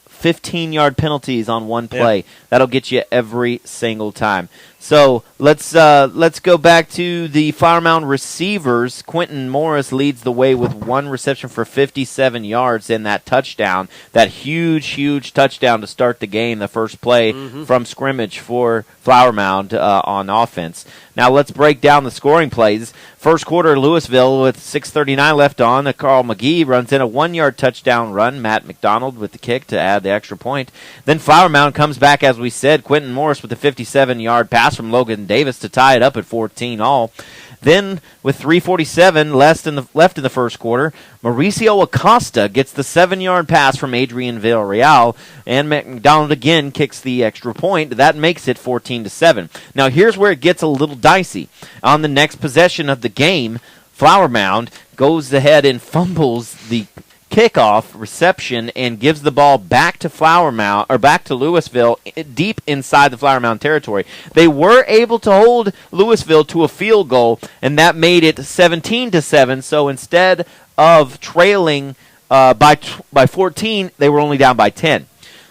15-yard penalties on one play. Yeah. That'll get you every single time. So let's go back to the Flower Mound receivers. Quentin Morris leads the way with 1 reception for 57 yards in that touchdown. That huge touchdown to start the game, the first play from scrimmage for Flower Mound on offense. Now let's break down the scoring plays. First quarter, Lewisville with 6:39 left on. Carl McGee runs in a 1-yard touchdown run. Matt McDonald with the kick to add the extra point. Then Flower Mound comes back, as we said. Quentin Morris with a 57-yard pass from Logan Davis to tie it up at 14 all. Then, with 3:47 left in the first quarter, Mauricio Acosta gets the 7-yard pass from Adrian Villarreal, and McDonald again kicks the extra point. That makes it 14-7. Now, here's where it gets a little dicey. On the next possession of the game, Flower Mound goes ahead and fumbles the kickoff reception and gives the ball back to Lewisville deep inside the Flower Mound territory. They were able to hold Lewisville to a field goal, and that made it 17-7. So instead of trailing by 14, they were only down by 10.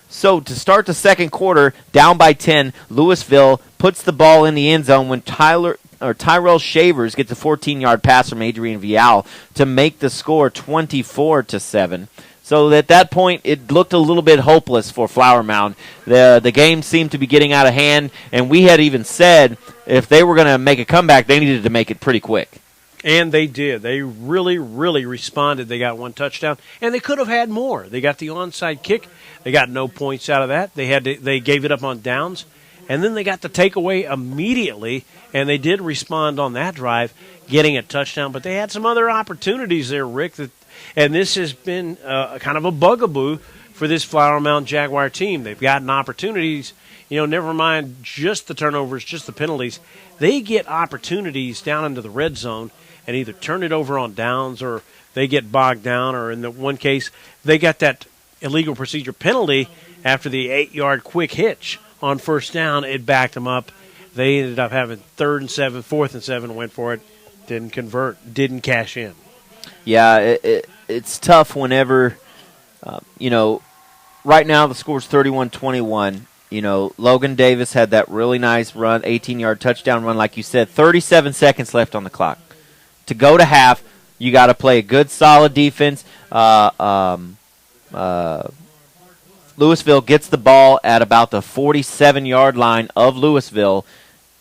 So to start the second quarter, down by 10, Lewisville puts the ball in the end zone when Tyrell Shavers gets a 14-yard pass from Adrian Vial to make the score 24-7. So at that point, it looked a little bit hopeless for Flower Mound. The game seemed to be getting out of hand, and we had even said if they were going to make a comeback, they needed to make it pretty quick. And they did. They really responded. They got 1 touchdown, and they could have had more. They got the onside kick. They got no points out of that. They gave it up on downs. And then they got the takeaway immediately, and they did respond on that drive, getting a touchdown. But they had some other opportunities there, Rick, and this has been kind of a bugaboo for this Flower Mound Jaguar team. They've gotten opportunities, never mind just the turnovers, just the penalties. They get opportunities down into the red zone and either turn it over on downs or they get bogged down, or in the one case, they got that illegal procedure penalty after the 8-yard quick hitch. On first down, it backed them up. They ended up having 3rd and 7, 4th and 7, went for it, didn't convert, didn't cash in. Yeah, it's tough whenever, right now the score's 31-21. Logan Davis had that really nice run, 18-yard touchdown run, like you said, 37 seconds left on the clock. To go to half, you got to play a good, solid defense. Lewisville gets the ball at about the 47-yard line of Lewisville.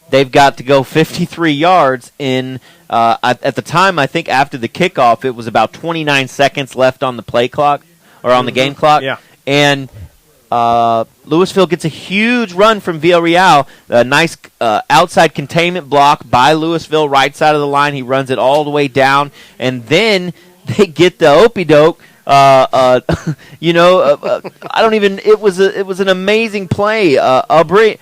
They've got to go 53 yards in. At the time, I think after the kickoff, it was about 29 seconds left on the play clock or on the game clock. Yeah. And Lewisville gets a huge run from Villarreal. A nice outside containment block by Lewisville, right side of the line. He runs it all the way down, and then they get the okey-doke. I don't even. It was an amazing play. Aubrey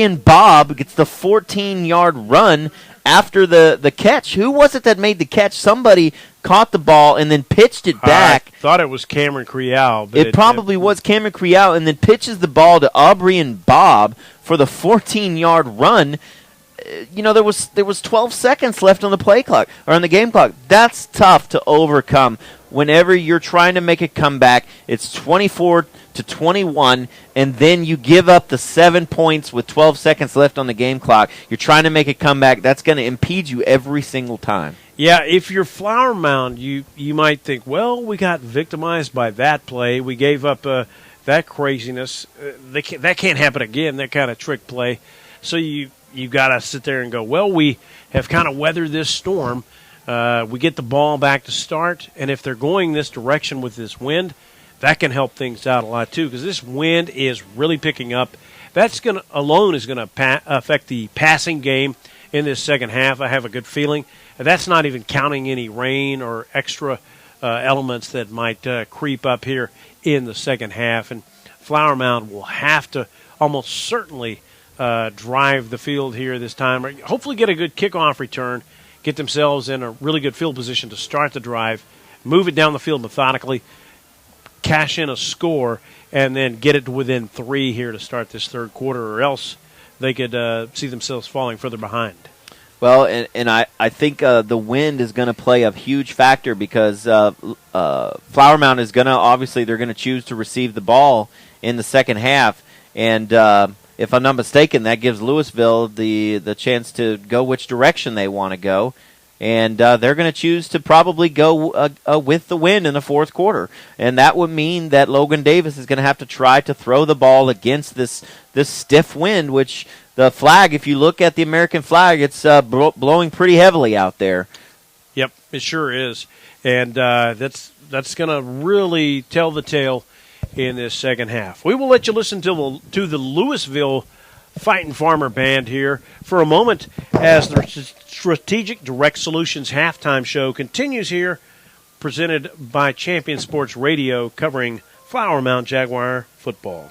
and Bob gets the 14-yard run after the catch. Who was it that made the catch? Somebody caught the ball and then pitched it back. I thought it was Cameron Creal. But it probably was Cameron Creal, and then pitches the ball to Aubrey and Bob for the 14-yard run. There was 12 seconds left on the play clock or on the game clock. That's tough to overcome. Whenever you're trying to make a comeback, it's 24-21, and then you give up the 7 points with 12 seconds left on the game clock. You're trying to make a comeback. That's going to impede you every single time. Yeah, if you're Flower Mound, you might think, well, we got victimized by that play. We gave up that craziness. That can't happen again, that kind of trick play. So you got to sit there and go, well, we have kind of weathered this storm. We get the ball back to start, and if they're going this direction with this wind, that can help things out a lot too, because this wind is really picking up. That's alone is going to affect the passing game in this second half. I have a good feeling. That's not even counting any rain or extra elements that might creep up here in the second half. And Flower Mound will have to almost certainly drive the field here this time, or hopefully get a good kickoff return, get themselves in a really good field position to start the drive, move it down the field methodically, cash in a score, and then get it to within 3 here to start this third quarter, or else they could see themselves falling further behind. Well, and I think the wind is going to play a huge factor because Flower Mound is going to, obviously, they're going to choose to receive the ball in the second half. And if I'm not mistaken, that gives Lewisville the chance to go which direction they want to go. And they're going to choose to probably go with the wind in the fourth quarter. And that would mean that Logan Davis is going to have to try to throw the ball against this stiff wind, which the flag, if you look at the American flag, it's blowing pretty heavily out there. Yep, it sure is. And that's going to really tell the tale in this second half. We will let you listen to the Lewisville Fighting Farmer Band here for a moment as the Strategic Direct Solutions halftime show continues here, presented by Champion Sports Radio, covering Flower Mound Jaguar football.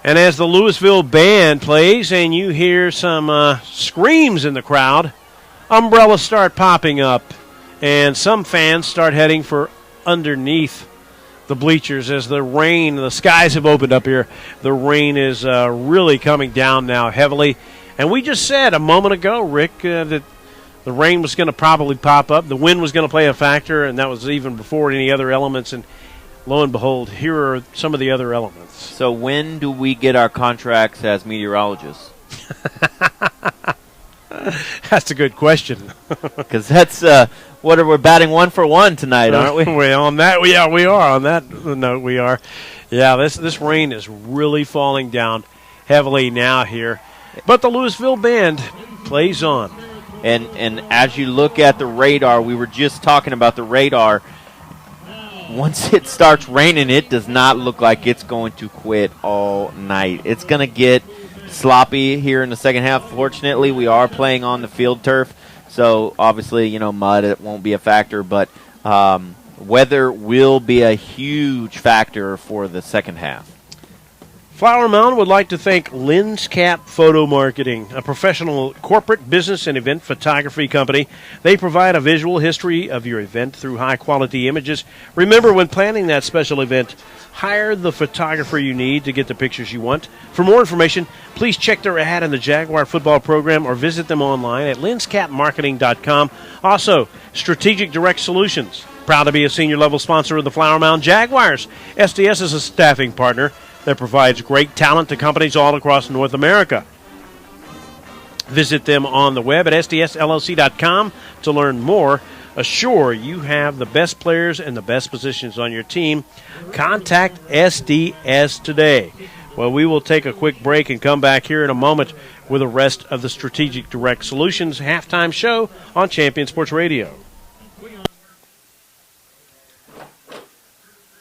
And as the Lewisville band plays and you hear some screams in the crowd, umbrellas start popping up, and some fans start heading for underneath the bleachers as the skies have opened up here. The rain is really coming down now heavily. And we just said a moment ago, Rick, that the rain was going to probably pop up. The wind was going to play a factor, and that was even before any other elements. And lo and behold, here are some of the other elements. So when do we get our contracts as meteorologists? That's a good question. Because that's we're batting 1 for 1 tonight, aren't we? Well, on that, yeah, we are. On that note, we are. Yeah, this rain is really falling down heavily now here. But the Lewisville band plays on. And as you look at the radar, we were just talking about the radar. Once it starts raining, it does not look like it's going to quit all night. It's going to get sloppy here in the second half. Fortunately, we are playing on the field turf, so obviously, mud, it won't be a factor, but weather will be a huge factor for the second half. Flower Mound would like to thank LensCap Photo Marketing, a professional corporate business and event photography company. They provide a visual history of your event through high-quality images. Remember, when planning that special event, hire the photographer you need to get the pictures you want. For more information, please check their ad in the Jaguar football program or visit them online at lenscapmarketing.com. Also, Strategic Direct Solutions, proud to be a senior-level sponsor of the Flower Mound Jaguars. SDS is a staffing partner that provides great talent to companies all across North America. Visit them on the web at sdsllc.com to learn more. Assure you have the best players and the best positions on your team. Contact SDS today. Well, we will take a quick break and come back here in a moment with the rest of the Strategic Direct Solutions halftime show on Champion Sports Radio.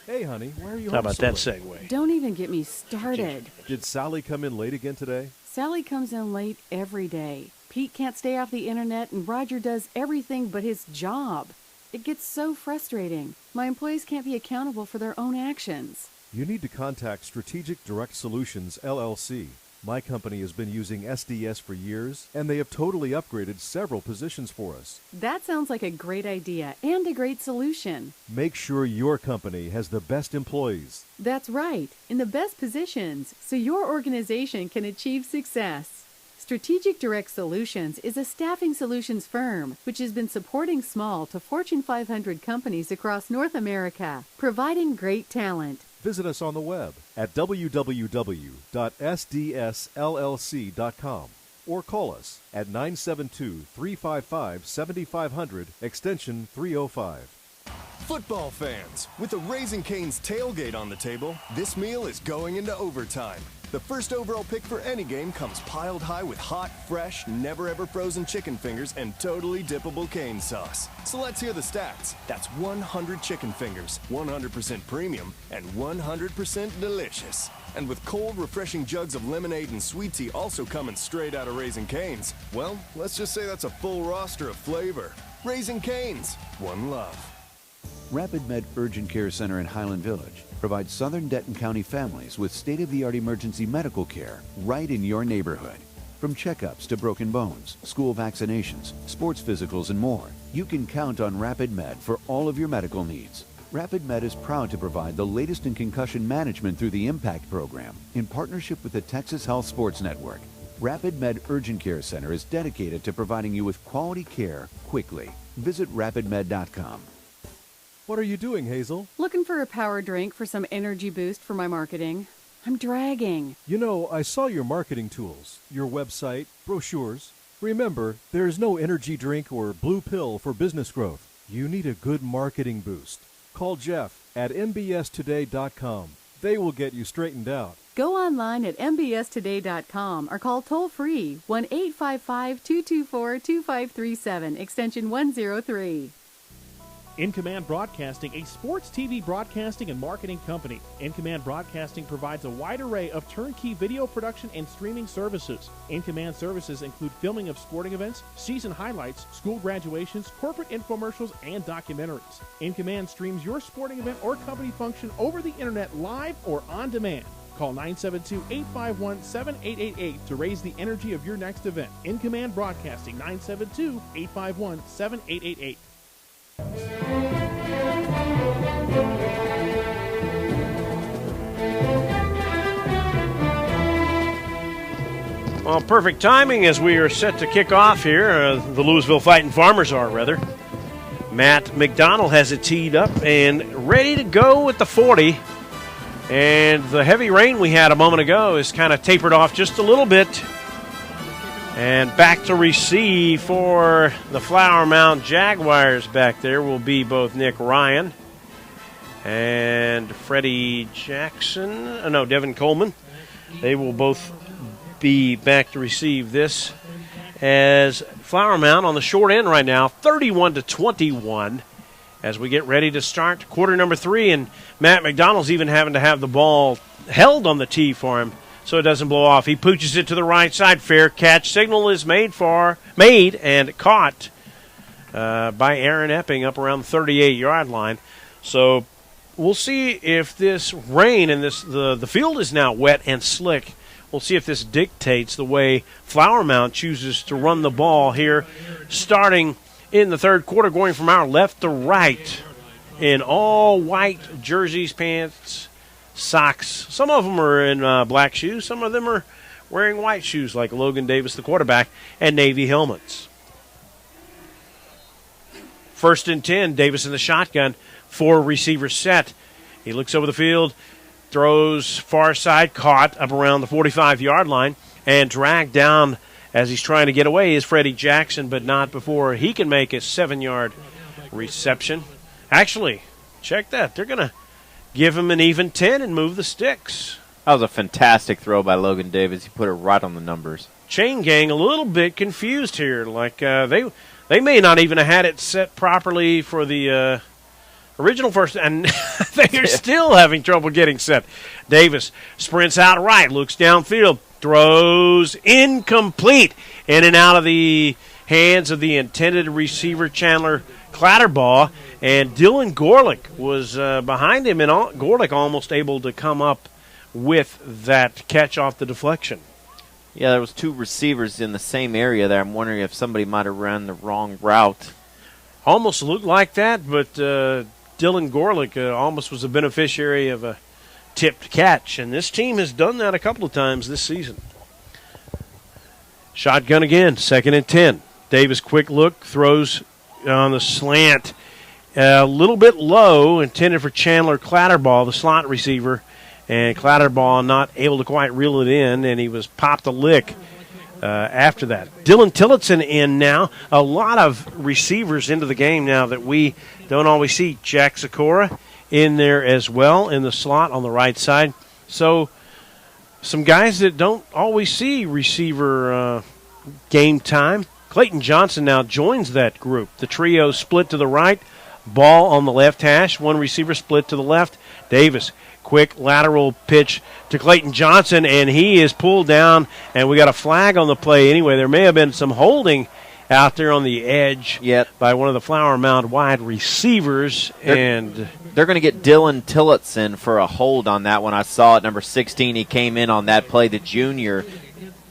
Hey, honey, where are you? How about that segue? Don't even get me started. Did Sally come in late again today? Sally comes in late every day. Pete can't stay off the internet, and Roger does everything but his job. It gets so frustrating. My employees can't be accountable for their own actions. You need to contact Strategic Direct Solutions, LLC. My company has been using SDS for years, and they have totally upgraded several positions for us. That sounds like a great idea and a great solution. Make sure your company has the best employees. That's right, in the best positions, so your organization can achieve success. Strategic Direct Solutions is a staffing solutions firm which has been supporting small to Fortune 500 companies across North America, providing great talent. Visit us on the web at www.sdsllc.com or call us at 972-355-7500 extension 305. Football fans, with the Raising Cane's tailgate on the table, this meal is going into overtime. The first overall pick for any game comes piled high with hot, fresh, never-ever-frozen chicken fingers and totally dippable cane sauce. So let's hear the stats. That's 100 chicken fingers, 100% premium, and 100% delicious. And with cold, refreshing jugs of lemonade and sweet tea also coming straight out of Raising Cane's, well, let's just say that's a full roster of flavor. Raising Cane's, one love. Rapid Med Urgent Care Center in Highland Village provides Southern Denton County families with state-of-the-art emergency medical care right in your neighborhood. From checkups to broken bones, school vaccinations, sports physicals, and more, you can count on Rapid Med for all of your medical needs. Rapid Med is proud to provide the latest in concussion management through the IMPACT program in partnership with the Texas Health Sports Network. Rapid Med Urgent Care Center is dedicated to providing you with quality care quickly. Visit rapidmed.com. What are you doing, Hazel? Looking for a power drink for some energy boost for my marketing. I'm dragging. You know, I saw your marketing tools, your website, brochures. Remember, there's no energy drink or blue pill for business growth. You need a good marketing boost. Call Jeff at mbstoday.com. They will get you straightened out. Go online at mbstoday.com or call toll-free 1-855-224-2537, extension 103. In Command Broadcasting, a sports TV broadcasting and marketing company. In Command Broadcasting provides a wide array of turnkey video production and streaming services. In Command services include filming of sporting events, season highlights, school graduations, corporate infomercials, and documentaries. In Command streams your sporting event or company function over the internet live or on demand. Call 972-851-7888 to raise the energy of your next event. In Command Broadcasting, 972-851-7888. Well, perfect timing as we are set to kick off here. The Lewisville Fighting Farmers are, rather. Matt McDonald has it teed up and ready to go with the 40. And the heavy rain we had a moment ago is kind of tapered off just a little bit. And back to receive for the Flower Mound Jaguars back there will be both Nick Ryan and Freddie Jackson. Devin Coleman. They will both be back to receive this as Flower Mound on the short end right now, 31-21 as we get ready to start quarter number 3, and Matt McDonald's even having to have the ball held on the tee for him so it doesn't blow off. He pooches it to the right side. Fair catch signal is made and caught by Aaron Epping up around the 38-yard line. So we'll see if this rain and the field is now wet and slick. We'll see if this dictates the way Flower Mound chooses to run the ball here, starting in the third quarter, going from our left to right in all white jerseys, pants, socks. Some of them are in black shoes. Some of them are wearing white shoes like Logan Davis, the quarterback, and navy helmets. 1st and 10, Davis in the shotgun, 4 receivers set. He looks over the field. Throws far side, caught up around the 45-yard line, and dragged down as he's trying to get away is Freddie Jackson, but not before he can make a 7-yard reception. Actually, check that. They're going to give him an even 10 and move the sticks. That was a fantastic throw by Logan Davis. He put it right on the numbers. Chain gang a little bit confused here. Like they may not even have had it set properly for the original first, and they are still having trouble getting set. Davis sprints out right, looks downfield, throws incomplete, in and out of the hands of the intended receiver, Chandler Clatterbaugh, and Dylan Gorlick was behind him, and Gorlick almost able to come up with that catch off the deflection. Yeah, there was 2 receivers in the same area there. I'm wondering if somebody might have run the wrong route. Almost looked like that, but Dylan Gorlick almost was a beneficiary of a tipped catch, and this team has done that a couple of times this season. Shotgun again, 2nd and 10. Davis, quick look, throws on the slant. A little bit low, intended for Chandler Clatterbaugh, the slot receiver, and Clatterbaugh not able to quite reel it in, and he was popped a lick after that. Dylan Tillotson in now. A lot of receivers into the game now that we don't always see. Jack Sikora in there as well in the slot on the right side. So some guys that don't always see receiver game time. Clayton Johnson now joins that group. The trio split to the right. Ball on the left hash. 1 receiver split to the left. Davis, quick lateral pitch to Clayton Johnson, and he is pulled down, and we got a flag on the play anyway. There may have been some holding out there on the edge by one of the Flower Mound wide receivers. They're going to get Dylan Tillotson for a hold on that one. I saw it, number 16. He came in on that play. The junior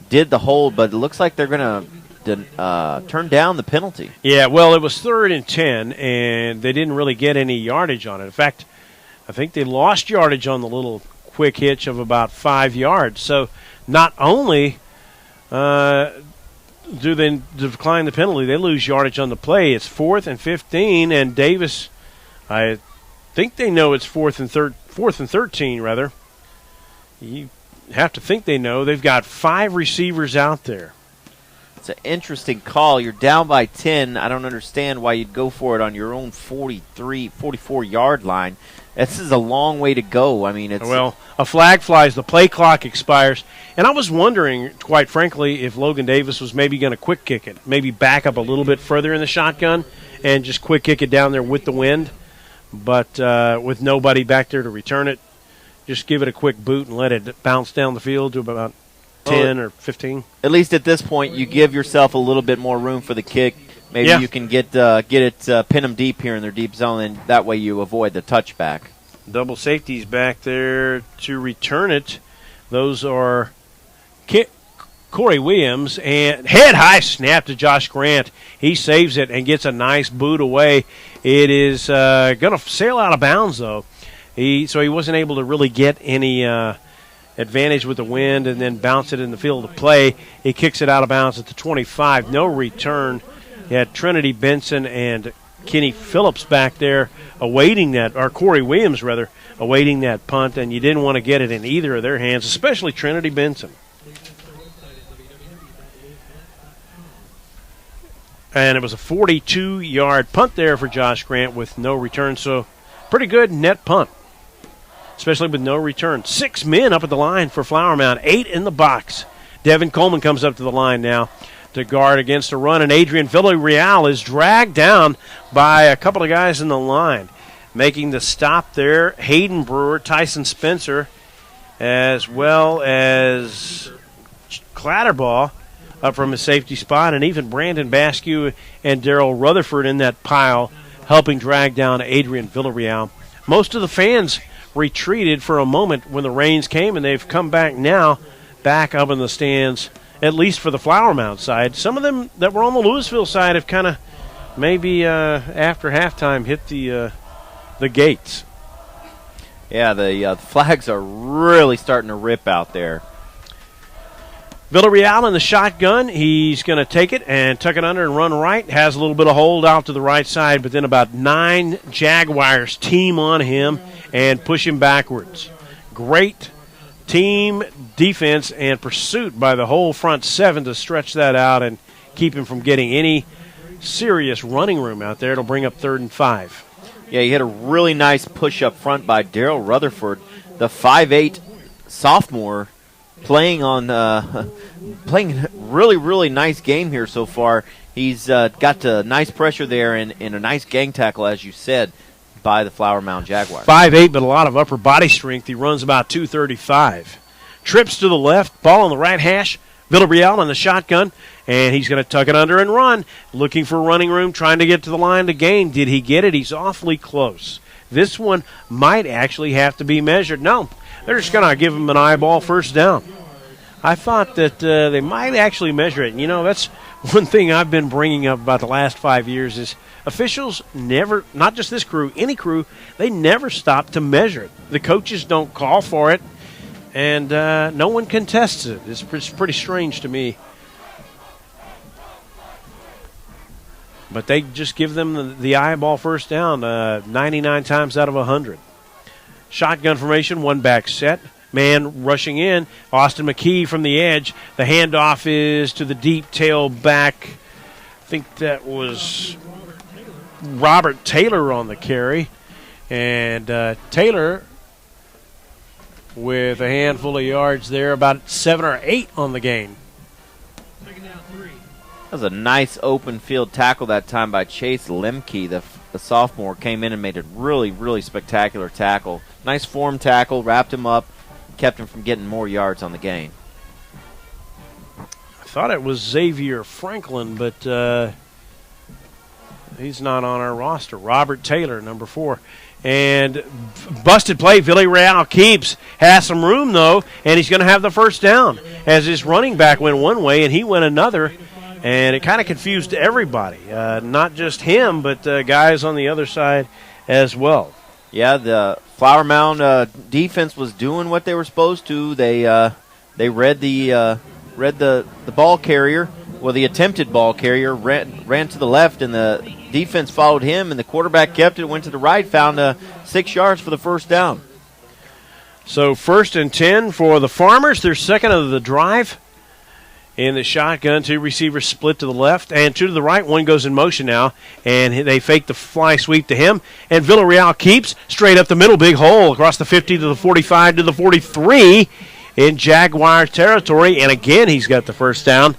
did the hold, but it looks like they're going to turn down the penalty. Yeah, well, it was 3rd and 10, and they didn't really get any yardage on it. In fact, I think they lost yardage on the little quick hitch of about 5 yards. So not only do they decline the penalty, they lose yardage on the play. It's 4th and 15, and Davis, I think they know it's 4th and 13 rather. You have to think they know. They've got 5 receivers out there. It's an interesting call. You're down by 10. I don't understand why you'd go for it on your own 44-yard line. This is a long way to go. I mean, it's a flag flies, the play clock expires, and I was wondering, quite frankly, if Logan Davis was maybe going to quick kick it, maybe back up a little bit further in the shotgun and just quick kick it down there with the wind, but with nobody back there to return it, just give it a quick boot and let it bounce down the field to about 10 or 15. At least at this point, you give yourself a little bit more room for the kick. Maybe you can get it, pin them deep here in their deep zone, and that way you avoid the touchback. Double safeties back there to return it. Those are Corey Williams, and head-high snap to Josh Grant. He saves it and gets a nice boot away. It is going to sail out of bounds, though. So he wasn't able to really get any advantage with the wind and then bounce it in the field of play. He kicks it out of bounds at the 25. No return. He had Trinity Benson and Kenny Phillips back there awaiting that, or Corey Williams, rather, awaiting that punt, and you didn't want to get it in either of their hands, especially Trinity Benson. And it was a 42-yard punt there for Josh Grant with no return, so pretty good net punt, especially with no return. 6 men up at the line for Flower Mound, 8 in the box. Devin Coleman comes up to the line now to guard against a run, and Adrian Villarreal is dragged down by a couple of guys in the line. Making the stop there, Hayden Brewer, Tyson Spencer, as well as Clatterbaugh up from his safety spot, and even Brandon Baskew and Darrell Rutherford in that pile helping drag down Adrian Villarreal. Most of the fans retreated for a moment when the rains came, and they've come back now, back up in the stands, at least for the Flower Mound side. Some of them that were on the Lewisville side have kind of maybe after halftime hit the gates. Yeah, the flags are really starting to rip out there. Villarreal in the shotgun. He's going to take it and tuck it under and run right. Has a little bit of hold out to the right side, but then about 9 Jaguars team on him and push him backwards. Great team defense and pursuit by the whole front 7 to stretch that out and keep him from getting any serious running room out there. It'll bring up 3rd and 5. Yeah, he had a really nice push up front by Darrell Rutherford, the 5'8" sophomore, playing really nice game here so far. He's got nice pressure there and a nice gang tackle, as you said, by the Flower Mound Jaguars. 5'8", but a lot of upper body strength. He runs about 235. Trips to the left, ball on the right hash. Villarreal on the shotgun, and he's going to tuck it under and run, looking for running room, trying to get to the line to gain. Did he get it? He's awfully close. This one might actually have to be measured. No, they're just going to give him an eyeball first down. I thought that they might actually measure it. And, you know, that's one thing I've been bringing up about the last 5 years is officials never, not just this crew, any crew, they never stop to measure it. The coaches don't call for it, and no one contests it. It's pretty strange to me. But they just give them the eyeball first down 99 times out of 100. Shotgun formation, 1 back set. Man rushing in, Austin McKee from the edge. The handoff is to the deep tail back. I think that was Robert Taylor on the carry. And Taylor with a handful of yards there, about 7 or 8 on the gain. That was a nice open field tackle that time by Chase Lemke. The sophomore came in and made a really spectacular tackle. Nice form tackle, wrapped him up, kept him from getting more yards on the gain. I thought it was Xavier Franklin, but he's not on our roster. Robert Taylor, number 4. And busted play, Villarreal keeps. Has some room, though, and he's going to have the first down as his running back went one way and he went another. And it kind of confused everybody, not just him, but guys on the other side as well. Yeah, the Flower Mound defense was doing what they were supposed to. They read the ball carrier, well, the attempted ball carrier ran to the left, and the defense followed him, and the quarterback kept it, went to the right, found 6 yards for the first down. So 1st and 10 for the Farmers. Their second of the drive. In the shotgun, 2 receivers split to the left and 2 to the right. 1 goes in motion now, and they fake the fly sweep to him. And Villarreal keeps straight up the middle, big hole across the 50 to the 45 to the 43 in Jaguar territory. And again, he's got the first down.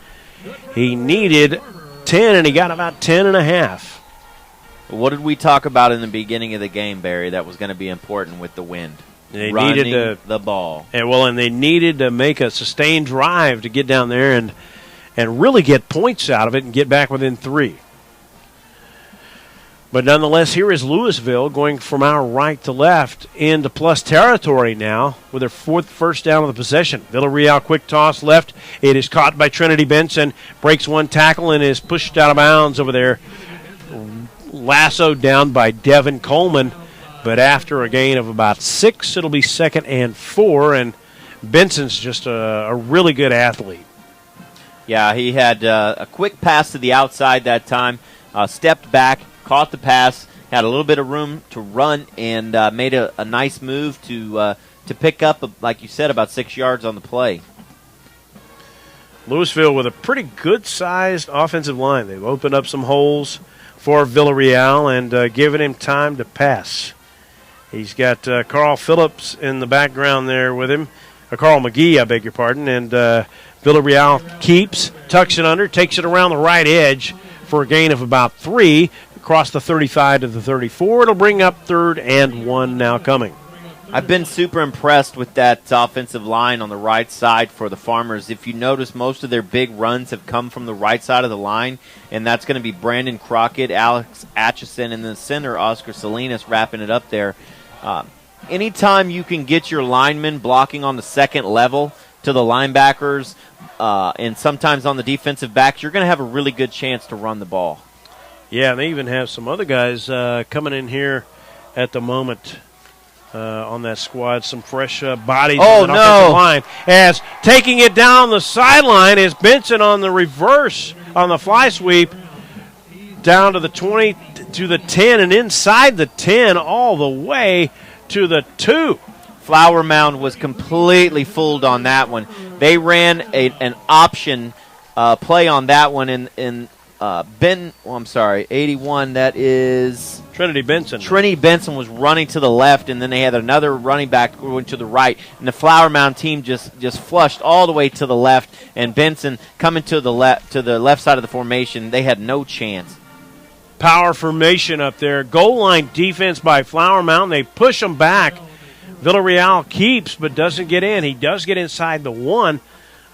He needed 10, and he got about 10 and a half. What did we talk about in the beginning of the game, Barry, that was going to be important with the wind? They running needed the ball. And they needed to make a sustained drive to get down there and really get points out of it and get back within 3. But nonetheless, here is Lewisville going from our right to left into plus territory now with their fourth first down of the possession. Villarreal quick toss left. It is caught by Trinity Benson. Breaks one tackle and is pushed out of bounds over there. Lassoed down by Devin Coleman. But after a gain of about 6, it'll be 2nd and 4. And Benson's just a really good athlete. Yeah, he had a quick pass to the outside that time. Stepped back. Caught the pass, had a little bit of room to run, and made a nice move to pick up, like you said, about 6 yards on the play. Lewisville with a pretty good-sized offensive line. They've opened up some holes for Villarreal and given him time to pass. He's got Carl Phillips in the background there with him. Carl McGee, I beg your pardon. And Villarreal keeps, tucks it under, takes it around the right edge for a gain of about 3. Across the 35 to the 34. It'll bring up 3rd and 1 now coming. I've been super impressed with that offensive line on the right side for the Farmers. If you notice, most of their big runs have come from the right side of the line, and that's going to be Brandon Crockett, Alex Atchison, and in the center, Oscar Salinas wrapping it up there. Anytime you can get your linemen blocking on the second level to the linebackers and sometimes on the defensive backs, you're going to have a really good chance to run the ball. Yeah, and they even have some other guys coming in here at the moment on that squad. Some fresh bodies on the offensive line. As taking it down the sideline is Benson on the reverse on the fly sweep down to the 20 to the 10 and inside the 10 all the way to the 2. Flower Mound was completely fooled on that one. They ran an option play on that one in 81, that is Trinity Benson. Trinity Benson was running to the left, and then they had another running back going to the right, and the Flower Mound team just flushed all the way to the left, and Benson coming to the left side of the formation. They had no chance. Power formation up there. Goal line defense by Flower Mound. They push them back. Villarreal keeps but doesn't get in. He does get inside the 1.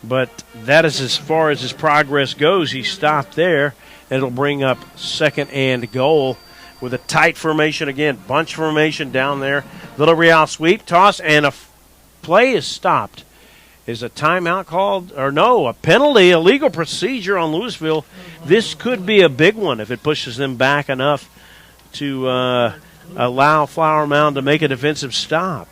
But that is as far as his progress goes. He stopped there. It'll bring up 2nd and goal with a tight formation again. Bunch formation down there. Villarreal sweep, toss, and a play is stopped. Is a timeout called? Or no, a penalty, a legal procedure on Lewisville. This could be a big one if it pushes them back enough to allow Flower Mound to make a defensive stop.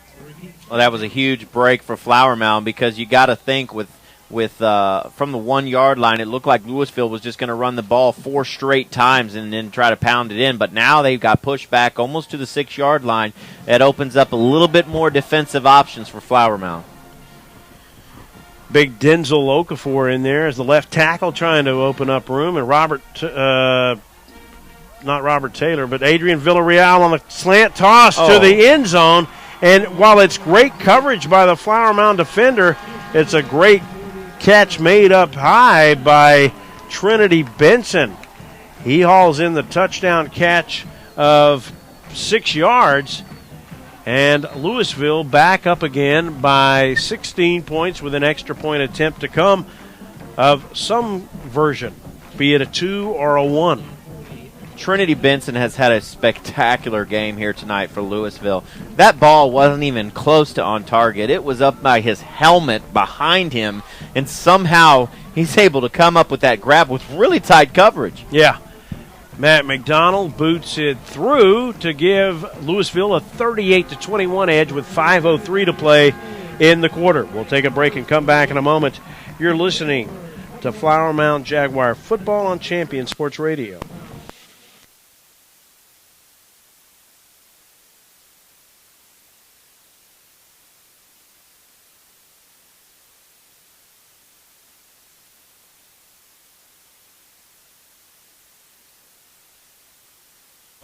Well, that was a huge break for Flower Mound because you got to think with from the 1 yard line, it looked like Lewisville was just going to run the ball 4 straight times and then try to pound it in. But now they've got pushed back almost to the 6 yard line. It opens up a little bit more defensive options for Flower Mound. Big Denzel Okafor in there as the left tackle trying to open up room, and not Robert Taylor, but Adrian Villarreal on the slant toss to the end zone. And while it's great coverage by the Flower Mound defender, it's a great catch made up high by Trinity Benson. He hauls in the touchdown catch of 6 yards, and Lewisville back up again by 16 points with an extra point attempt to come of some version, be it a 2 or a 1. Trinity Benson has had a spectacular game here tonight for Lewisville. That ball wasn't even close to on target. It was up by his helmet behind him, and somehow he's able to come up with that grab with really tight coverage. Yeah. Matt McDonald boots it through to give Lewisville a 38-21 edge with 5:03 to play in the quarter. We'll take a break and come back in a moment. You're listening to Flower Mound Jaguar football on Champion Sports Radio.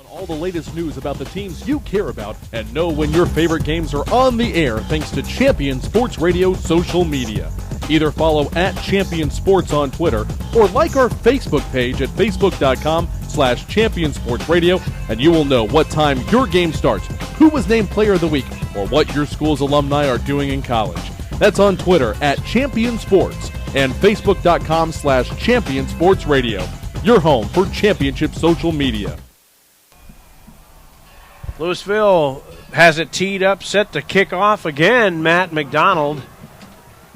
All the latest news about the teams you care about and know when your favorite games are on the air thanks to Champion Sports Radio social media. Either follow @Champion Sports on Twitter or like our Facebook page at facebook.com/Champion Sports Radio, and you will know what time your game starts, who was named Player of the Week, or what your school's alumni are doing in college. That's on Twitter @Champion Sports and facebook.com/Champion Sports Radio, your home for championship social media. Lewisville has it teed up, set to kick off again. Matt McDonald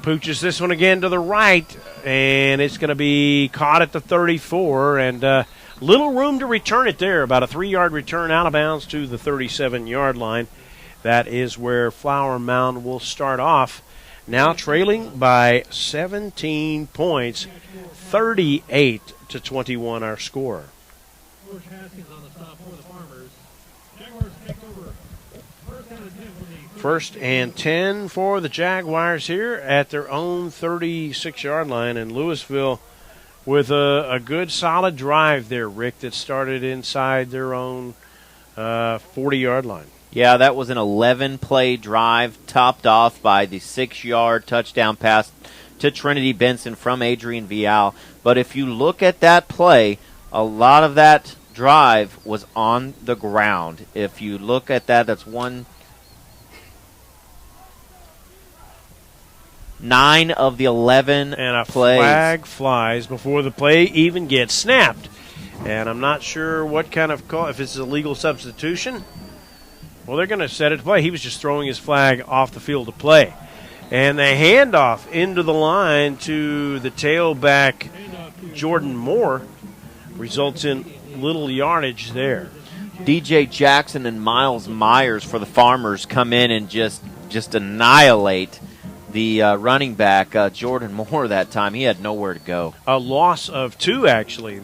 pooches this one again to the right, and it's going to be caught at the 34, and little room to return it there. About a 3-yard return out of bounds to the 37-yard line. That is where Flower Mound will start off. Now trailing by 17 points, 38-21 our score. George Haskins on the stop for the Farmers. Jaguars take over. First and 10 for the Jaguars here at their own 36-yard line, and Lewisville with a good solid drive there, Rick, that started inside their own 40-yard line. Yeah, that was an 11-play drive topped off by the 6-yard touchdown pass to Trinity Benson from Adrian Vial. But if you look at that play, a lot of that drive was on the ground. If you look at that, that's 9 of the 11 and a plays. Flag flies before the play even gets snapped. And I'm not sure what kind of call, if it's a legal substitution. Well, they're going to set it to play. He was just throwing his flag off the field to play. And the handoff into the line to the tailback, Jordan Moore, results in little yardage there. DJ Jackson and Miles Myers for the Farmers come in and just annihilate the running back, Jordan Moore, that time. He had nowhere to go. A loss of 2, actually.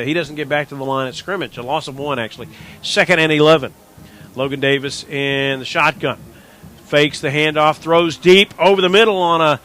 He doesn't get back to the line at scrimmage. A loss of 1, actually. 2nd and 11. Logan Davis in the shotgun. Fakes the handoff, throws deep over the middle on a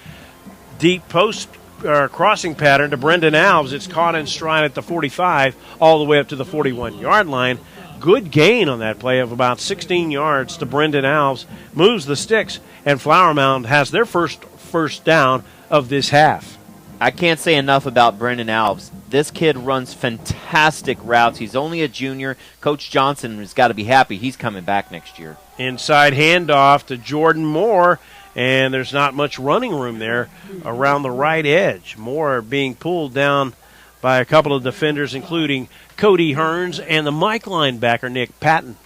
deep post crossing pattern to Brendan Alves. It's caught in stride at the 45 all the way up to the 41-yard line. Good gain on that play of about 16 yards to Brendan Alves. Moves the sticks, and Flower Mound has their first down of this half. I can't say enough about Brendan Alves. This kid runs fantastic routes. He's only a junior. Coach Johnson has got to be happy he's coming back next year. Inside handoff to Jordan Moore, and there's not much running room there around the right edge. Moore being pulled down by a couple of defenders, including Cody Hearns and the Mike linebacker, Nick Patton.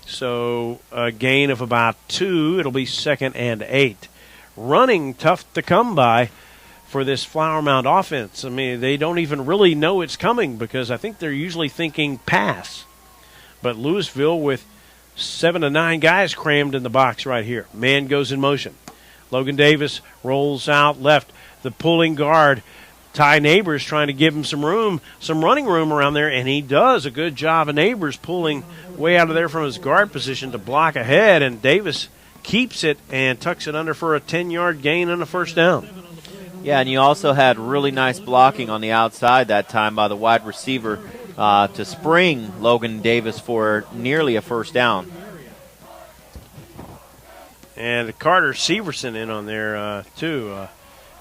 So a gain of about 2. It'll be 2nd and 8. Running tough to come by for this Flower Mound offense. I mean, they don't even really know it's coming because I think they're usually thinking pass. But Lewisville with 7 to 9 guys crammed in the box right here. Man goes in motion. Logan Davis rolls out left. The pulling guard, Ty Neighbors, trying to give him some room, some running room around there, and he does a good job of Neighbors pulling way out of there from his guard position to block ahead, and Davis keeps it and tucks it under for a 10-yard gain and a first down. Yeah, and you also had really nice blocking on the outside that time by the wide receiver to spring Logan Davis for nearly a first down. And Carter Severson in on there, too,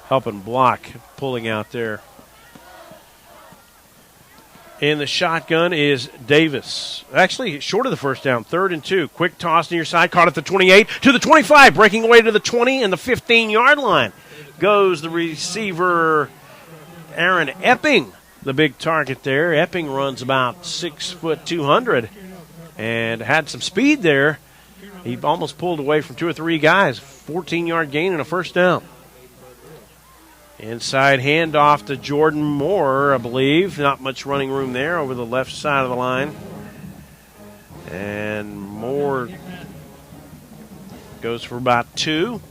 helping block, pulling out there. In the shotgun is Davis. Actually, short of the first down, 3rd and 2. Quick toss near side, caught at the 28 to the 25, breaking away to the 20 and the 15-yard line. Goes the receiver, Aaron Epping, the big target there. Epping runs about 6'2", and had some speed there. He almost pulled away from 2 or 3 guys. 14-yard gain and a first down. Inside handoff to Jordan Moore, I believe. Not much running room there over the left side of the line. And Moore goes for about 2.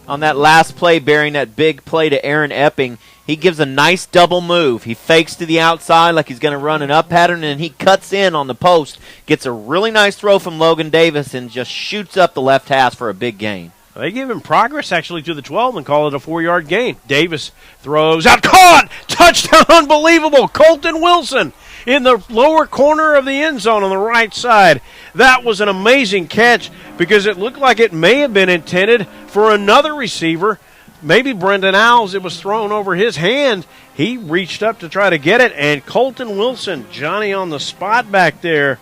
On that last play, bearing that big play to Aaron Epping, he gives a nice double move. He fakes to the outside like he's going to run an up pattern, and he cuts in on the post, gets a really nice throw from Logan Davis, and just shoots up the left hash for a big gain. They give him progress, actually, to the 12 and call it a 4-yard gain. Davis throws out, caught! Touchdown, unbelievable! Colton Wilson in the lower corner of the end zone on the right side. That was an amazing catch because it looked like it may have been intended for another receiver. Maybe Brendan Alves. It was thrown over his hand. He reached up to try to get it, and Colton Wilson, Johnny on the spot back there.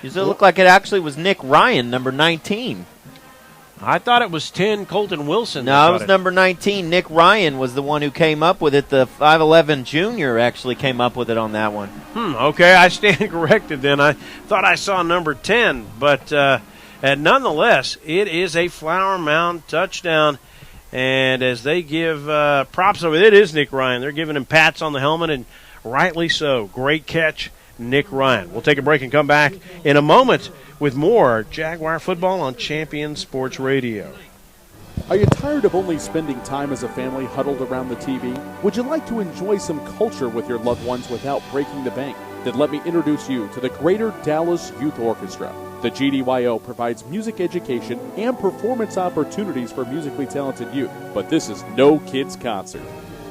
Does it look like it actually was Nick Ryan, number 19? I thought it was 10, Colton Wilson. No, it was number 19. Nick Ryan was the one who came up with it. The 5'11 junior actually came up with it on that one. Okay, I stand corrected then. I thought I saw number 10, but nonetheless, it is a Flower Mound touchdown. And as they give props over, it is Nick Ryan. They're giving him pats on the helmet, and rightly so. Great catch, Nick Ryan. We'll take a break and come back in a moment with more Jaguar football on Champion Sports Radio. Are you tired of only spending time as a family huddled around the TV? Would you like to enjoy some culture with your loved ones without breaking the bank? Then let me introduce you to the Greater Dallas Youth Orchestra. The GDYO provides music education and performance opportunities for musically talented youth, but this is no kids' concert.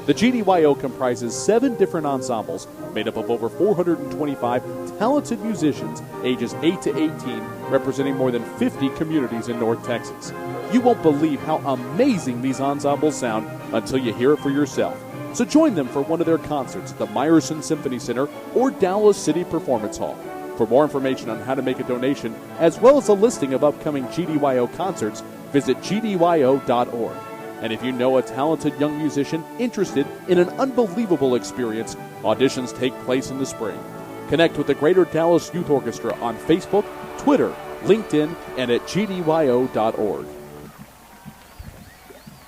The GDYO comprises 7 different ensembles made up of over 425 talented musicians ages 8 to 18, representing more than 50 communities in North Texas. You won't believe how amazing these ensembles sound until you hear it for yourself. So join them for one of their concerts at the Meyerson Symphony Center or Dallas City Performance Hall. For more information on how to make a donation, as well as a listing of upcoming GDYO concerts, visit gdyo.org. And if you know a talented young musician interested in an unbelievable experience, auditions take place in the spring. Connect with the Greater Dallas Youth Orchestra on Facebook, Twitter, LinkedIn, and at gdyo.org.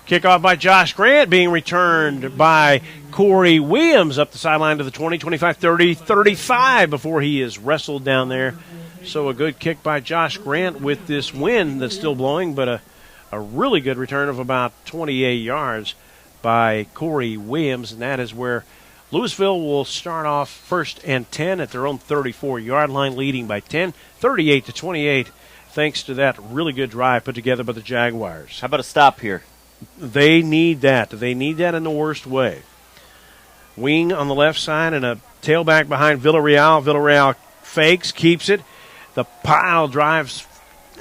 Kickoff by Josh Grant, being returned by Corey Williams up the sideline to the 20, 25, 30, 35 before he is wrestled down there. So a good kick by Josh Grant with this wind that's still blowing, but a really good return of about 28 yards by Corey Williams, and that is where Lewisville will start off 1st and 10 at their own 34-yard line, leading by 10, 38-28, thanks to that really good drive put together by the Jaguars. How about a stop here? They need that. They need that in the worst way. Wing on the left side and a tailback behind Villarreal. Villarreal fakes, keeps it. The pile drives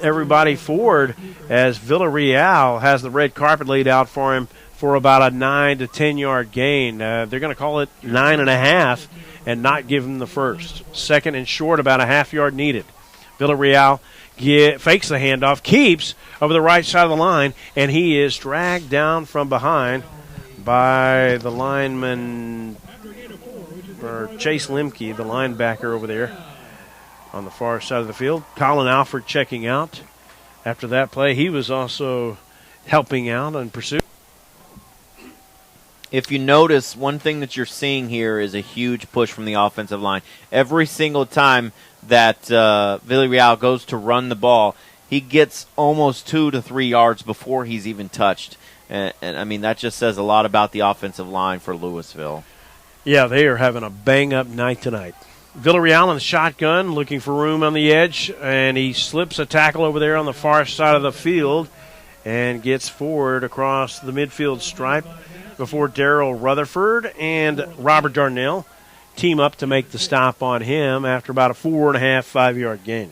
everybody forward as Villarreal has the red carpet laid out for him for about a 9 to 10 yard gain. They're going to call it 9.5 and not give him the first. 2nd and short, about a half yard needed. Villarreal fakes the handoff, keeps over the right side of the line, and he is dragged down from behind by the lineman, or Chase Lemke, the linebacker over there on the far side of the field. Colin Alford checking out after that play. He was also helping out in pursuit. If you notice, one thing that you're seeing here is a huge push from the offensive line. Every single time that Villarreal goes to run the ball, he gets almost 2 to 3 yards before he's even touched. And I mean, that just says a lot about the offensive line for Lewisville. Yeah, they are having a bang-up night tonight. Villarreal in the shotgun, looking for room on the edge, and he slips a tackle over there on the far side of the field and gets forward across the midfield stripe before Darrell Rutherford and Robert Darnell team up to make the stop on him after about a 4.5, 5 yard gain.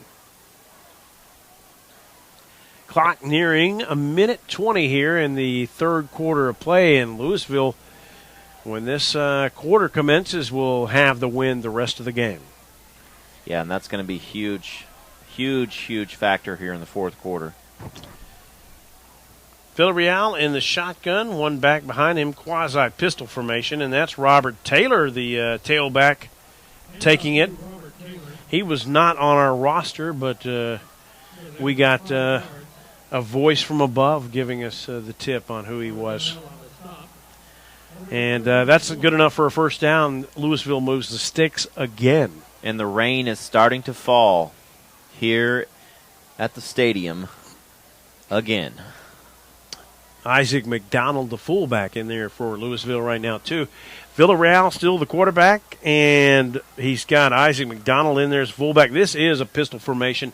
Clock nearing a minute 20 here in the third quarter of play, and Lewisville, when this quarter commences, will have the win the rest of the game. Yeah, and that's going to be huge factor here in the fourth quarter. Villarreal in the shotgun, one back behind him, quasi-pistol formation, and that's Robert Taylor, the tailback, taking it. He was not on our roster, but we got a voice from above giving us the tip on who he was. And that's good enough for a first down. Lewisville moves the sticks again. And the rain is starting to fall here at the stadium again. Isaac McDonald, the fullback, in there for Lewisville right now, too. Villarreal still the quarterback, and he's got Isaac McDonald in there as fullback. This is a pistol formation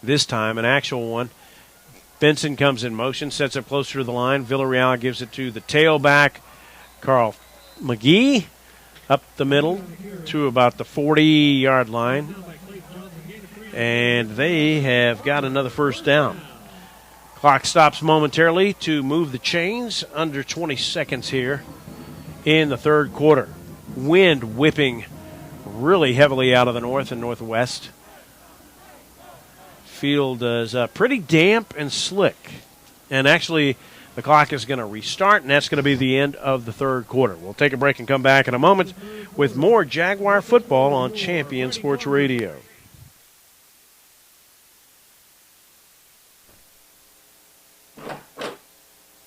this time, an actual one. Benson comes in motion, sets up closer to the line. Villarreal gives it to the tailback, Carl McGee, up the middle to about the 40-yard line. And they have got another first down. Clock stops momentarily to move the chains. Under 20 seconds here in the third quarter. Wind whipping really heavily out of the north and northwest. Field is pretty damp and slick. And actually, the clock is going to restart, and that's going to be the end of the third quarter. We'll take a break and come back in a moment with more Jaguar football on Champion Sports Radio.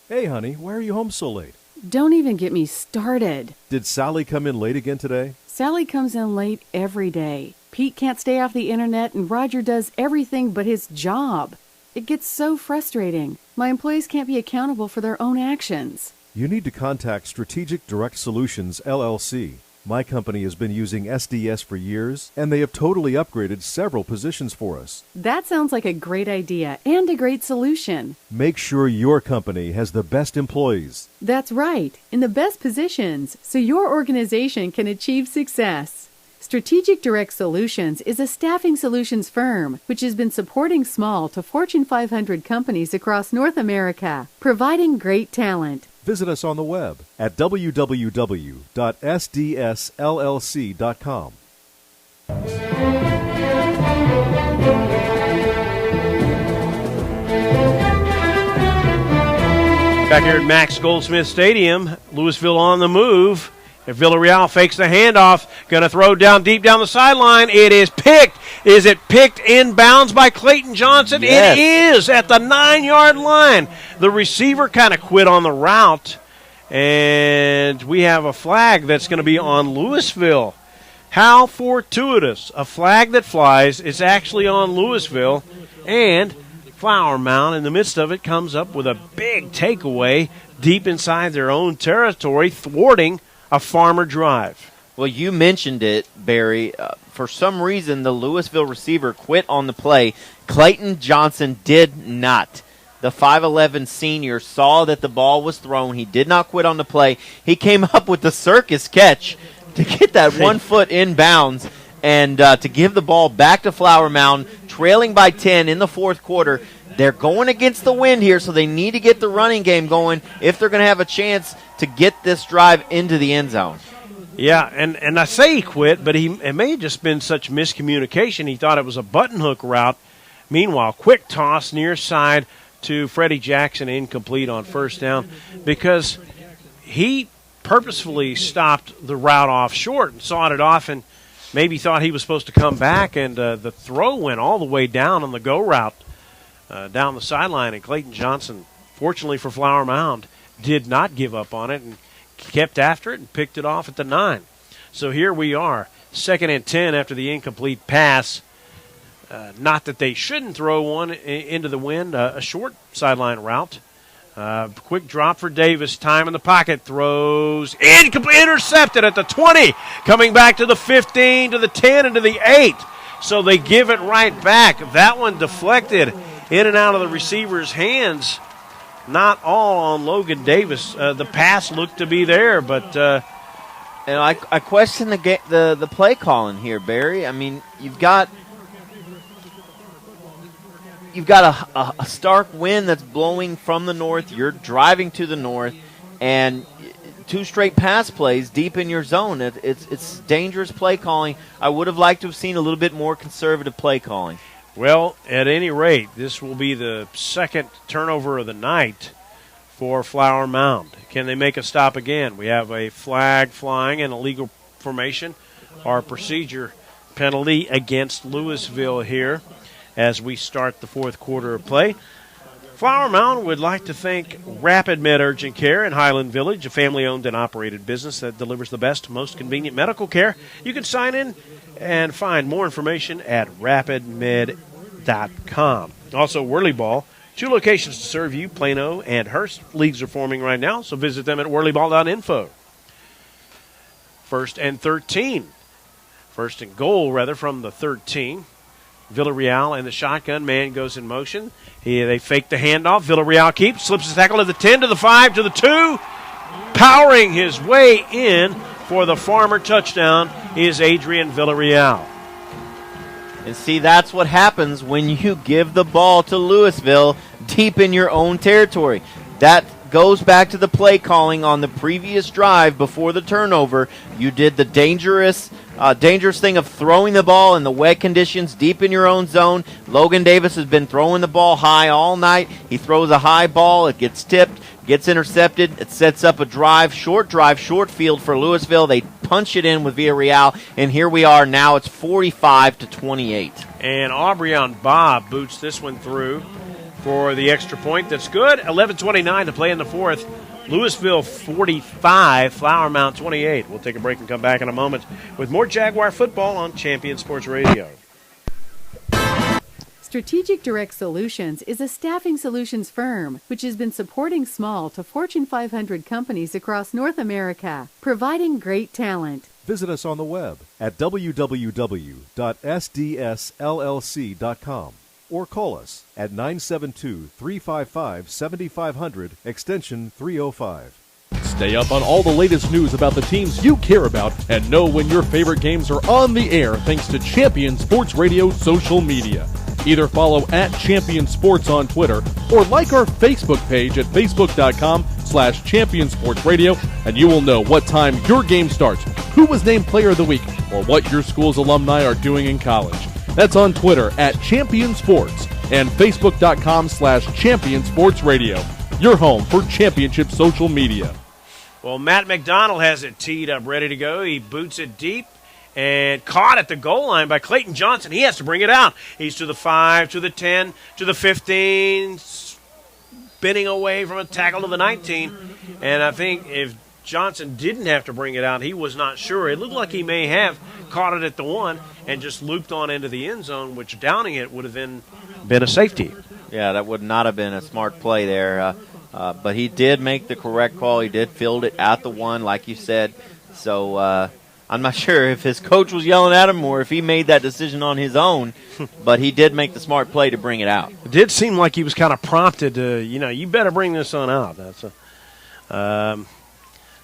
Hey, honey, why are you home so late? Don't even get me started. Did Sally come in late again today? Sally comes in late every day. Pete can't stay off the internet, and Roger does everything but his job. It gets so frustrating. My employees can't be accountable for their own actions. You need to contact Strategic Direct Solutions, LLC. My company has been using SDS for years, and they have totally upgraded several positions for us. That sounds like a great idea and a great solution. Make sure your company has the best employees. That's right, in the best positions, so your organization can achieve success. Strategic Direct Solutions is a staffing solutions firm which has been supporting small to Fortune 500 companies across North America, providing great talent. Visit us on the web at www.sdsllc.com. Back here at Max Goldsmith Stadium, Lewisville on the move. If Villarreal fakes the handoff, going to throw down deep down the sideline. It is picked. Is it picked inbounds by Clayton Johnson? Yes. It is at the 9-yard line. The receiver kind of quit on the route, and we have a flag that's going to be on Lewisville. How fortuitous. A flag that flies is actually on Lewisville, and Flower Mound in the midst of it comes up with a big takeaway deep inside their own territory, thwarting a Farmer drive. Well, you mentioned it, Barry. For some reason, the Lewisville receiver quit on the play. Clayton Johnson did not. The 5'11 senior saw that the ball was thrown. He did not quit on the play. He came up with the circus catch to get that 1 foot inbounds and to give the ball back to Flower Mound, trailing by 10 in the fourth quarter. They're going against the wind here, so they need to get the running game going if they're going to have a chance to get this drive into the end zone. Yeah, and I say he quit, but it may have just been such miscommunication. He thought it was a button hook route. Meanwhile, quick toss near side to Freddie Jackson, incomplete on first down, because he purposefully stopped the route off short and sawed it off and maybe thought he was supposed to come back, and the throw went all the way down on the go route down the sideline, and Clayton Johnson, fortunately for Flower Mound, did not give up on it and kept after it and picked it off at the 9. So here we are, 2nd and 10 after the incomplete pass. Not that they shouldn't throw one into the wind, a short sideline route. Quick drop for Davis, time in the pocket, throws, intercepted at the 20, coming back to the 15, to the 10, and to the 8. So they give it right back. That one deflected in and out of the receiver's hands. Not all on Logan Davis. The pass looked to be there, but and I question the play calling here, Barry. I mean, you've got a stark wind that's blowing from the north. You're driving to the north, and 2 straight pass plays deep in your zone. It's dangerous play calling. I would have liked to have seen a little bit more conservative play calling. Well, at any rate, this will be the second turnover of the night for Flower Mound. Can they make a stop again? We have a flag flying and a legal formation, our procedure penalty against Lewisville here as we start the fourth quarter of play. Flower Mound would like to thank Rapid Med Urgent Care in Highland Village, a family-owned and operated business that delivers the best, most convenient medical care. You can sign in and find more information at rapidmed.com. Also, Whirly Ball, 2 locations to serve you, Plano and Hearst. Leagues are forming right now, so visit them at whirlyball.info. 1st and 13. First and goal, rather, from the 13. Villarreal and the shotgun man goes in motion. They fake the handoff. Villarreal keeps, slips his tackle to the 10, to the 5, to the 2. Powering his way in for the Farmer touchdown is Adrian Villarreal. And see, that's what happens when you give the ball to Lewisville deep in your own territory. That goes back to the play calling on the previous drive before the turnover. You did the dangerous Dangerous thing of throwing the ball in the wet conditions deep in your own zone. Logan Davis has been throwing the ball high all night. He throws a high ball. It gets tipped, gets intercepted. It sets up a drive, short field for Lewisville. They punch it in with Villarreal, and here we are now. It's 45-28. And Aubryon Bob boots this one through for the extra point. That's good. 11:29 to play in the fourth. Lewisville 45, Flower Mound 28. We'll take a break and come back in a moment with more Jaguar football on Champion Sports Radio. Strategic Direct Solutions is a staffing solutions firm which has been supporting small to Fortune 500 companies across North America, providing great talent. Visit us on the web at www.sdsllc.com or call us at 972-355-7500, extension 305. Stay up on all the latest news about the teams you care about and know when your favorite games are on the air thanks to Champion Sports Radio social media. Either follow at Champion Sports on Twitter or like our Facebook page at facebook.com/Champion Sports Radio, and you will know what time your game starts, who was named Player of the Week, or what your school's alumni are doing in college. That's on Twitter at Champion Sports and facebook.com/Champion Sports Radio, your home for championship social media. Well, Matt McDonald has it teed up, ready to go. He boots it deep and caught at the goal line by Clayton Johnson. He has to bring it out. He's to the 5, to the 10, to the 15, spinning away from a tackle to the 19. And I think if Johnson didn't have to bring it out, he was not sure. It looked like he may have caught it at the 1 and just looped on into the end zone, which downing it would have been a safety. Yeah, that would not have been a smart play there. But he did make the correct call. He did field it at the 1, like you said. So I'm not sure if his coach was yelling at him or if he made that decision on his own, but he did make the smart play to bring it out. It did seem like he was kind of prompted to, you better bring this one out.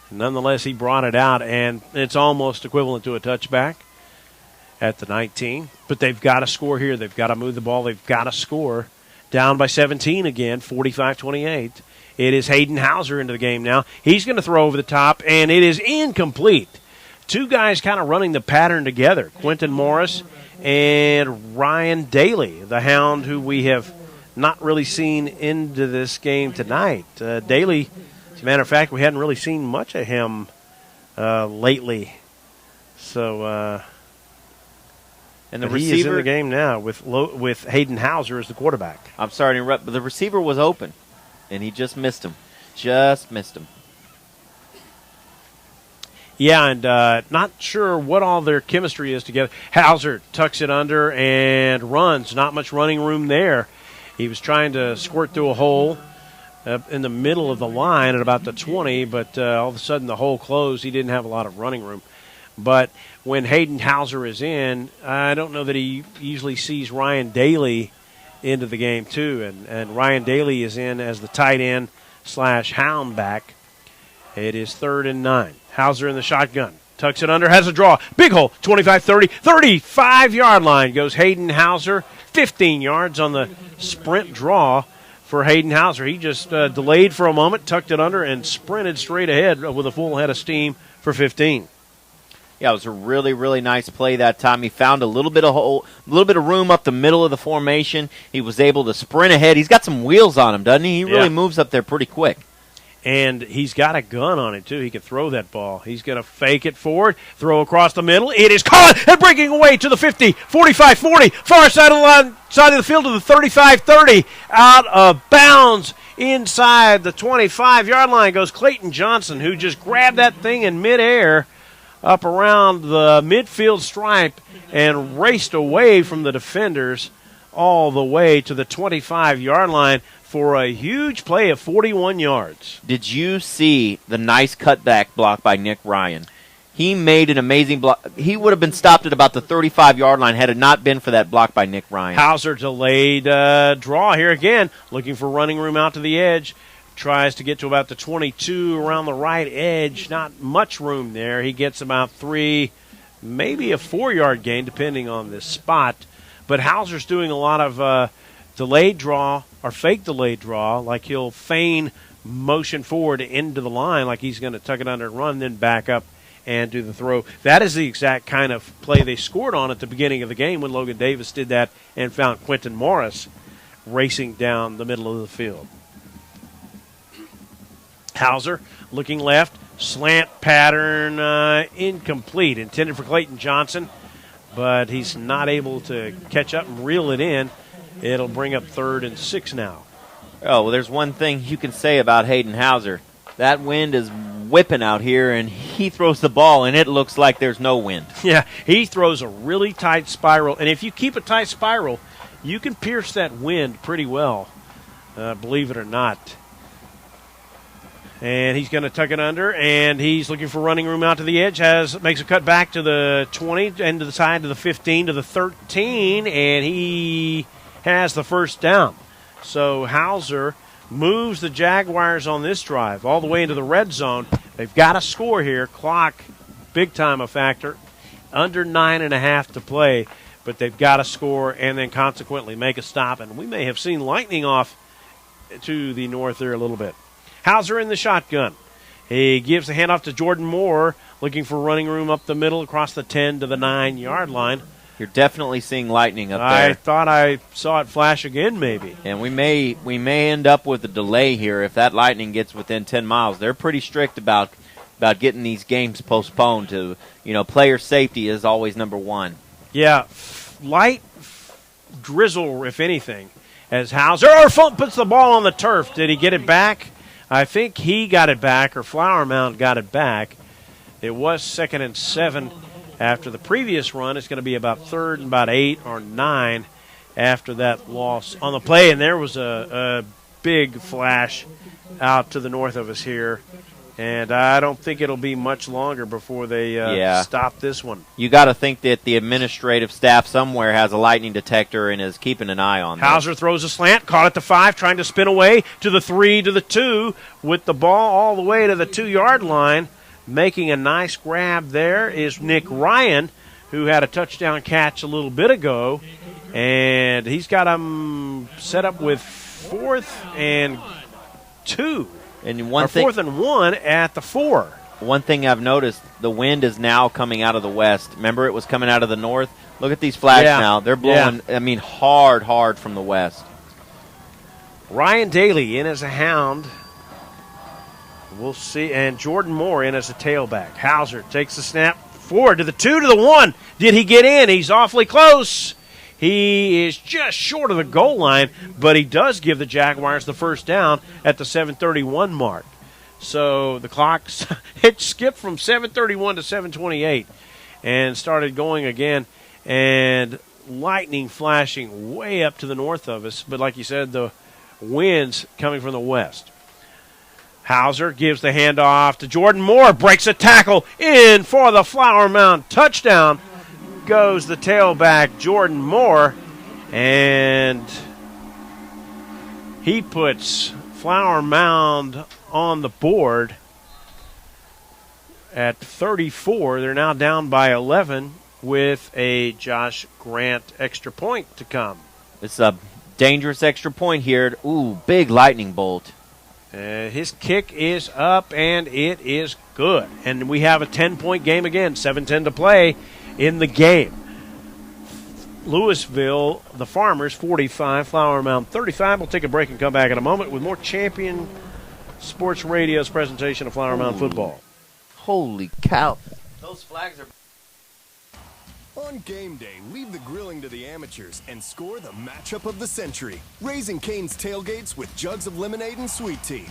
Nonetheless, he brought it out, and it's almost equivalent to a touchback at the 19. But they've got to score here. They've got to move the ball. They've got to score. Down by 17 again, 45-28. It is Hayden Hauser into the game now. He's going to throw over the top, and it is incomplete. Two guys kind of running the pattern together, Quentin Morris and Ryan Daly, the Hound, who we have not really seen into this game tonight. Daly, as a matter of fact, we hadn't really seen much of him lately. So, and the receiver, he is in the game now with Hayden Hauser as the quarterback. I'm sorry to interrupt, but the receiver was open, and he just missed him. Yeah, and not sure what all their chemistry is together. Hauser tucks it under and runs. Not much running room there. He was trying to squirt through a hole in the middle of the line at about the 20, but all of a sudden the hole closed. He didn't have a lot of running room. But when Hayden Hauser is in, I don't know that he usually sees Ryan Daly into the game too. And Ryan Daly is in as the tight end / hound back. It is 3rd and 9. Hauser in the shotgun. Tucks it under, has a draw. Big hole, 25, 30, 35-yard line goes Hayden Hauser. 15 yards on the sprint draw for Hayden Hauser. He just delayed for a moment, tucked it under, and sprinted straight ahead with a full head of steam for 15. Yeah, it was a really, really nice play that time. He found a little bit of room up the middle of the formation. He was able to sprint ahead. He's got some wheels on him, doesn't he? He really moves up there pretty quick. And he's got a gun on him, too. He can throw that ball. He's going to fake it forward, throw across the middle. It is caught and breaking away to the 50, 45, 40, far side of the line, side of the field to the 35, 30, out of bounds. Inside the 25-yard line goes Clayton Johnson, who just grabbed that thing in midair up around the midfield stripe and raced away from the defenders all the way to the 25-yard line for a huge play of 41 yards. Did you see the nice cutback block by Nick Ryan? He made an amazing block. He would have been stopped at about the 35-yard line had it not been for that block by Nick Ryan. Hauser delayed draw here again, looking for running room out to the edge. Tries to get to about the 22 around the right edge. Not much room there. He gets about 3, maybe a 4-yard gain, depending on the spot. But Hauser's doing a lot of delayed draw or fake delayed draw, like he'll feign motion forward into the line like he's going to tuck it under and run, then back up and do the throw. That is the exact kind of play they scored on at the beginning of the game when Logan Davis did that and found Quentin Morris racing down the middle of the field. Hauser looking left, slant pattern, incomplete, intended for Clayton Johnson, but he's not able to catch up and reel it in. It'll bring up 3rd and 6 now. Oh, well, there's one thing you can say about Hayden Hauser. That wind is whipping out here, and he throws the ball, and it looks like there's no wind. Yeah, he throws a really tight spiral, and if you keep a tight spiral, you can pierce that wind pretty well, believe it or not. And he's going to tuck it under, and he's looking for running room out to the edge. Makes a cut back to the 20, and to the side to the 15, to the 13, and he has the first down. So Hauser moves the Jaguars on this drive all the way into the red zone. They've got to score here. Clock, big time a factor. Under 9.5 to play, but they've got to score and then consequently make a stop. And we may have seen lightning off to the north there a little bit. Hauser in the shotgun. He gives the handoff to Jordan Moore, looking for running room up the middle across the 10 to the 9-yard line. You're definitely seeing lightning up there. I thought I saw it flash again, maybe. And we may end up with a delay here if that lightning gets within 10 miles. They're pretty strict about getting these games postponed to, player safety is always number one. Yeah, light drizzle, if anything, as Hauser puts the ball on the turf. Did he get it back? I think he got it back, or Flower Mound got it back. It was 2nd and 7 after the previous run. It's going to be about 3rd and about 8 or 9 after that loss on the play. And there was a big flash out to the north of us here. And I don't think it'll be much longer before they stop this one. You got to think that the administrative staff somewhere has a lightning detector and is keeping an eye on this. Hauser throws a slant, caught at the 5, trying to spin away to the 3, to the 2, with the ball all the way to the 2-yard line. Making a nice grab there is Nick Ryan, who had a touchdown catch a little bit ago. And he's got him set up with 4th and 2. And 4th and 1 at the 4. One thing I've noticed, the wind is now coming out of the west. Remember, it was coming out of the north? Look at these flags now. They're blowing, hard from the west. Ryan Daly in as a hound. We'll see. And Jordan Moore in as a tailback. Hauser takes the snap forward to the 2, to the 1. Did he get in? He's awfully close. He is just short of the goal line, but he does give the Jaguars the first down at the 7:31 mark. So the clock, it skipped from 7:31 to 7:28 and started going again. And lightning flashing way up to the north of us. But like you said, the wind's coming from the west. Hauser gives the handoff to Jordan Moore, breaks a tackle in for the Flower Mound touchdown. Goes the tailback, Jordan Moore, and he puts Flower Mound on the board at 34. They're now down by 11 with a Josh Grant extra point to come. It's a dangerous extra point here. Ooh, big lightning bolt. His kick is up, and it is good. And we have a 10-point game again, 7:10 to play in the game. Lewisville, the Farmers, 45, Flower Mound, 35. We'll take a break and come back in a moment with more Champion Sports Radio's presentation of Flower Mound football. Holy cow. Those flags are... On game day, leave the grilling to the amateurs and score the matchup of the century. Raising Cane's tailgates with jugs of lemonade and sweet tea.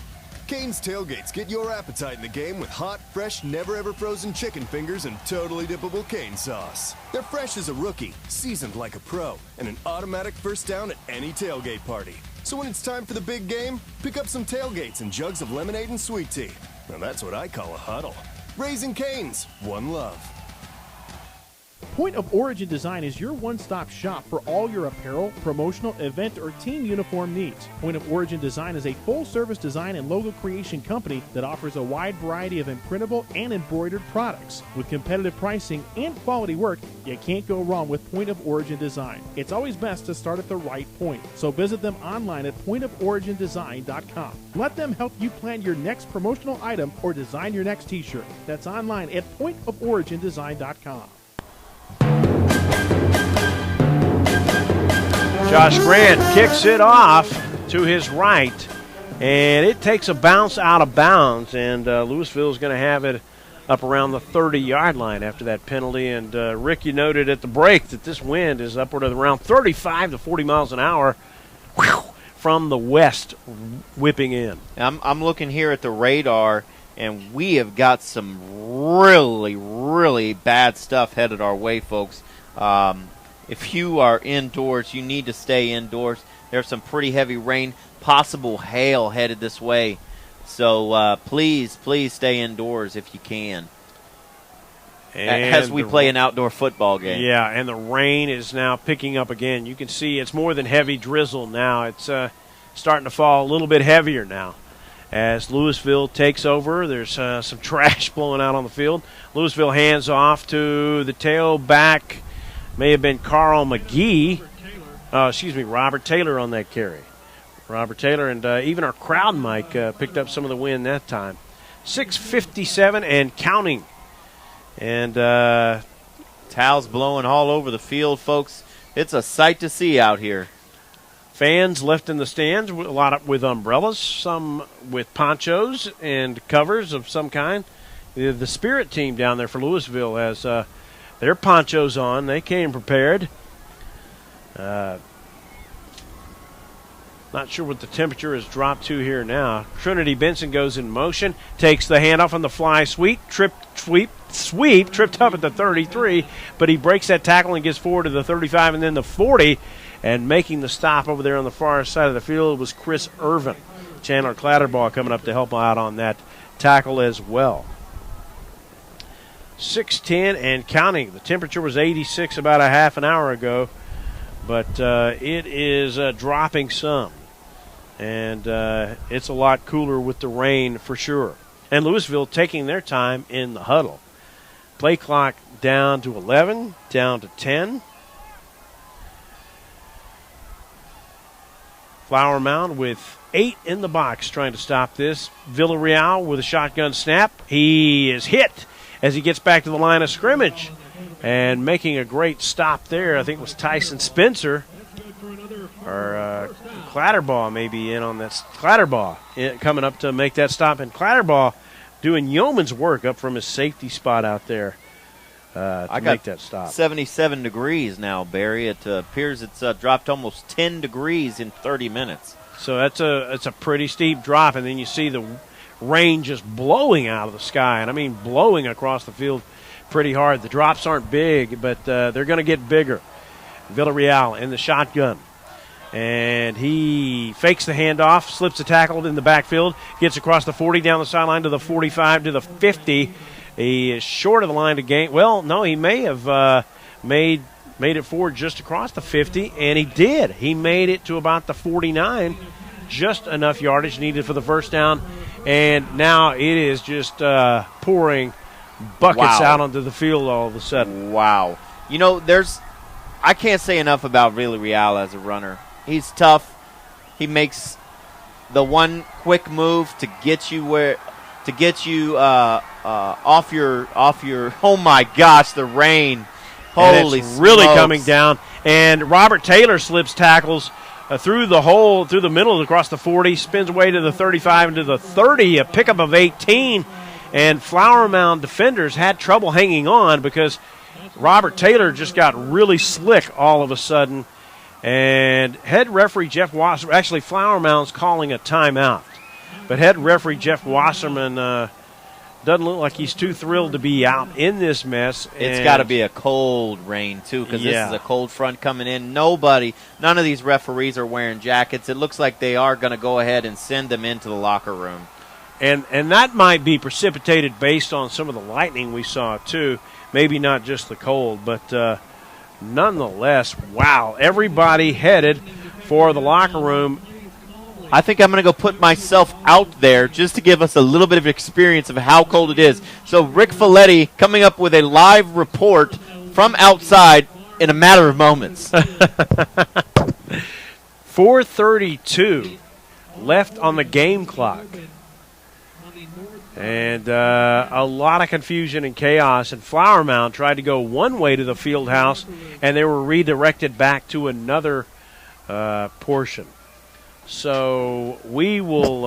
Cane's tailgates get your appetite in the game with hot, fresh, never-ever-frozen chicken fingers and totally dippable cane sauce. They're fresh as a rookie, seasoned like a pro, and an automatic first down at any tailgate party. So when it's time for the big game, pick up some tailgates and jugs of lemonade and sweet tea. Now that's what I call a huddle. Raising Cane's, one love. Point of Origin Design is your one-stop shop for all your apparel, promotional, event, or team uniform needs. Point of Origin Design is a full-service design and logo creation company that offers a wide variety of imprintable and embroidered products. With competitive pricing and quality work, you can't go wrong with Point of Origin Design. It's always best to start at the right point, so visit them online at pointoforigindesign.com. Let them help you plan your next promotional item or design your next t-shirt. That's online at pointoforigindesign.com. Josh Grant kicks it off to his right, and it takes a bounce out of bounds, and Lewisville is going to have it up around the 30-yard line after that penalty. And, Rick, you noted at the break that this wind is upward of around 35 to 40 miles an hour from the west whipping in. I'm looking here at the radar, and we have got some really, really bad stuff headed our way, folks. If you are indoors, you need to stay indoors. There's some pretty heavy rain, possible hail headed this way. So please stay indoors if you can. And as we play an outdoor football game. Yeah, and the rain is now picking up again. You can see it's more than heavy drizzle now. It's starting to fall a little bit heavier now. As Lewisville takes over, there's some trash blowing out on the field. Lewisville hands off to the tailback. May have been Carl McGee. Robert Taylor on that carry. Robert Taylor, and even our crowd mic picked up some of the wind that time. 6:57 and counting. And towels blowing all over the field, folks. It's a sight to see out here. Fans left in the stands, a lot with umbrellas, some with ponchos and covers of some kind. The Spirit team down there for Lewisville has their ponchos on. They came prepared. Not sure what the temperature has dropped to here now. Trinity Benson goes in motion, takes the handoff on the fly sweep, tripped up at the 33, but he breaks that tackle and gets forward to the 35 and then the 40, and making the stop over there on the far side of the field was Chris Irvin. Chandler Clatterbaugh coming up to help out on that tackle as well. 6:10 and counting. The temperature was 86 about a half an hour ago, but it is dropping some. And it's a lot cooler with the rain for sure. And Lewisville taking their time in the huddle. Play clock down to 11, down to 10. Flower Mound with 8 in the box trying to stop this. Villarreal with a shotgun snap. He is hit as he gets back to the line of scrimmage. And making a great stop there, I think it was Tyson Spencer. Or Clatterbaugh maybe in on this. Clatterbaugh coming up to make that stop. And Clatterbaugh doing yeoman's work up from his safety spot out there to make that stop. 77 degrees now, Barry. It appears it's dropped almost 10 degrees in 30 minutes. So it's a pretty steep drop. And then you see the rain just blowing out of the sky. And I mean blowing across the field pretty hard. The drops aren't big, but they're going to get bigger. Villarreal in the shotgun. And he fakes the handoff, slips a tackle in the backfield, gets across the 40 down the sideline to the 45 to the 50. He is short of the line to gain. Well, no, he may have made it forward just across the 50, and he did. He made it to about the 49, just enough yardage needed for the first down. And now it is just pouring buckets out onto the field all of a sudden. Wow. You know, I can't say enough about Villarreal as a runner. He's tough. He makes the one quick move to get you off your. Oh my gosh, the rain! Holy smokes. Really coming down. And Robert Taylor slips tackles through the middle across the 40, spins away to the 35 and to the 30, a pickup of 18. And Flower Mound defenders had trouble hanging on because Robert Taylor just got really slick all of a sudden. And head referee Jeff Wasserman, actually Flower Mound's calling a timeout. But head referee Jeff Wasserman doesn't look like he's too thrilled to be out in this mess. It's got to be a cold rain, too, because this is a cold front coming in. None of these referees are wearing jackets. It looks like they are going to go ahead and send them into the locker room. And that might be precipitated based on some of the lightning we saw, too. maybe not just the cold, but nonetheless, wow, everybody headed for the locker room. I think I'm going to go put myself out there just to give us a little bit of experience of how cold it is. So Rick Folletti coming up with a live report from outside in a matter of moments. 4:32 left on the game clock. And a lot of confusion and chaos. And Flower Mound tried to go one way to the field house, and they were redirected back to another portion. So we will...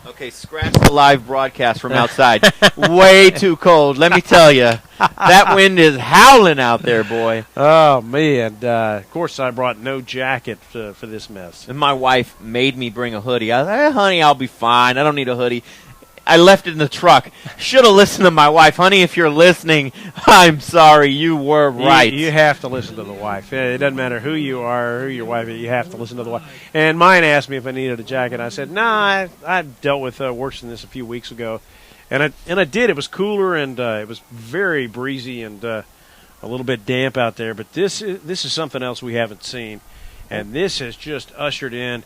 Okay, scratch the live broadcast from outside. Way too cold, let me tell you. That wind is howling out there, boy. Oh, man. Of course, I brought no jacket for this mess. And my wife made me bring a hoodie. I was like, honey, I'll be fine. I don't need a hoodie. I left it in the truck. Should have listened to my wife. Honey, if you're listening, I'm sorry. You were right. You have to listen to the wife. It doesn't matter who you are or who your wife is. You have to listen to the wife. And mine asked me if I needed a jacket. I said, nah, I dealt with worse than this a few weeks ago. And I did. It was cooler, and it was very breezy and a little bit damp out there. But this is something else we haven't seen. And this has just ushered in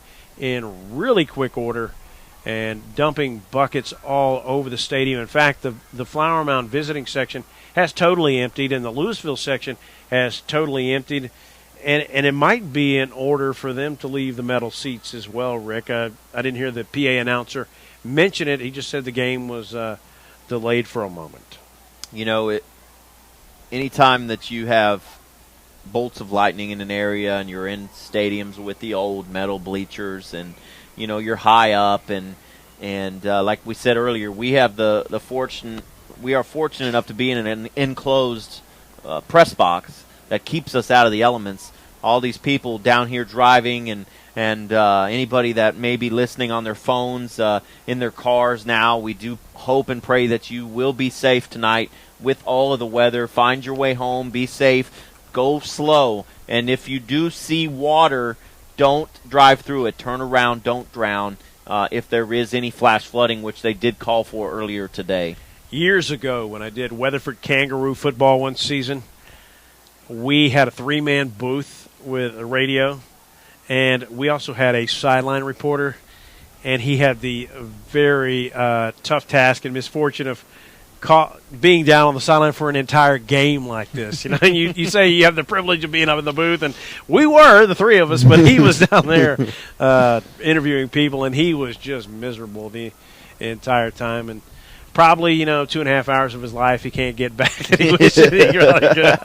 really quick order, and dumping buckets all over the stadium. In fact, the Flower Mound visiting section has totally emptied, and the Lewisville section has totally emptied. And it might be in order for them to leave the metal seats as well, Rick. I didn't hear the PA announcer mention it. He just said the game was delayed for a moment. You know, anytime that you have bolts of lightning in an area and you're in stadiums with the old metal bleachers and you know, you're high up, and like we said earlier, we have we are fortunate enough to be in an enclosed press box that keeps us out of the elements. All these people down here driving, and anybody that may be listening on their phones, in their cars now, we do hope and pray that you will be safe tonight with all of the weather. Find your way home, be safe, go slow, and if you do see water, don't drive through it. Turn around. Don't drown. If there is any flash flooding, which they did call for earlier today. Years ago, when I did Weatherford Kangaroo football one season, we had a 3-man booth with a radio, and we also had a sideline reporter, and he had the very tough task and misfortune of being down on the sideline for an entire game like this. You know, you say you have the privilege of being up in the booth, and we were, the three of us, but he was down there interviewing people, and he was just miserable the entire time. And probably, 2.5 hours of his life he can't get back that he was sitting really good.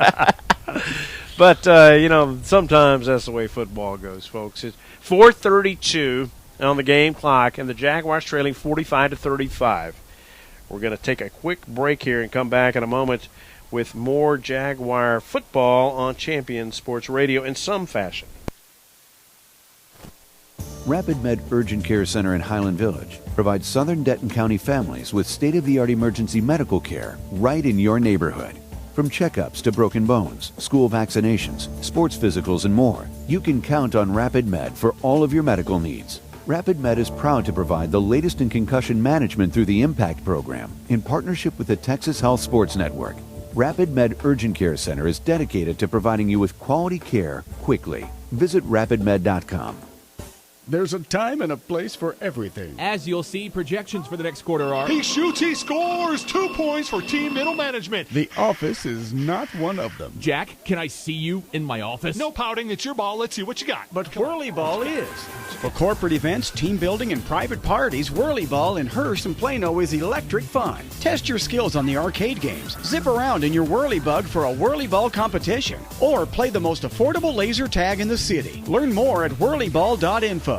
But, sometimes that's the way football goes, folks. It's 4:32 on the game clock, and the Jaguars trailing 45-35. We're going to take a quick break here and come back in a moment with more Jaguar football on Champion Sports Radio in some fashion. Rapid Med Urgent Care Center in Highland Village provides Southern Denton County families with state-of-the-art emergency medical care right in your neighborhood. From checkups to broken bones, school vaccinations, sports physicals, and more, you can count on Rapid Med for all of your medical needs. Rapid Med is proud to provide the latest in concussion management through the IMPACT program in partnership with the Texas Health Sports Network. Rapid Med Urgent Care Center is dedicated to providing you with quality care quickly. Visit rapidmed.com. There's a time and a place for everything. As you'll see, projections for the next quarter are... He shoots, he scores! 2 points for team middle management. The office is not one of them. Jack, can I see you in my office? No pouting, it's your ball. Let's see what you got. But Whirly Ball is. For corporate events, team building, and private parties, Whirly Ball in Hearst and Plano is electric fun. Test your skills on the arcade games. Zip around in your Whirly Bug for a Whirly Ball competition. Or play the most affordable laser tag in the city. Learn more at whirlyball.info.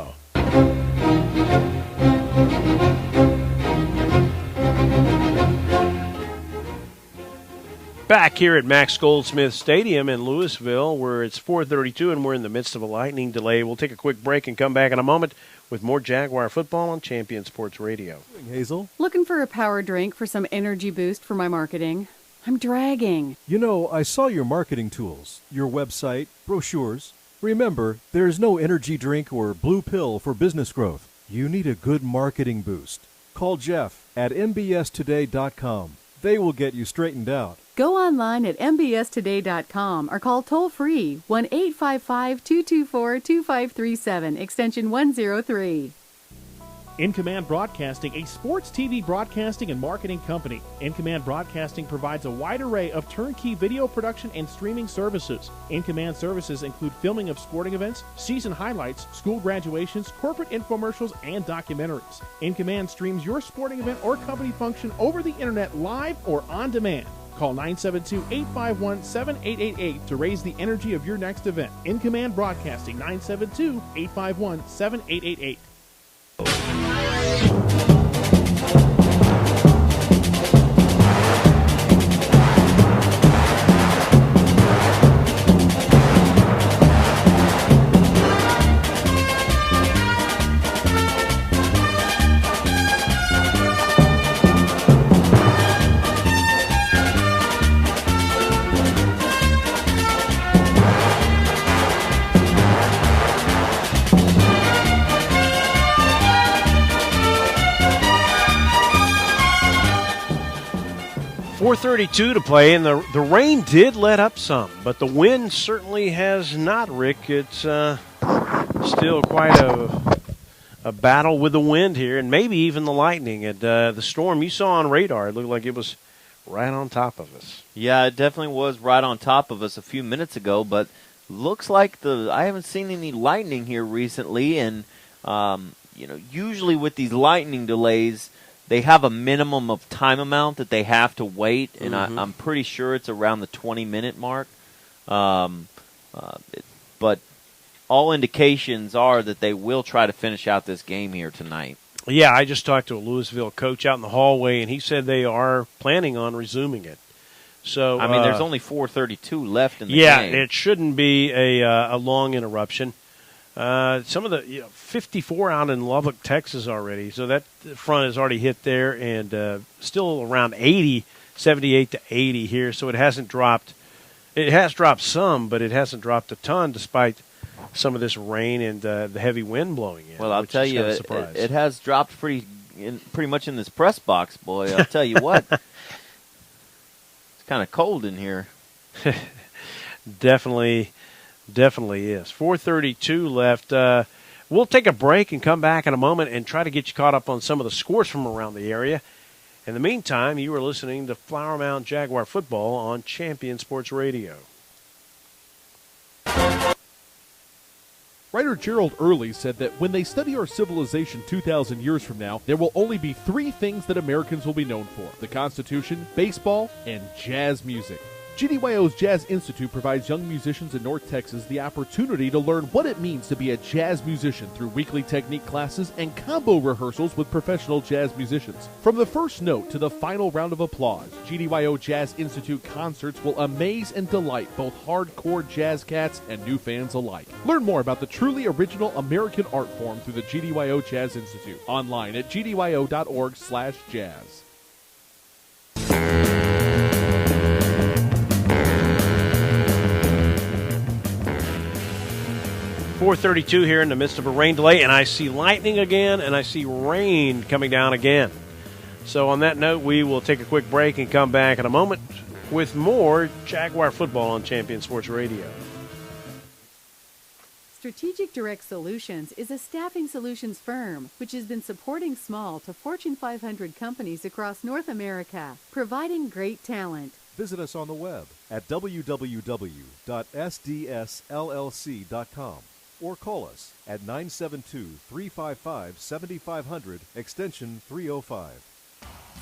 Back here at Max Goldsmith Stadium in Lewisville, where it's 4:32 and we're in the midst of a lightning delay. We'll take a quick break and come back in a moment with more Jaguar football on Champion Sports Radio. Hazel? Looking for a power drink for some energy boost for my marketing? I'm dragging. You know, I saw your marketing tools, your website, brochures. Remember, there's no energy drink or blue pill for business growth. You need a good marketing boost. Call Jeff at mbstoday.com. They will get you straightened out. Go online at mbstoday.com or call toll-free 1-855-224-2537, extension 103. In Command Broadcasting, a sports TV broadcasting and marketing company. In Command Broadcasting provides a wide array of turnkey video production and streaming services. In Command services include filming of sporting events, season highlights, school graduations, corporate infomercials, and documentaries. In Command streams your sporting event or company function over the internet live or on demand. Call 972-851-7888 to raise the energy of your next event. In Command Broadcasting, 972-851-7888. .432 to play, and the rain did let up some, but the wind certainly has not, Rick. It's still quite a battle with the wind here, and maybe even the lightning. And the storm you saw on radar, it looked like it was right on top of us. Yeah, it definitely was right on top of us a few minutes ago, but looks like I haven't seen any lightning here recently, and usually with these lightning delays, they have a minimum of time amount that they have to wait, and I'm pretty sure it's around the 20-minute mark. But all indications are that they will try to finish out this game here tonight. Yeah, I just talked to a Lewisville coach out in the hallway, and he said they are planning on resuming it. So I mean, there's only 4:32 left in the game. Yeah, it shouldn't be a long interruption. Some of the 54 out in Lubbock, Texas already. So that front has already hit there, and still around 80, 78 to 80 here. So it hasn't dropped. It has dropped some, but it hasn't dropped a ton, despite some of this rain and the heavy wind blowing in. Well, I'll tell you, it has dropped pretty much in this press box, boy. I'll tell you what, it's kind of cold in here. Definitely is. 4:32 left. We'll take a break and come back in a moment and try to get you caught up on some of the scores from around the area. In the meantime, you are listening to Flower Mound Jaguar football on Champion Sports Radio. Writer Gerald Early said that when they study our civilization 2,000 years from now, there will only be three things that Americans will be known for: the Constitution, baseball, and jazz music. GDYO's Jazz Institute provides young musicians in North Texas the opportunity to learn what it means to be a jazz musician through weekly technique classes and combo rehearsals with professional jazz musicians. From the first note to the final round of applause, GDYO Jazz Institute concerts will amaze and delight both hardcore jazz cats and new fans alike. Learn more about the truly original American art form through the GDYO Jazz Institute online at gdyo.org/jazz. 4:32 here in the midst of a rain delay, and I see lightning again, and I see rain coming down again. So on that note, we will take a quick break and come back in a moment with more Jaguar football on Champion Sports Radio. Strategic Direct Solutions is a staffing solutions firm which has been supporting small to Fortune 500 companies across North America, providing great talent. Visit us on the web at www.sdsllc.com or call us at 972-355-7500, extension 305.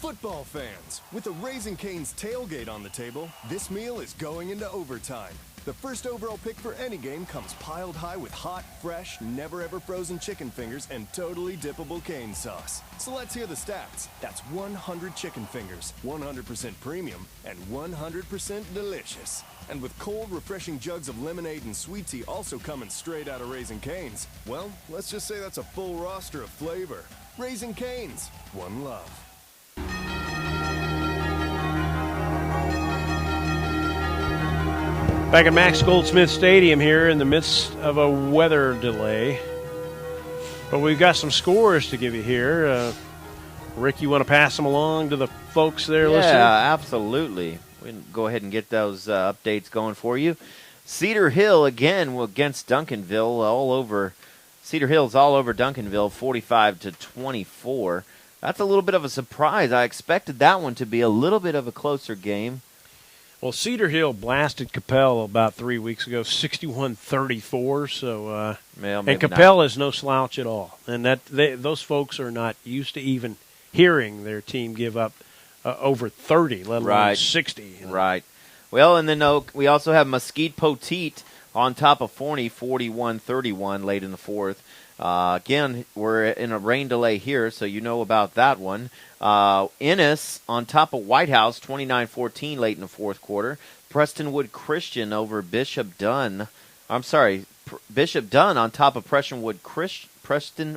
Football fans, with a Raising Cane's tailgate on the table, this meal is going into overtime. The first overall pick for any game comes piled high with hot, fresh, never-ever frozen chicken fingers and totally dippable cane sauce. So let's hear the stats. That's 100 chicken fingers, 100% premium, and 100% delicious. And with cold, refreshing jugs of lemonade and sweet tea also coming straight out of Raising Cane's, well, let's just say that's a full roster of flavor. Raising Cane's, one love. Back at Max Goldsmith Stadium here in the midst of a weather delay. But we've got some scores to give you here. Rick, you want to pass them along to the folks there listening? Yeah, absolutely. We can go ahead and get those updates going for you. Cedar Hill again against Duncanville, all over. Cedar Hill's all over Duncanville, 45-24. That's a little bit of a surprise. I expected that one to be a little bit of a closer game. Well, Cedar Hill blasted Capel about 3 weeks ago, 61-34. So, and Capel is no slouch at all. And those folks are not used to even hearing their team give up over 30, let alone 60. Right. Well, and then we also have Mesquite Poteet on top of Forney, 41-31 late in the fourth. Again, we're in a rain delay here, so you know about that one. Ennis on top of White House, 29-14 late in the fourth quarter. Prestonwood Christian over Bishop Dunn. Bishop Dunn on top of Prestonwood Christian,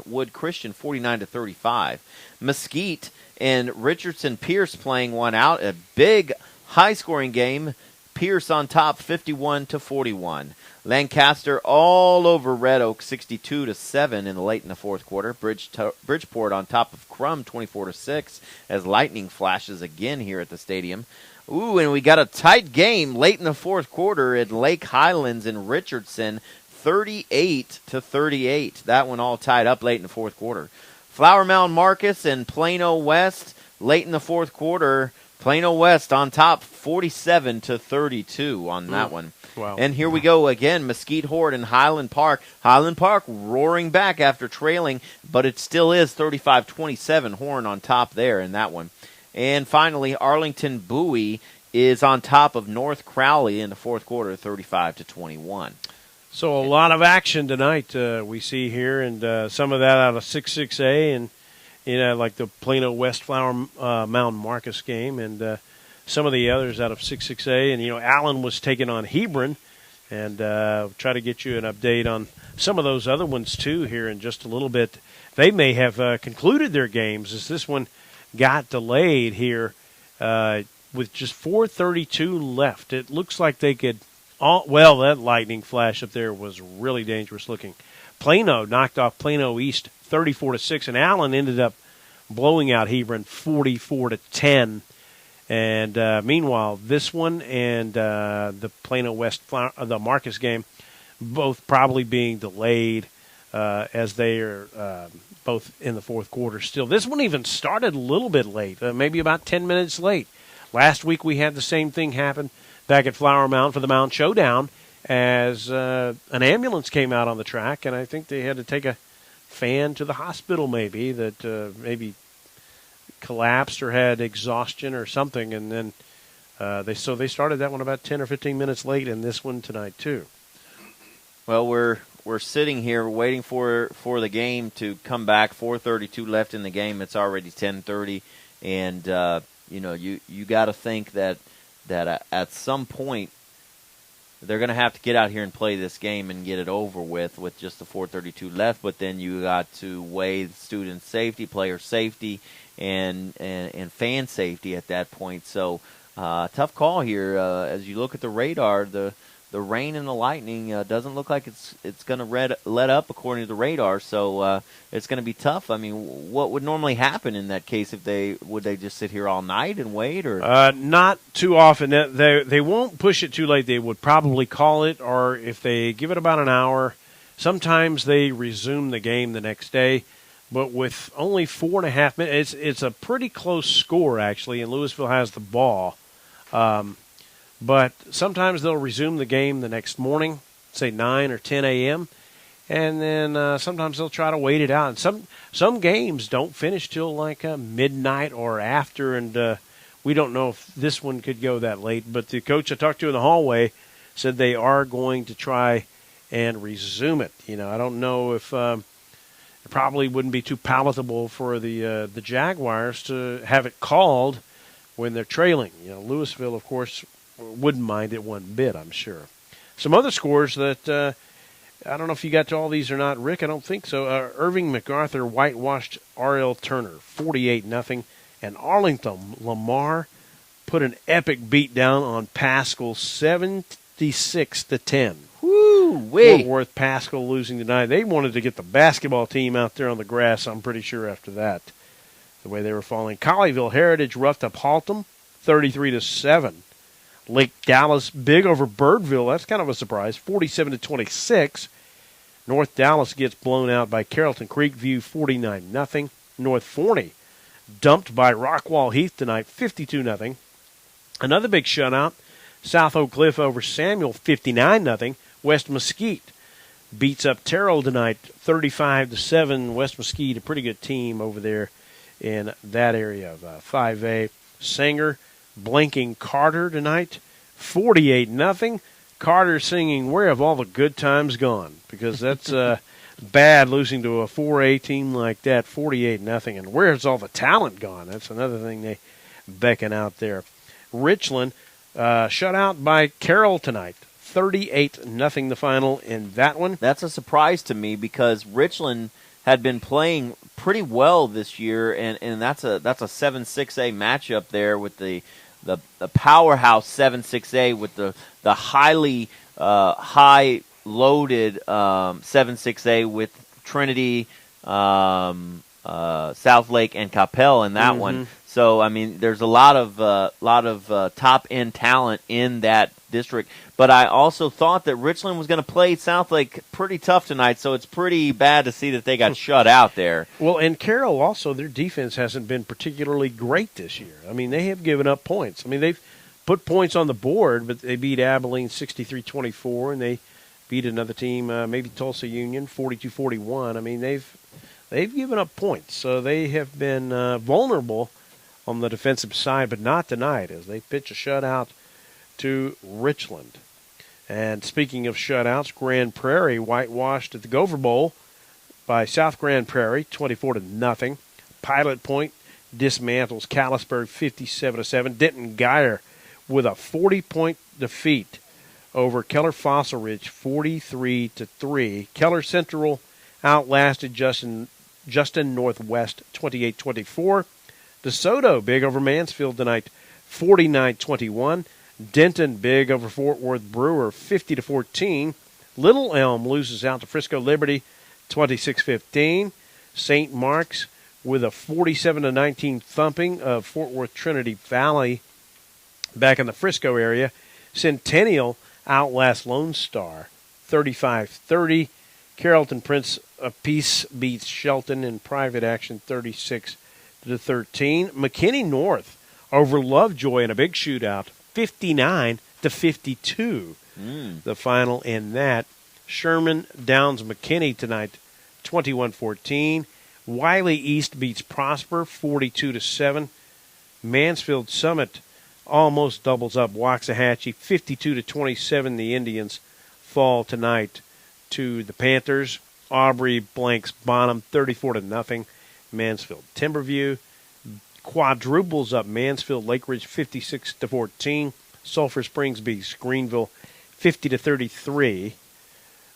49-35. Mesquite and Richardson Pierce playing one out. A big, high-scoring game. Pierce on top, 51-41. Lancaster all over Red Oak, 62-7 in the late in the fourth quarter. Bridgeport on top of Crum, 24-6, as lightning flashes again here at the stadium. Ooh, and we got a tight game late in the fourth quarter at Lake Highlands and Richardson, 38-38. That one all tied up late in the fourth quarter. Flower Mound Marcus and Plano West late in the fourth quarter. Plano West on top, 47-32 on that one. Wow. And here we go again, Mesquite Horde and Highland Park. Highland Park roaring back after trailing, but it still is 35-27. Horn on top there in that one. And finally, Arlington Bowie is on top of North Crowley in the fourth quarter, 35-21. So a lot of action tonight we see here, and some of that out of 6-6A and like the Plano West Flower Mound Marcus game, and some of the others out of 6-6A. And, Allen was taking on Hebron, and try to get you an update on some of those other ones, too, here in just a little bit. They may have concluded their games as this one got delayed here with just 4:32 left. It looks like they could that lightning flash up there was really dangerous looking. Plano knocked off Plano East 34-6, and Allen ended up blowing out Hebron 44-10. And meanwhile, this one and the Plano West, the Marcus game, both probably being delayed as they are both in the fourth quarter still. This one even started a little bit late, maybe about 10 minutes late. Last week we had the same thing happen back at Flower Mound for the Mound Showdown as an ambulance came out on the track, and I think they had to take a fan to the hospital maybe that maybe collapsed or had exhaustion or something, and then they started that one about 10 or 15 minutes late, and this one tonight too. Well, we're sitting here waiting for the game to come back. 4:32 left in the game. It's already 10:30, and you got to think that at some point they're going to have to get out here and play this game and get it over with just the 4:32 left. But then you got to weigh student safety, player safety, and fan safety at that point. So tough call here. As you look at the radar, the rain and the lightning doesn't look like it's going to let up according to the radar. So it's going to be tough. I mean, what would normally happen in that case if would they just sit here all night and wait, or not too often? They won't push it too late. They would probably call it, or if they give it about an hour, sometimes they resume the game the next day. But with only 4.5 minutes, it's a pretty close score actually, and Lewisville has the ball. But sometimes they'll resume the game the next morning, say 9 or 10 a.m., and then sometimes they'll try to wait it out. And some games don't finish till like midnight or after, and we don't know if this one could go that late. But the coach I talked to in the hallway said they are going to try and resume it. I don't know if it probably wouldn't be too palatable for the Jaguars to have it called when they're trailing. Lewisville, of course, wouldn't mind it one bit, I'm sure. Some other scores that I don't know if you got to all these or not, Rick. I don't think so. Irving MacArthur whitewashed R.L. Turner 48-0, and Arlington Lamar put an epic beat down on Pascal 76-10. Woo-wee. Fort Worth Pascal losing tonight. They wanted to get the basketball team out there on the grass, I'm pretty sure, after that, the way they were falling. Colleyville Heritage roughed up Haltom 33-7. Lake Dallas big over Birdville. That's kind of a surprise, 47-26. North Dallas gets blown out by Carrollton Creekview, 49-0. North Forney dumped by Rockwall Heath tonight, 52-0. Another big shutout, South Oak Cliff over Samuel, 59-0. West Mesquite beats up Terrell tonight, 35-7. West Mesquite, a pretty good team over there in that area of 5A. Sanger blanking Carter tonight, 48-0. Carter singing "Where Have All the Good Times Gone?" because that's bad losing to a 4A team like that, 48-0. And where's all the talent gone? That's another thing they beckon out there. Richland shut out by Carroll tonight, 38-0 the final in that one. That's a surprise to me because Richland had been playing pretty well this year, and that's a 7-6A matchup there with the powerhouse 7-6A with the highly high loaded 7-6A with Trinity, South Lake, and Capel in that one. So I mean, there's a lot of top end talent in that district. But I also thought that Richland was going to play South Lake pretty tough tonight, so it's pretty bad to see that they got shut out there. Well, and Carroll also, their defense hasn't been particularly great this year. I mean, they have given up points. I mean, they've put points on the board, but they beat Abilene 63-24, and they beat another team, maybe Tulsa Union, 42-41. I mean, they've given up points, so they have been vulnerable on the defensive side, but not tonight as they pitch a shutout to Richland. And speaking of shutouts, Grand Prairie whitewashed at the Gopher Bowl by South Grand Prairie, 24-0. Pilot Point dismantles Callisburg, 57-7. Denton Geyer with a 40-point defeat over Keller Fossil Ridge, 43-3. Keller Central outlasted Justin Northwest, 28-24. DeSoto big over Mansfield tonight, 49-21. Denton big over Fort Worth Brewer, 50-14. Little Elm loses out to Frisco Liberty, 26-15. St. Mark's with a 47-19 thumping of Fort Worth Trinity Valley back in the Frisco area. Centennial outlasts Lone Star, 35-30. Carrollton Prince of Peace beats Shelton in private action, 36-13. McKinney North over Lovejoy in a big shootout, 59-52. The final in that. Sherman downs McKinney tonight, 21-14. Wiley East beats Prosper, 42-7. Mansfield Summit almost doubles up Waxahachie, 52-27. The Indians fall tonight to the Panthers. Aubrey blanks Bonham, 34-0. Mansfield Timberview quadruples up Mansfield Lake Ridge, 56-14. Sulphur Springs beats Greenville, 50-33.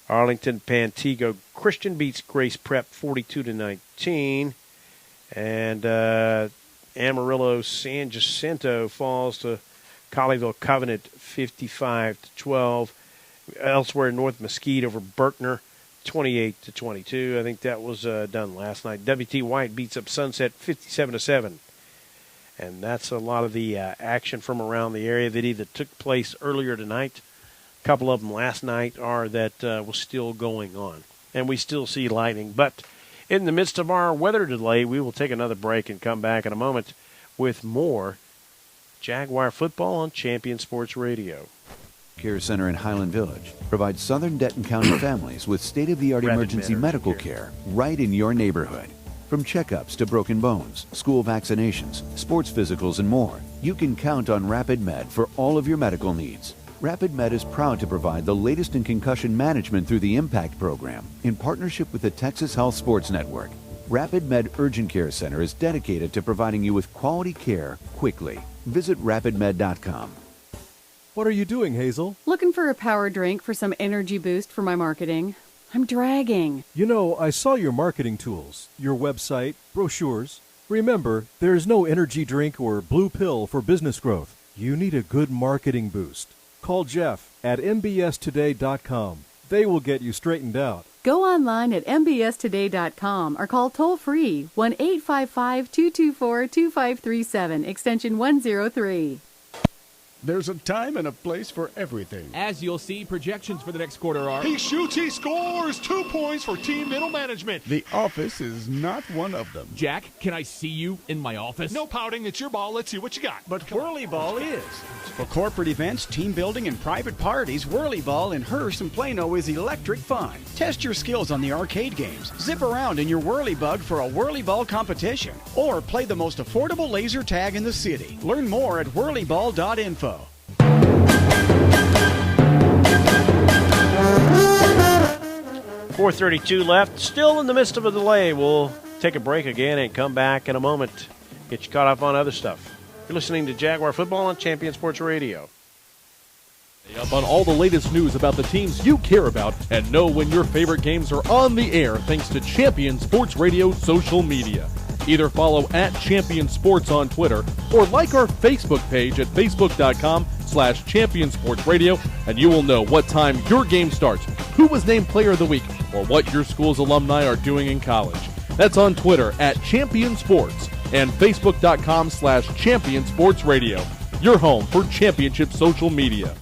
Arlington Pantego Christian beats Grace Prep, 42-19. And Amarillo San Jacinto falls to Colleyville Covenant, 55-12. Elsewhere, North Mesquite over Berkner, 28-22. I think that was done last night. W.T. White beats up Sunset, 57-7. And that's a lot of the action from around the area that either took place earlier tonight, a couple of them last night, or that was still going on. And we still see lightning. But in the midst of our weather delay, we will take another break and come back in a moment with more Jaguar football on Champion Sports Radio. Care Center in Highland Village provides Southern Denton County families with state-of-the-art emergency medical care right in your neighborhood. From checkups to broken bones, school vaccinations, sports physicals, and more, you can count on Rapid Med for all of your medical needs. Rapid Med is proud to provide the latest in concussion management through the IMPACT program in partnership with the Texas Health Sports Network. Rapid Med Urgent Care Center is dedicated to providing you with quality care quickly. Visit rapidmed.com. What are you doing, Hazel? Looking for a power drink for some energy boost for my marketing. I'm dragging. You know, I saw your marketing tools, your website, brochures. Remember, there is no energy drink or blue pill for business growth. You need a good marketing boost. Call Jeff at mbstoday.com. They will get you straightened out. Go online at mbstoday.com or call toll-free 1-855-224-2537, extension 103. There's a time and a place for everything. As you'll see, projections for the next quarter are... He shoots, he scores! 2 points for team middle management. The office is not one of them. Jack, can I see you in my office? No pouting, it's your ball. Let's see what you got. But Whirly Ball is. For corporate events, team building, and private parties, Whirly Ball in Hearst and Plano is electric fun. Test your skills on the arcade games. Zip around in your Whirly Bug for a Whirly Ball competition. Or play the most affordable laser tag in the city. Learn more at whirlyball.info. 4:32 left. Still in the midst of a delay. We'll take a break again and come back in a moment. Get you caught up on other stuff. You're listening to Jaguar Football on Champion Sports Radio. Stay up on all the latest news about the teams you care about and know when your favorite games are on the air thanks to Champion Sports Radio social media. Either follow at Champion Sports on Twitter or like our Facebook page at facebook.com/Champion Sports Radio, and you will know what time your game starts, who was named Player of the Week, or what your school's alumni are doing in college. That's on Twitter at Champion Sports and facebook.com/Champion Sports Radio, your home for championship social media.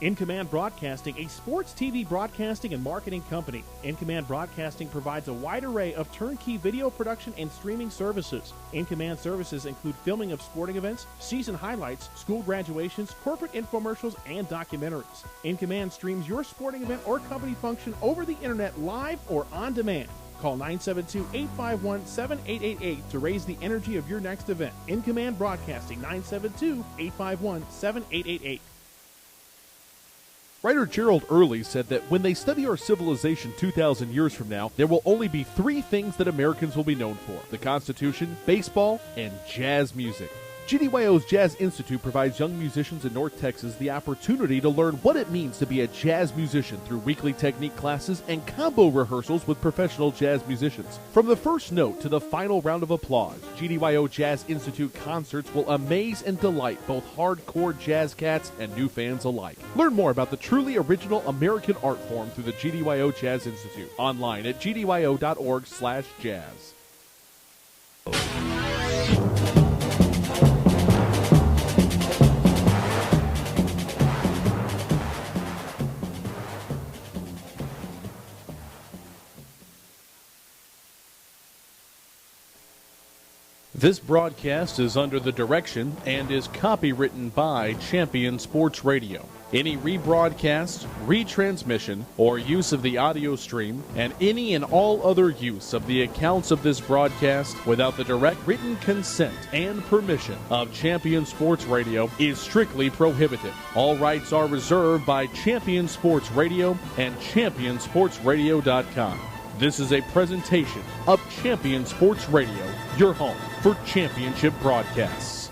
In Command Broadcasting, a sports TV broadcasting and marketing company. In Command Broadcasting provides a wide array of turnkey video production and streaming services. In Command services include filming of sporting events, season highlights, school graduations, corporate infomercials, and documentaries. In Command streams your sporting event or company function over the internet live or on demand. Call 972-851-7888 to raise the energy of your next event. In Command Broadcasting, 972-851-7888. Writer Gerald Early said that when they study our civilization 2,000 years from now, there will only be 3 things that Americans will be known for: the Constitution, baseball, and jazz music. GDYO's Jazz Institute provides young musicians in North Texas the opportunity to learn what it means to be a jazz musician through weekly technique classes and combo rehearsals with professional jazz musicians. From the first note to the final round of applause, GDYO Jazz Institute concerts will amaze and delight both hardcore jazz cats and new fans alike. Learn more about the truly original American art form through the GDYO Jazz Institute online at gdyo.org/jazz. This broadcast is under the direction and is copywritten by Champion Sports Radio. Any rebroadcast, retransmission, or use of the audio stream, and any and all other use of the accounts of this broadcast without the direct written consent and permission of Champion Sports Radio is strictly prohibited. All rights are reserved by Champion Sports Radio and ChampionSportsRadio.com. This is a presentation of Champion Sports Radio, your home for championship broadcasts.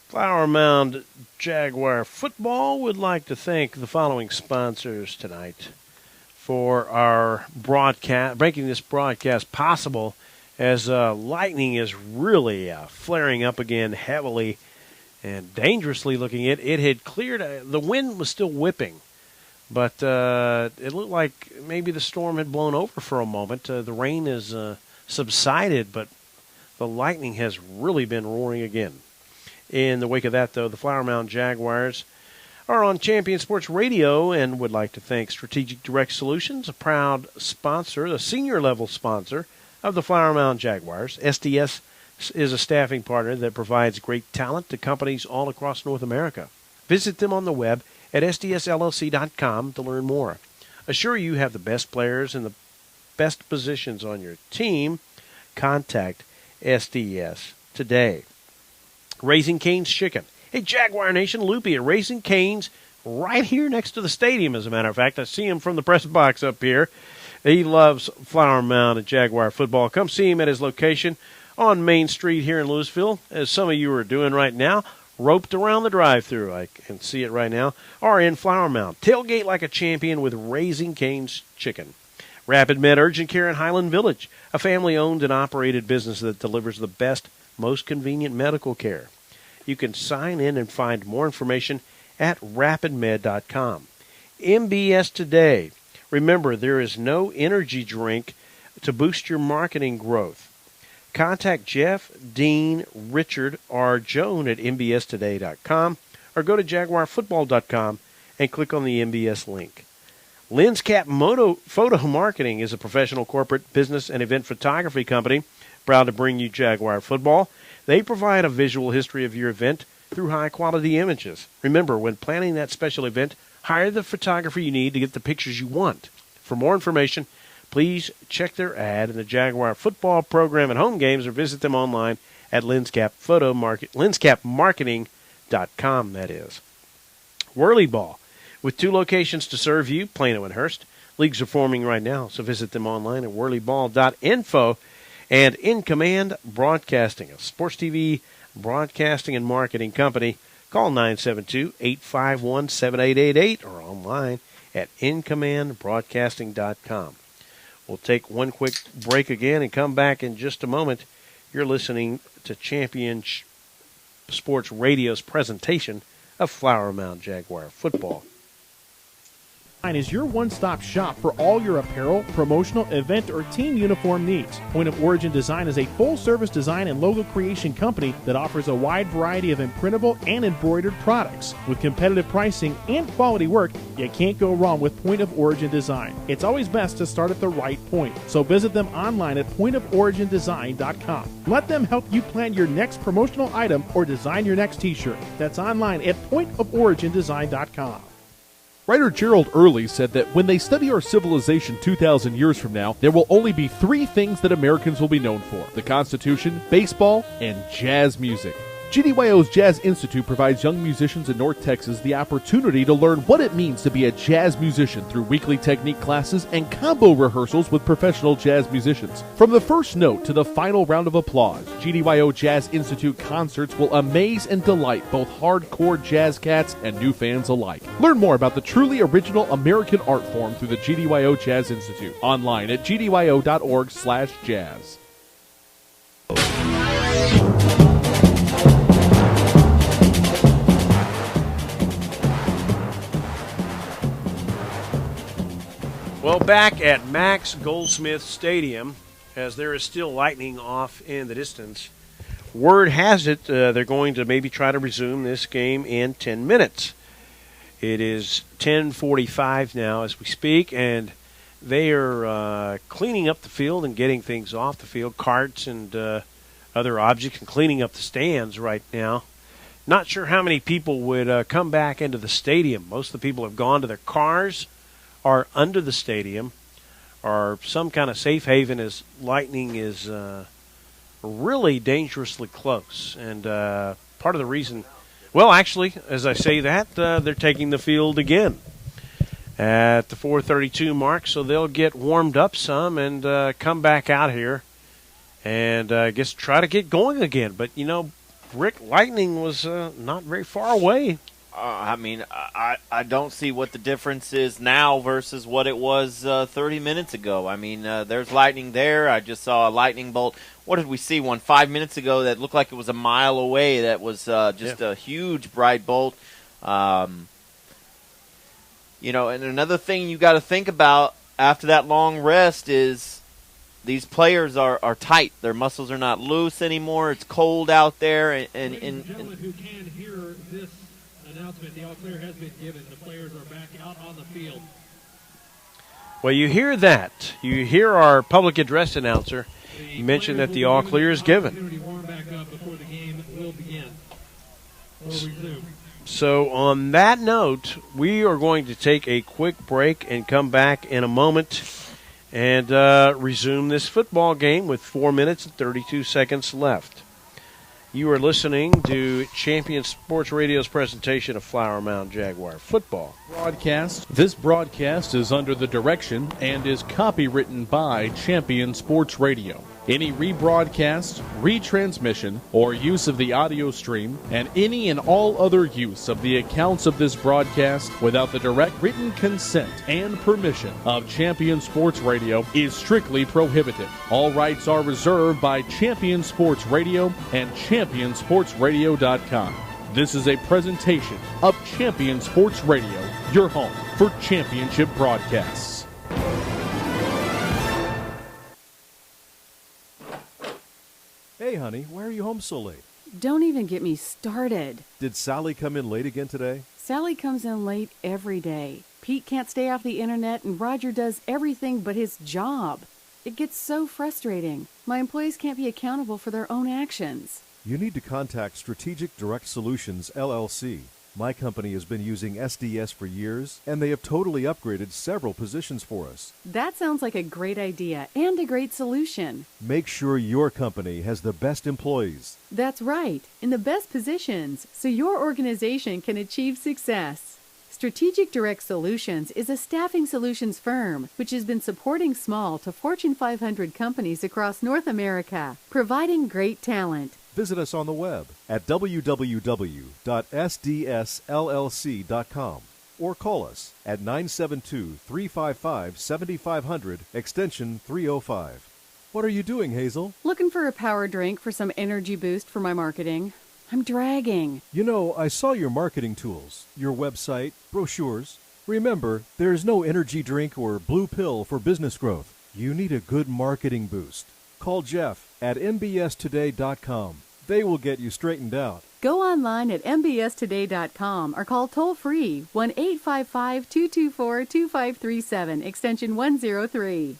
Flower Mound Jaguar Football would like to thank the following sponsors tonight for our broadcast, making this broadcast possible as lightning is really flaring up again heavily and dangerously looking. It had cleared. The wind was still whipping, but it looked like maybe the storm had blown over for a moment. The rain has subsided, but the lightning has really been roaring again. In the wake of that, though, the Flower Mound Jaguars are on Champion Sports Radio and would like to thank Strategic Direct Solutions, a proud sponsor, a senior-level sponsor of the Flower Mound Jaguars. SDS is a staffing partner that provides great talent to companies all across North America. Visit them on the web at sdsllc.com to learn more. Assure you have the best players and the best positions on your team. Contact SDS today. Raising Cane's Chicken. Hey, Jaguar Nation, Loopy at Raising Cane's right here next to the stadium, as a matter of fact. I see him from the press box up here. He loves Flower Mound and Jaguar football. Come see him at his location on Main Street here in Lewisville, as some of you are doing right now, roped around the drive-thru. I can see it right now. Or in Flower Mound. Tailgate like a champion with Raising Cane's Chicken. Rapid Med Urgent Care in Highland Village, a family-owned and operated business that delivers the best, most convenient medical care. You can sign in and find more information at rapidmed.com. MBS Today. Remember, there is no energy drink to boost your marketing growth. Contact Jeff, Dean, Richard, or Joan at mbstoday.com or go to jaguarfootball.com and click on the MBS link. LensCap Photo Marketing is a professional corporate business and event photography company proud to bring you Jaguar football. They provide a visual history of your event through high-quality images. Remember, when planning that special event, hire the photographer you need to get the pictures you want. For more information, please check their ad in the Jaguar football program at home games or visit them online at lenscapmarketing.com, that is. Whirly Ball, with 2 locations to serve you, Plano and Hurst. Leagues are forming right now, so visit them online at whirlyball.info. And In Command Broadcasting, a sports TV broadcasting and marketing company. Call 972-851-7888 or online at incommandbroadcasting.com. We'll take one quick break again and come back in just a moment. You're listening to Champion Sports Radio's presentation of Flower Mound Jaguar football. Is your one-stop shop for all your apparel, promotional, event, or team uniform needs. Point of Origin Design is a full-service design and logo creation company that offers a wide variety of imprintable and embroidered products. With competitive pricing and quality work, you can't go wrong with Point of Origin Design. It's always best to start at the right point, so visit them online at pointoforigindesign.com. Let them help you plan your next promotional item or design your next t-shirt. That's online at pointoforigindesign.com. Writer Gerald Early said that when they study our civilization 2,000 years from now, there will only be 3 things that Americans will be known for: the Constitution, baseball, and jazz music. GDYO's Jazz Institute provides young musicians in North Texas the opportunity to learn what it means to be a jazz musician through weekly technique classes and combo rehearsals with professional jazz musicians. From the first note to the final round of applause, GDYO Jazz Institute concerts will amaze and delight both hardcore jazz cats and new fans alike. Learn more about the truly original American art form through the GDYO Jazz Institute online at gdyo.org/jazz. Well, back at Max Goldsmith Stadium, as there is still lightning off in the distance, word has it they're going to maybe try to resume this game in 10 minutes. It is 10:45 now as we speak, and they are cleaning up the field and getting things off the field, carts and other objects, and cleaning up the stands right now. Not sure how many people would come back into the stadium. Most of the people have gone to their cars, are under the stadium, or some kind of safe haven, as lightning is really dangerously close. And part of the reason, well, actually, as I say that, they're taking the field again at the 4:32 mark, so they'll get warmed up some and come back out here and I guess try to get going again. But, you know, Rick, lightning was not very far away. I mean, I don't see what the difference is now versus what it was 30 minutes ago. I mean, there's lightning there. I just saw a lightning bolt. What did we see? 5 minutes ago that looked like it was a mile away. That was just a huge bright bolt. You know, and another thing you got to think about after that long rest is these players are tight. Their muscles are not loose anymore. It's cold out there. And gentlemen who can hear this announcement, the all clear has been given. The players are back out on the field. Well, you hear that. You hear our public address announcer mention that the all clear is given. Warm back up before the game will begin or resume. So on that note, we are going to take a quick break and come back in a moment and resume this football game with 4 minutes and 32 seconds left. You are listening to Champion Sports Radio's presentation of Flower Mound Jaguar football. This broadcast is under the direction and is copywritten by Champion Sports Radio. Any rebroadcast, retransmission, or use of the audio stream, and any and all other use of the accounts of this broadcast without the direct written consent and permission of Champion Sports Radio is strictly prohibited. All rights are reserved by Champion Sports Radio and ChampionSportsRadio.com. This is a presentation of Champion Sports Radio, your home for championship broadcasts. Hey, honey, why are you home so late? Don't even get me started. Did Sally come in late again today? Sally comes in late every day. Pete can't stay off the internet, and Roger does everything but his job. It gets so frustrating. My employees can't be accountable for their own actions. You need to contact Strategic Direct Solutions, LLC. My company has been using SDS for years, and they have totally upgraded several positions for us. That sounds like a great idea and a great solution. Make sure your company has the best employees. That's right, in the best positions, so your organization can achieve success. Strategic Direct Solutions is a staffing solutions firm which has been supporting small to Fortune 500 companies across North America, providing great talent. Visit us on the web at www.sdsllc.com or call us at 972-355-7500 extension 305. What are you doing, Hazel? Looking for a power drink for some energy boost for my marketing. I'm dragging. You know, I saw your marketing tools, your website, brochures. Remember, there's no energy drink or blue pill for business growth. You need a good marketing boost. Call Jeff at mbstoday.com. They will get you straightened out. Go online at mbstoday.com or call toll-free 1-855-224-2537, extension 103.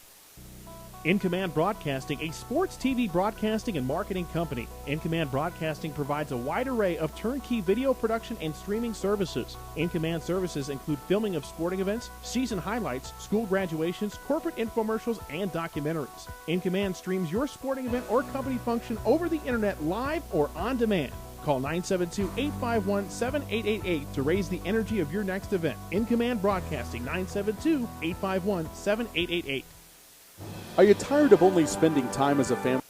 In Command Broadcasting, a sports TV broadcasting and marketing company. In Command Broadcasting provides a wide array of turnkey video production and streaming services. In Command services include filming of sporting events, season highlights, school graduations, corporate infomercials, and documentaries. In Command streams your sporting event or company function over the internet live or on demand. Call 972-851-7888 to raise the energy of your next event. In Command Broadcasting, 972-851-7888. Are you tired of only spending time as a family?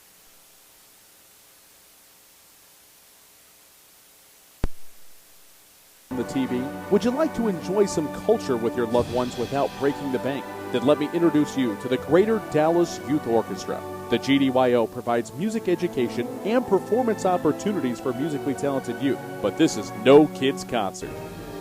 On the TV? Would you like to enjoy some culture with your loved ones without breaking the bank? Then let me introduce you to the Greater Dallas Youth Orchestra. The GDYO provides music education and performance opportunities for musically talented youth, but this is no kids' concert.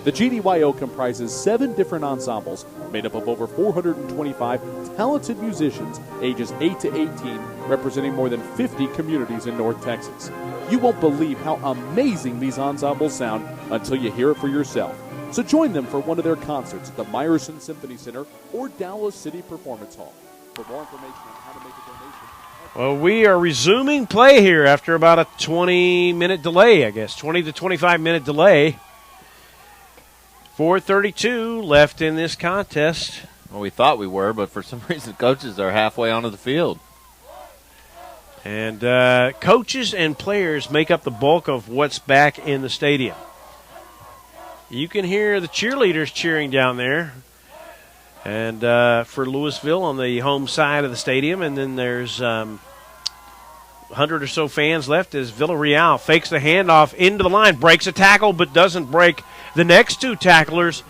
The GDYO comprises 7 different ensembles made up of over 425 talented musicians ages 8 to 18, representing more than 50 communities in North Texas. You won't believe how amazing these ensembles sound until you hear it for yourself. So join them for one of their concerts at the Meyerson Symphony Center or Dallas City Performance Hall. For more information on how to make a donation... Well, we are resuming play here after about a 20-minute delay, I guess, 20 to 25-minute delay. 4:32 left in this contest. Well, we thought we were, but for some reason coaches are halfway onto the field. And coaches and players make up the bulk of what's back in the stadium. You can hear the cheerleaders cheering down there. And for Lewisville on the home side of the stadium. And then there's 100 or so fans left as Villarreal fakes the handoff into the line, breaks a tackle, but doesn't break the next 2 tacklers.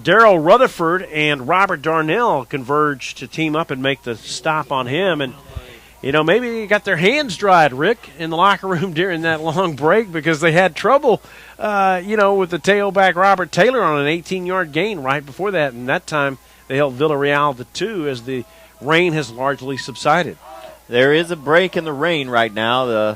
Darrell Rutherford and Robert Darnell converge to team up and make the stop on him. And, you know, maybe they got their hands dried, Rick, in the locker room during that long break because they had trouble, with the tailback Robert Taylor on an 18-yard gain right before that. And that time they held Villarreal to 2 as the rain has largely subsided. There is a break in the rain right now.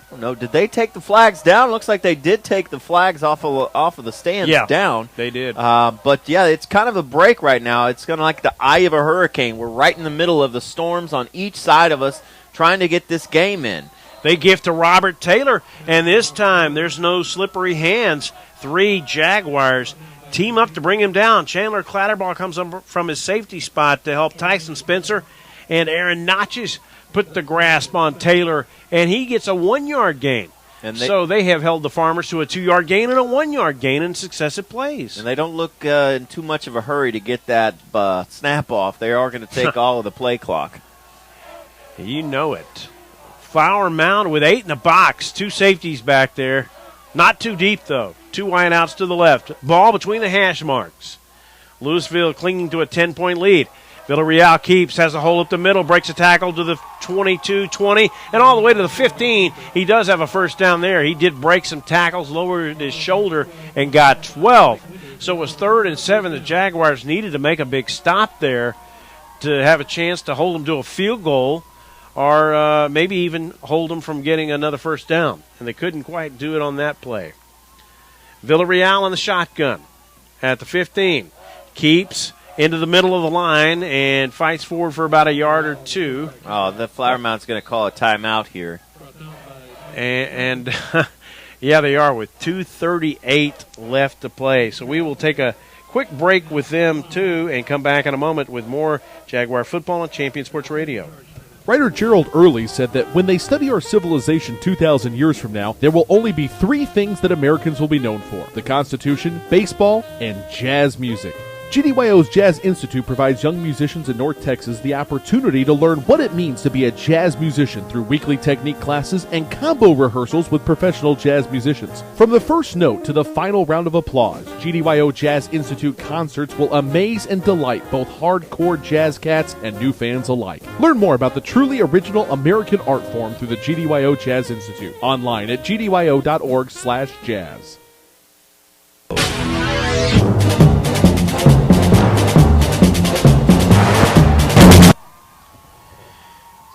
I don't know. Did they take the flags down? Looks like they did take the flags off of the stands down. They did. But, yeah, it's kind of a break right now. It's kind of like the eye of a hurricane. We're right in the middle of the storms on each side of us trying to get this game in. They give to Robert Taylor, and this time there's no slippery hands. 3 Jaguars team up to bring him down. Chandler Clatterbaugh comes up from his safety spot to help Tyson Spencer, and Aaron Notches put the grasp on Taylor, and he gets a 1-yard gain. So they have held the Farmers to a 2-yard gain and a 1-yard gain in successive plays. And they don't look in too much of a hurry to get that snap off. They are going to take all of the play clock. You know it. Flower Mound with 8 in the box. 2 safeties back there. Not too deep, though. 2 wideouts to the left. Ball between the hash marks. Lewisville clinging to a 10-point lead. Villarreal keeps, has a hole up the middle, breaks a tackle to the 22-20, and all the way to the 15. He does have a first down there. He did break some tackles, lowered his shoulder, and got 12. So it was 3rd and 7. The Jaguars needed to make a big stop there to have a chance to hold them to a field goal or maybe even hold them from getting another first down. And they couldn't quite do it on that play. Villarreal in the shotgun at the 15. Keeps into the middle of the line and fights forward for about a yard or two. Oh, the Flower Mound's going to call a timeout here. And yeah, they are, with 2:38 left to play. So we will take a quick break with them, too, and come back in a moment with more Jaguar football on Champion Sports Radio. Writer Gerald Early said that when they study our civilization 2,000 years from now, there will only be 3 things that Americans will be known for: the Constitution, baseball, and jazz music. GDYO's Jazz Institute provides young musicians in North Texas the opportunity to learn what it means to be a jazz musician through weekly technique classes and combo rehearsals with professional jazz musicians. From the first note to the final round of applause, GDYO Jazz Institute concerts will amaze and delight both hardcore jazz cats and new fans alike. Learn more about the truly original American art form through the GDYO Jazz Institute, online at gdyo.org/jazz.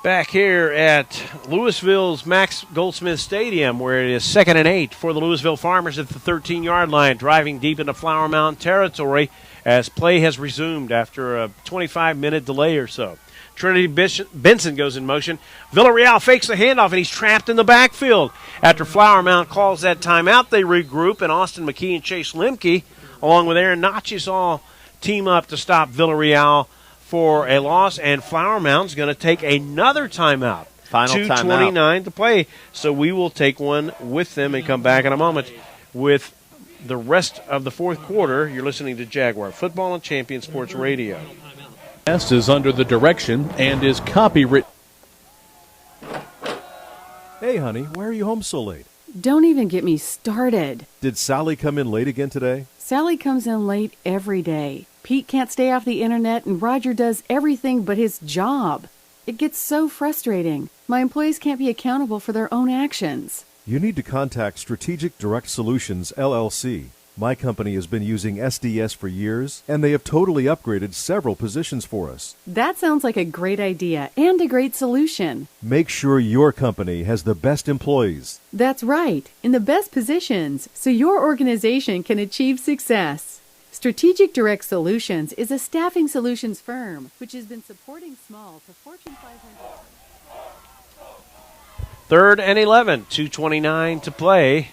Back here at Lewisville's Max Goldsmith Stadium, where it is 2nd and 8 for the Lewisville Farmers at the 13-yard line, driving deep into Flower Mound territory as play has resumed after a 25-minute delay or so. Trinity Benson goes in motion. Villarreal fakes the handoff, and he's trapped in the backfield. After Flower Mound calls that timeout, they regroup, and Austin McKee and Chase Lemke, along with Aaron Notches, all team up to stop Villarreal for a loss, and Flower Mound's going to take another timeout. Final 2:29 to play, so we will take one with them and come back in a moment with the rest of the fourth quarter. You're listening to Jaguar Football on Champion Sports Radio. This is under the direction and is copyright. Hey, honey, why are you home so late? Don't even get me started. Did Sally come in late again today? Sally comes in late every day. Pete can't stay off the internet, and Roger does everything but his job. It gets so frustrating. My employees can't be accountable for their own actions. You need to contact Strategic Direct Solutions, LLC. My company has been using SDS for years, and they have totally upgraded several positions for us. That sounds like a great idea and a great solution. Make sure your company has the best employees. That's right, in the best positions, so your organization can achieve success. Strategic Direct Solutions is a staffing solutions firm which has been supporting small to Fortune 500. 3rd and 11, 2:29 to play.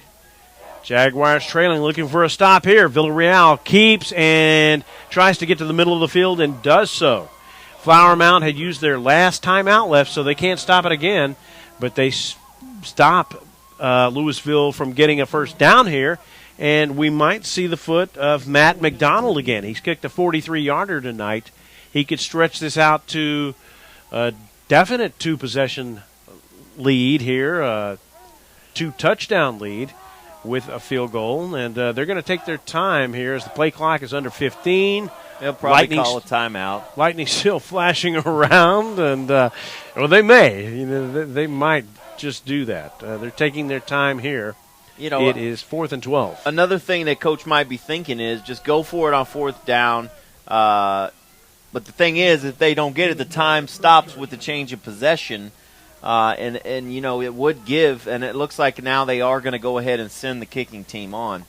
Jaguars trailing, looking for a stop here. Villarreal keeps and tries to get to the middle of the field and does so. Flower Mound had used their last timeout left, so they can't stop it again, but they stop Lewisville from getting a first down here, and we might see the foot of Matt McDonald again. He's kicked a 43-yarder tonight. He could stretch this out to a definite 2-possession lead here, a 2-touchdown lead with a field goal, and they're going to take their time here as the play clock is under 15. They'll probably call a timeout. Lightning still flashing around, and well, they may. You know, they might just do that. They're taking their time here. You know, it is 4th and 12. Another thing that Coach might be thinking is just go for it on 4th down. But the thing is, if they don't get it, the time stops with the change of possession. And you know, it would give, and it looks like now they are going to go ahead and send the kicking team on.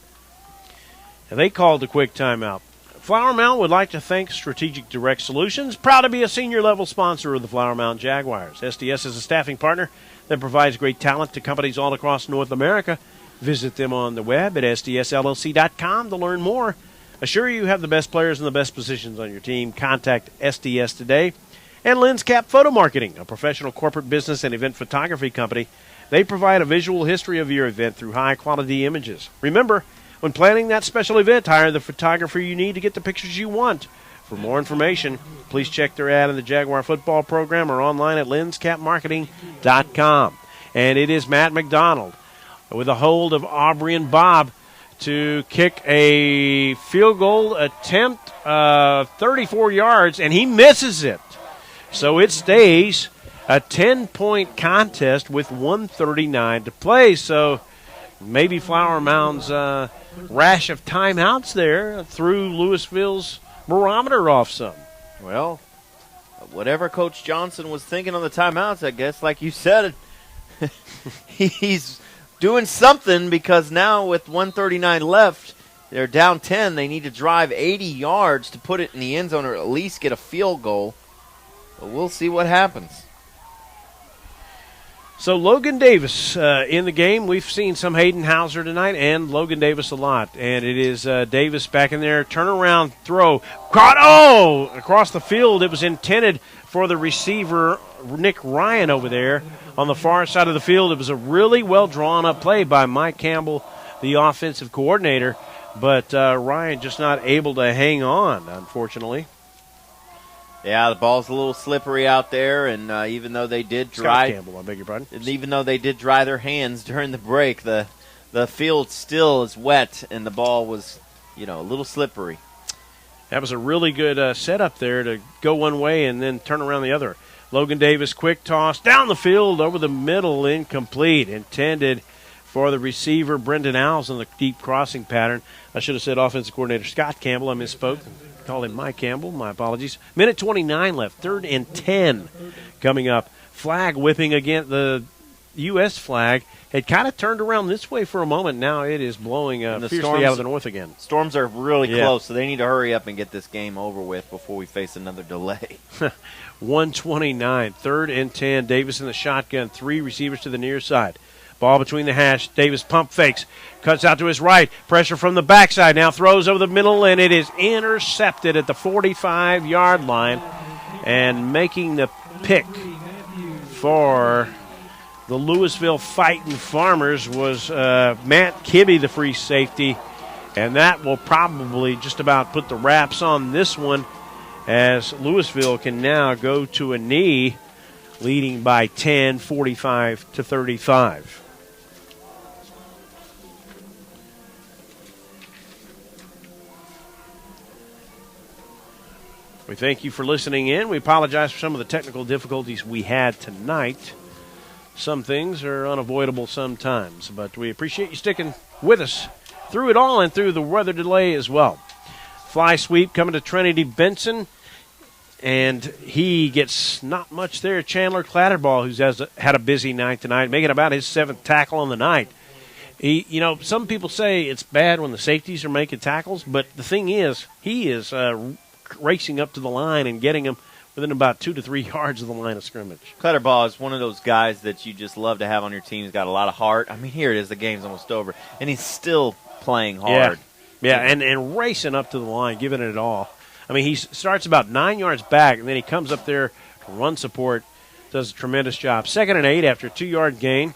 And they called a quick timeout. Flower Mound would like to thank Strategic Direct Solutions, proud to be a senior-level sponsor of the Flower Mound Jaguars. SDS is a staffing partner that provides great talent to companies all across North America. Visit them on the web at sdsllc.com to learn more. Assure you have the best players in the best positions on your team. Contact SDS today. And LensCap Photo Marketing, a professional corporate business and event photography company. They provide a visual history of your event through high-quality images. Remember, when planning that special event, hire the photographer you need to get the pictures you want. For more information, please check their ad in the Jaguar football program or online at lenscapmarketing.com. And it is Matt McDonald with a hold of Aubrey and Bob to kick a field goal attempt, 34 yards, and he misses it. So it stays a 10-point contest with 1:39 to play. So maybe Flower Mound's rash of timeouts there threw Lewisville's barometer off some. Well, whatever Coach Johnson was thinking on the timeouts, I guess, like you said, he's doing something because now with 1:39 left, they're down 10. They need to drive 80 yards to put it in the end zone or at least get a field goal. But we'll see what happens. So Logan Davis in the game. We've seen some Hayden Hauser tonight and Logan Davis a lot. And it is Davis back in there. Turnaround throw. Caught, across the field. It was intended for the receiver, Nick Ryan, over there on the far side of the field. It was a really well drawn up play by Mike Campbell, the offensive coordinator. But Ryan just not able to hang on, unfortunately. Yeah, the ball's a little slippery out there, and even though they did dry, Campbell, I beg your pardon. Even though they did dry their hands during the break, the field still is wet, and the ball was, a little slippery. That was a really good setup there to go one way and then turn around the other. Logan Davis, quick toss down the field over the middle, incomplete, intended for the receiver Brendan Owls on the deep crossing pattern. I should have said offensive coordinator Scott Campbell. I misspoke. Called him Mike Campbell. My apologies. Minute 29 left. 3rd and 10 coming up. Flag whipping against the U.S. flag. It kind of turned around this way for a moment. Now it is blowing fiercely out of the north again. Storms are really close, so they need to hurry up and get this game over with before we face another delay. 1:29. 3rd and 10. Davis in the shotgun. 3 receivers to the near side. Ball between the hash. Davis pump fakes. Cuts out to his right. Pressure from the backside. Now throws over the middle, and it is intercepted at the 45-yard line. And making the pick for the Lewisville Fighting Farmers was Matt Kibbe, the free safety. And that will probably just about put the wraps on this one, as Lewisville can now go to a knee, leading by 10, 45-35. We thank you for listening in. We apologize for some of the technical difficulties we had tonight. Some things are unavoidable sometimes, but we appreciate you sticking with us through it all and through the weather delay as well. Fly sweep coming to Trinity Benson, and he gets not much there. Chandler Clatterball, who's had a busy night tonight, making about his 7th tackle on the night. Some people say it's bad when the safeties are making tackles, but the thing is, he is racing up to the line and getting them within about 2 to 3 yards of the line of scrimmage. Clatterball is one of those guys that you just love to have on your team. He's got a lot of heart. I mean, here it is. The game's almost over, and he's still playing hard. Yeah, and racing up to the line, giving it all. I mean, he starts about 9 yards back, and then he comes up there to run support, does a tremendous job. 2nd and 8 after a 2-yard gain.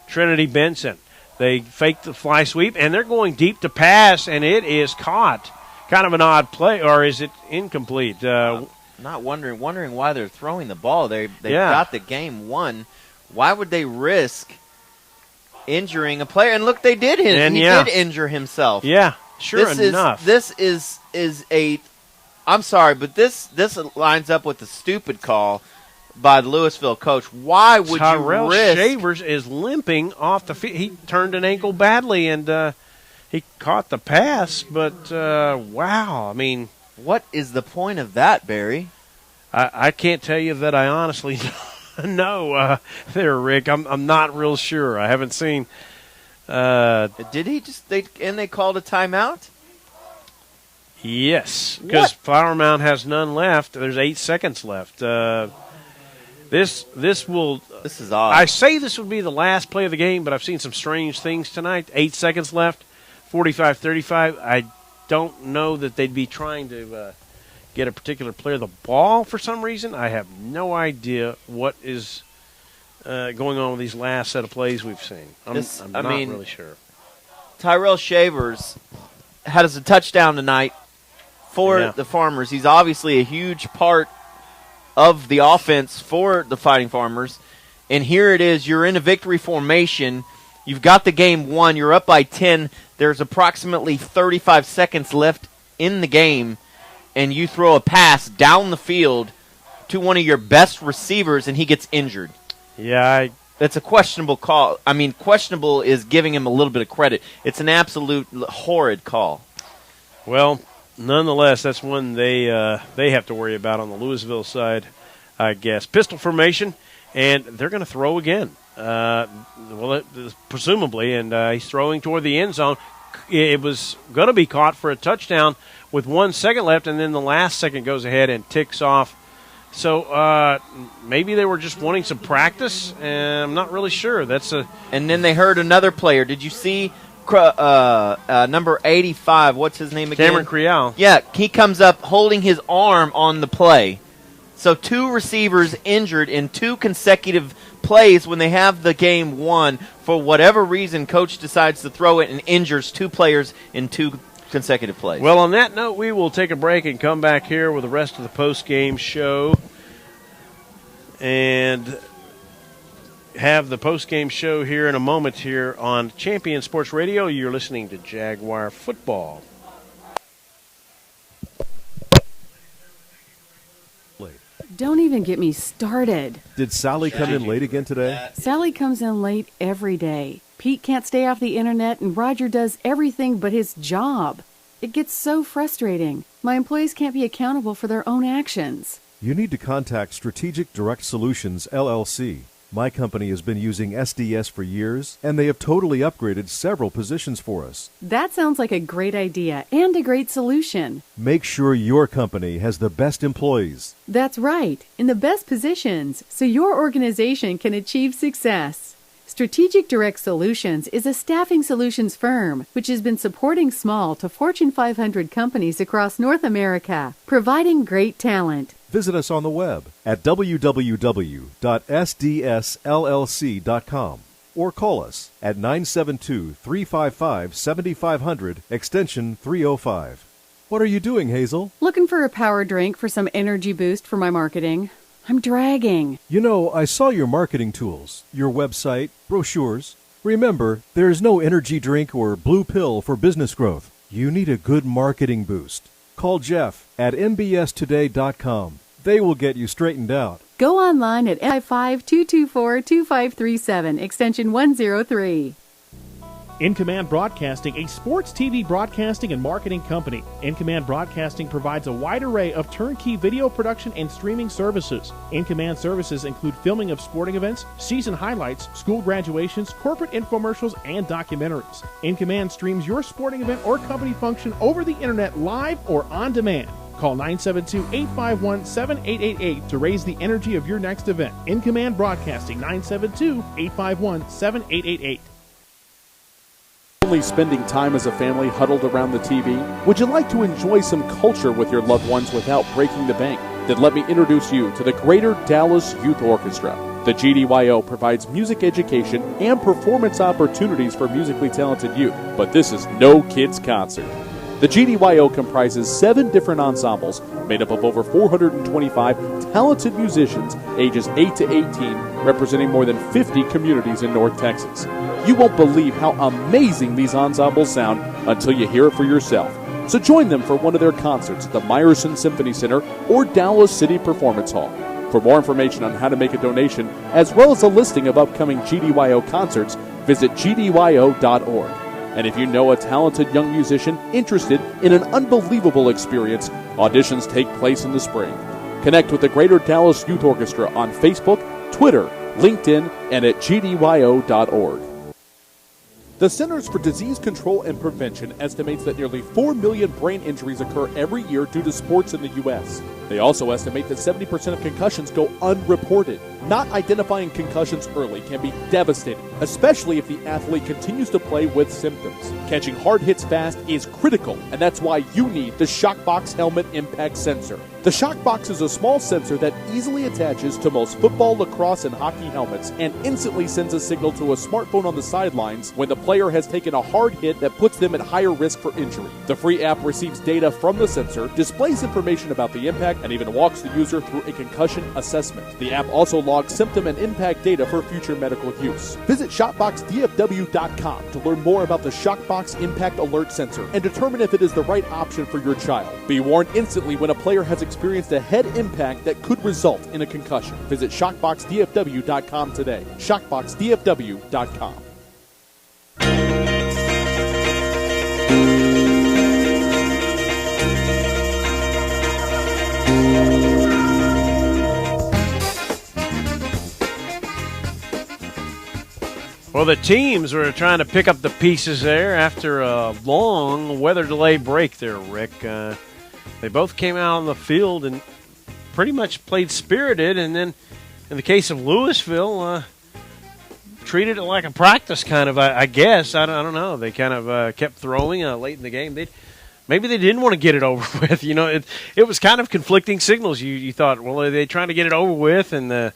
Trinity Benson. They fake the fly sweep, and they're going deep to pass, and it is caught. Kind of an odd play, or is it incomplete? Not wondering why they're throwing the ball. They got the game won. Why would they risk injuring a player? And look, they did him. He did injure himself. Yeah, sure enough. This is a. I'm sorry, but this lines up with the stupid call by the Lewisville coach. Why would Tyrell you risk? Shavers is limping off the field. He turned an ankle badly, and he caught the pass. But wow, I mean, what is the point of that, Barry? I can't tell you that I honestly know there, Rick. I'm not real sure. I haven't seen. Did he just? They called a timeout. Yes, because Flower Mound has none left. There's 8 seconds left. This is odd. I say this would be the last play of the game, but I've seen some strange things tonight. 8 seconds left, 45-35. I don't know that they'd be trying to get a particular player the ball for some reason. I have no idea what is going on with these last set of plays we've seen. I'm not really sure. Tyrell Shavers had a touchdown tonight for the Farmers. He's obviously a huge part of the offense for the Fighting Farmers. And here it is. You're in a victory formation. You've got the game won. You're up by 10. There's approximately 35 seconds left in the game. And you throw a pass down the field to one of your best receivers, and he gets injured. Yeah, that's a questionable call. I mean, questionable is giving him a little bit of credit. It's an absolute horrid call. Well, nonetheless, that's one they have to worry about on the Lewisville side I guess. Pistol formation, and they're going to throw again. Presumably, and he's throwing toward the end zone. It was going to be caught for a touchdown with 1 second left, and then the last second goes ahead and ticks off. So maybe they were just wanting some practice, and I'm not really sure. And then they heard another player. Did you see number 85? What's his name again? Cameron Creal. Yeah, he comes up holding his arm on the play. So 2 receivers injured in 2 consecutive plays when they have the game won. For whatever reason, coach decides to throw it and injures 2 players in 2 consecutive plays. Well, on that note, we will take a break and come back here with the rest of the post-game show and have the post-game show here in a moment here on Champion Sports Radio. You're listening to Jaguar Football. Don't even get me started. Did Sally come in late again today? Sally comes in late every day. Pete can't stay off the internet, and Roger does everything but his job. It gets so frustrating. My employees can't be accountable for their own actions. You need to contact Strategic Direct Solutions, LLC. My company has been using SDS for years, and they have totally upgraded several positions for us. That sounds like a great idea and a great solution. Make sure your company has the best employees. That's right, in the best positions, so your organization can achieve success. Strategic Direct Solutions is a staffing solutions firm which has been supporting small to Fortune 500 companies across North America, providing great talent. Visit us on the web at www.sdsllc.com or call us at 972-355-7500 extension 305. What are you doing, Hazel? Looking for a power drink for some energy boost for my marketing. I'm dragging. You know, I saw your marketing tools, your website, brochures. Remember, there's no energy drink or blue pill for business growth. You need a good marketing boost. Call Jeff at mbstoday.com. They will get you straightened out. Go online at 55224-2537, extension 103. In Command Broadcasting, a sports TV broadcasting and marketing company. In Command Broadcasting provides a wide array of turnkey video production and streaming services. In Command services include filming of sporting events, season highlights, school graduations, corporate infomercials, and documentaries. In Command streams your sporting event or company function over the internet live or on demand. Call 972-851-7888 to raise the energy of your next event. In Command Broadcasting, 972-851-7888. Only spending time as a family huddled around the TV? Would you like to enjoy some culture with your loved ones without breaking the bank? Then let me introduce you to the Greater Dallas Youth Orchestra. The GDYO provides music education and performance opportunities for musically talented youth, but this is no kids' concert. The GDYO comprises 7 different ensembles made up of over 425 talented musicians ages 8 to 18, representing more than 50 communities in North Texas. You won't believe how amazing these ensembles sound until you hear it for yourself. So join them for one of their concerts at the Meyerson Symphony Center or Dallas City Performance Hall. For more information on how to make a donation, as well as a listing of upcoming GDYO concerts, visit gdyo.org. And if you know a talented young musician interested in an unbelievable experience, auditions take place in the spring. Connect with the Greater Dallas Youth Orchestra on Facebook, Twitter, LinkedIn, and at gdyo.org. The Centers for Disease Control and Prevention estimates that nearly 4 million brain injuries occur every year due to sports in the U.S. They also estimate that 70% of concussions go unreported. Not identifying concussions early can be devastating, especially if the athlete continues to play with symptoms. Catching hard hits fast is critical, and that's why you need the Shockbox Helmet Impact Sensor. The Shockbox is a small sensor that easily attaches to most football, lacrosse, and hockey helmets and instantly sends a signal to a smartphone on the sidelines when the player has taken a hard hit that puts them at higher risk for injury. The free app receives data from the sensor, displays information about the impact, and even walks the user through a concussion assessment. The app also logs symptom and impact data for future medical use. Visit ShopboxDFW.com to learn more about the Shockbox Impact Alert Sensor and determine if it is the right option for your child. Be warned instantly when a player has experienced a head impact that could result in a concussion. Visit ShockboxDFW.com today. ShockboxDFW.com. Well, the teams were trying to pick up the pieces there after a long weather delay break there, Rick. They both came out on the field and pretty much played spirited, and then in the case of Lewisville, treated it like a practice kind of, I guess. I don't know. They kind of kept throwing late in the game. Maybe they didn't want to get it over with. You know, it was kind of conflicting signals. You thought, well, are they trying to get it over with? And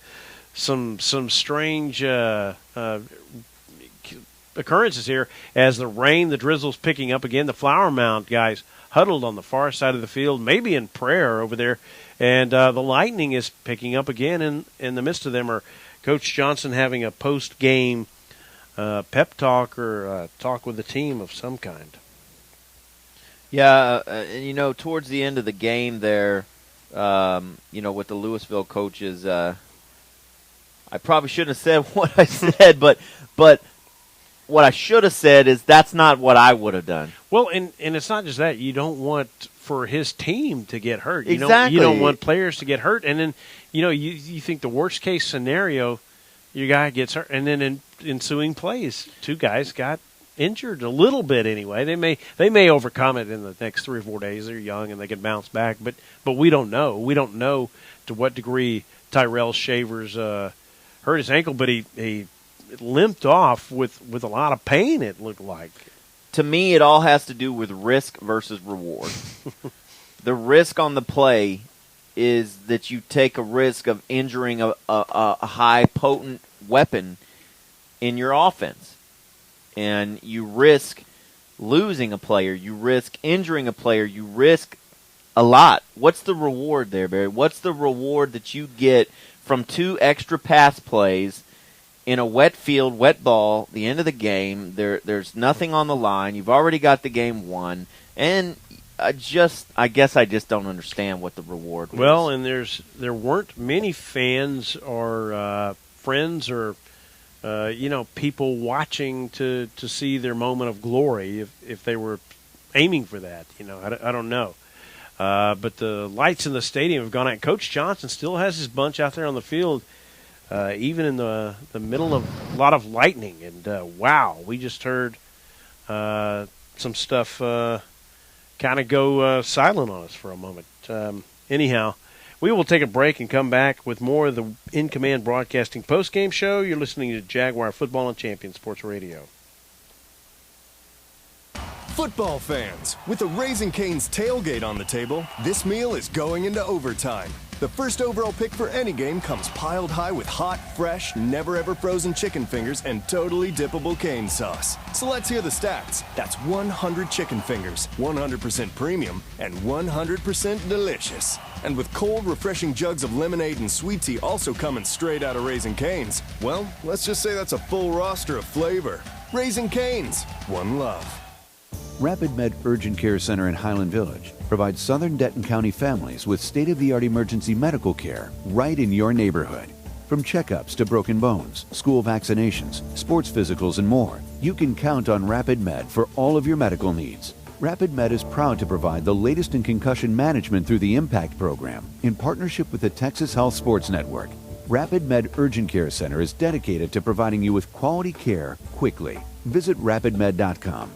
some strange occurrences here as the rain, the drizzle's picking up again. The Flower Mound guys huddled on the far side of the field, maybe in prayer over there. And the lightning is picking up again. In the midst of them are Coach Johnson having a post-game pep talk or talk with the team of some kind. Yeah, and you know, towards the end of the game there, you know, with the Lewisville coaches, I probably shouldn't have said what I said, but what I should have said is that's not what I would have done. Well, and it's not just that. You don't want for his team to get hurt. Exactly. You don't want players to get hurt. And then, you know, you think the worst-case scenario, your guy gets hurt. And then in ensuing plays, two guys got injured a little bit anyway. They may overcome it in the next 3 or 4 days. They're young and they can bounce back. But we don't know. We don't know to what degree Tyrell Shavers hurt his ankle, but he limped off with a lot of pain, it looked like. To me, it all has to do with risk versus reward. The risk on the play is that you take a risk of injuring a high, potent weapon in your offense. And you risk losing a player. You risk injuring a player. You risk a lot. What's the reward there, Barry? What's the reward that you get from 2 extra pass plays in a wet field, wet ball, the end of the game? There's nothing on the line. You've already got the game won. And I guess I just don't understand what the reward was. Well, and there weren't many fans or friends or people watching to see their moment of glory if they were aiming for that. You know, I don't know. But the lights in the stadium have gone out. Coach Johnson still has his bunch out there on the field, even in the middle of a lot of lightning. And, wow, we just heard some stuff kind of go silent on us for a moment. Anyhow, we will take a break and come back with more of the In Command Broadcasting postgame show. You're listening to Jaguar Football and Champion Sports Radio. Football fans, with a Raising Cane's tailgate on the table, this meal is going into overtime. The first overall pick for any game comes piled high with hot, fresh, never-ever frozen chicken fingers and totally dippable cane sauce. So let's hear the stats. That's 100 chicken fingers, 100% premium, and 100% delicious. And with cold, refreshing jugs of lemonade and sweet tea also coming straight out of Raising Cane's, well, let's just say that's a full roster of flavor. Raising Cane's, one love. Rapid Med Urgent Care Center in Highland Village provides southern Denton County families with state-of-the-art emergency medical care right in your neighborhood. From checkups to broken bones, school vaccinations, sports physicals, and more, you can count on Rapid Med for all of your medical needs. Rapid Med is proud to provide the latest in concussion management through the IMPACT program in partnership with the Texas Health Sports Network. Rapid Med Urgent Care Center is dedicated to providing you with quality care quickly. Visit rapidmed.com.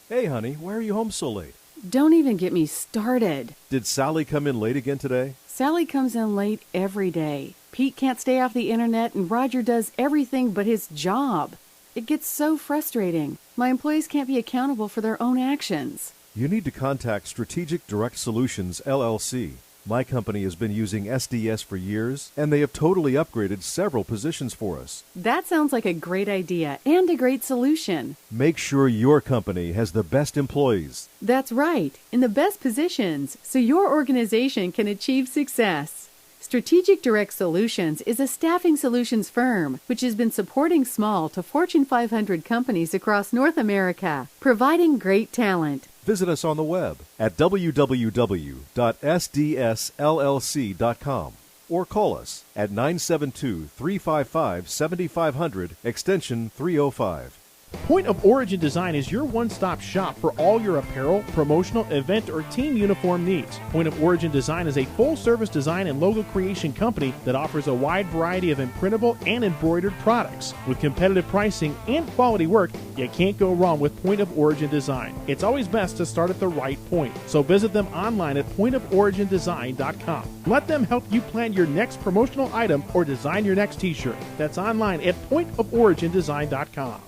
Hey, honey, why are you home so late? Don't even get me started. Did Sally come in late again today? Sally comes in late every day. Pete can't stay off the internet, and Roger does everything but his job. It gets so frustrating. My employees can't be accountable for their own actions. You need to contact Strategic Direct Solutions, LLC. My company has been using SDS for years, and they have totally upgraded several positions for us. That sounds like a great idea and a great solution. Make sure your company has the best employees. That's right, in the best positions, so your organization can achieve success. Strategic Direct Solutions is a staffing solutions firm which has been supporting small to Fortune 500 companies across North America, providing great talent. Visit us on the web at www.sdsllc.com or call us at 972-355-7500 extension 305. Point of Origin Design is your one-stop shop for all your apparel, promotional, event, or team uniform needs. Point of Origin Design is a full-service design and logo creation company that offers a wide variety of imprintable and embroidered products. With competitive pricing and quality work, you can't go wrong with Point of Origin Design. It's always best to start at the right point, so visit them online at pointoforigindesign.com. Let them help you plan your next promotional item or design your next t-shirt. That's online at pointoforigindesign.com.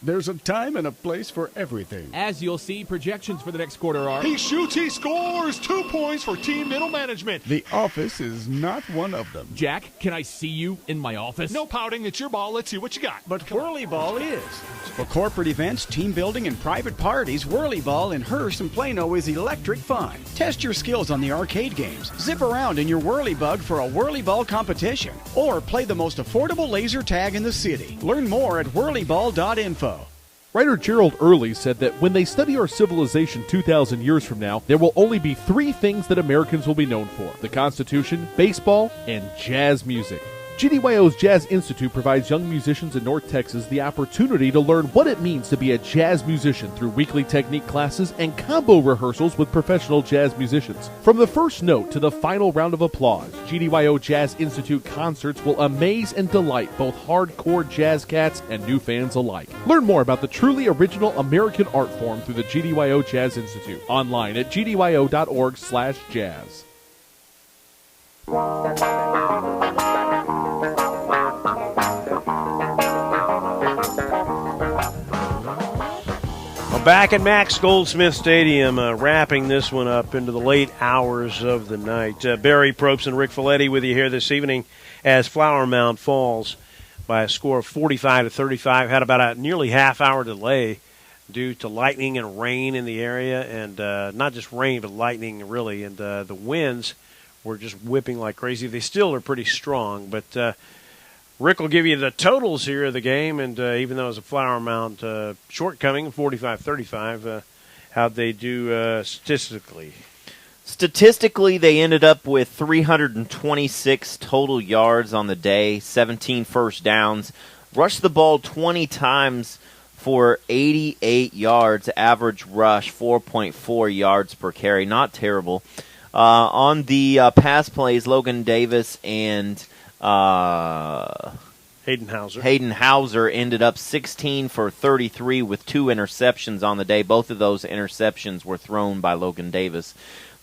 There's a time and a place for everything. As you'll see, projections for the next quarter are... He shoots, he scores! 2 points for team middle management. The office is not one of them. Jack, can I see you in my office? No pouting, it's your ball. Let's see what you got. But Whirly Ball is. For corporate events, team building, and private parties, Whirly Ball in Hearst and Plano is electric fun. Test your skills on the arcade games. Zip around in your Whirly Bug for a Whirly Ball competition. Or play the most affordable laser tag in the city. Learn more at whirlyball.info. Writer Gerald Early said that when they study our civilization 2,000 years from now, there will only be 3 things that Americans will be known for: the Constitution, baseball, and jazz music. GDYO's Jazz Institute provides young musicians in North Texas the opportunity to learn what it means to be a jazz musician through weekly technique classes and combo rehearsals with professional jazz musicians. From the first note to the final round of applause, GDYO Jazz Institute concerts will amaze and delight both hardcore jazz cats and new fans alike. Learn more about the truly original American art form through the GDYO Jazz Institute online at gdyo.org/jazz. Back at Max Goldsmith Stadium, wrapping this one up into the late hours of the night. Barry Probst and Rick Folletti with you here this evening as Flower Mound falls by a score of 45-35. Had about a nearly half-hour delay due to lightning and rain in the area, and not just rain, but lightning really, and the winds were just whipping like crazy. They still are pretty strong, but Rick will give you the totals here of the game, and even though it was a Flower Mound shortcoming, 45-35, how'd they do statistically? Statistically, they ended up with 326 total yards on the day, 17 first downs, rushed the ball 20 times for 88 yards, average rush 4.4 yards per carry, not terrible. On the pass plays, Logan Davis and Hayden Hauser ended up 16 for 33 with 2 interceptions on the day. Both of those interceptions were thrown by Logan Davis.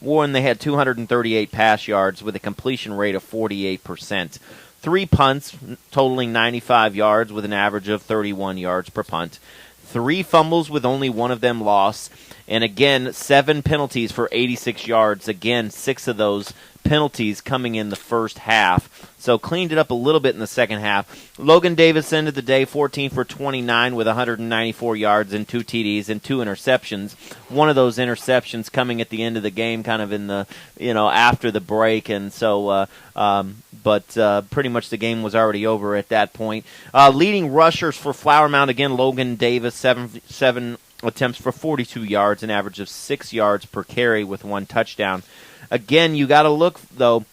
Warren, they had 238 pass yards with a completion rate of 48%. 3 punts totaling 95 yards with an average of 31 yards per punt. 3 fumbles with only one of them lost. And again, 7 penalties for 86 yards. Again, 6 of those penalties coming in the first half. So cleaned it up a little bit in the second half. Logan Davis ended the day 14 for 29 with 194 yards and 2 TDs and 2 interceptions. One of those interceptions coming at the end of the game, kind of in the, after the break. And so, pretty much the game was already over at that point. Leading rushers for Flower Mound, again, Logan Davis, 7 attempts for 42 yards, an average of 6 yards per carry with 1 touchdown. Again, you got to look, though.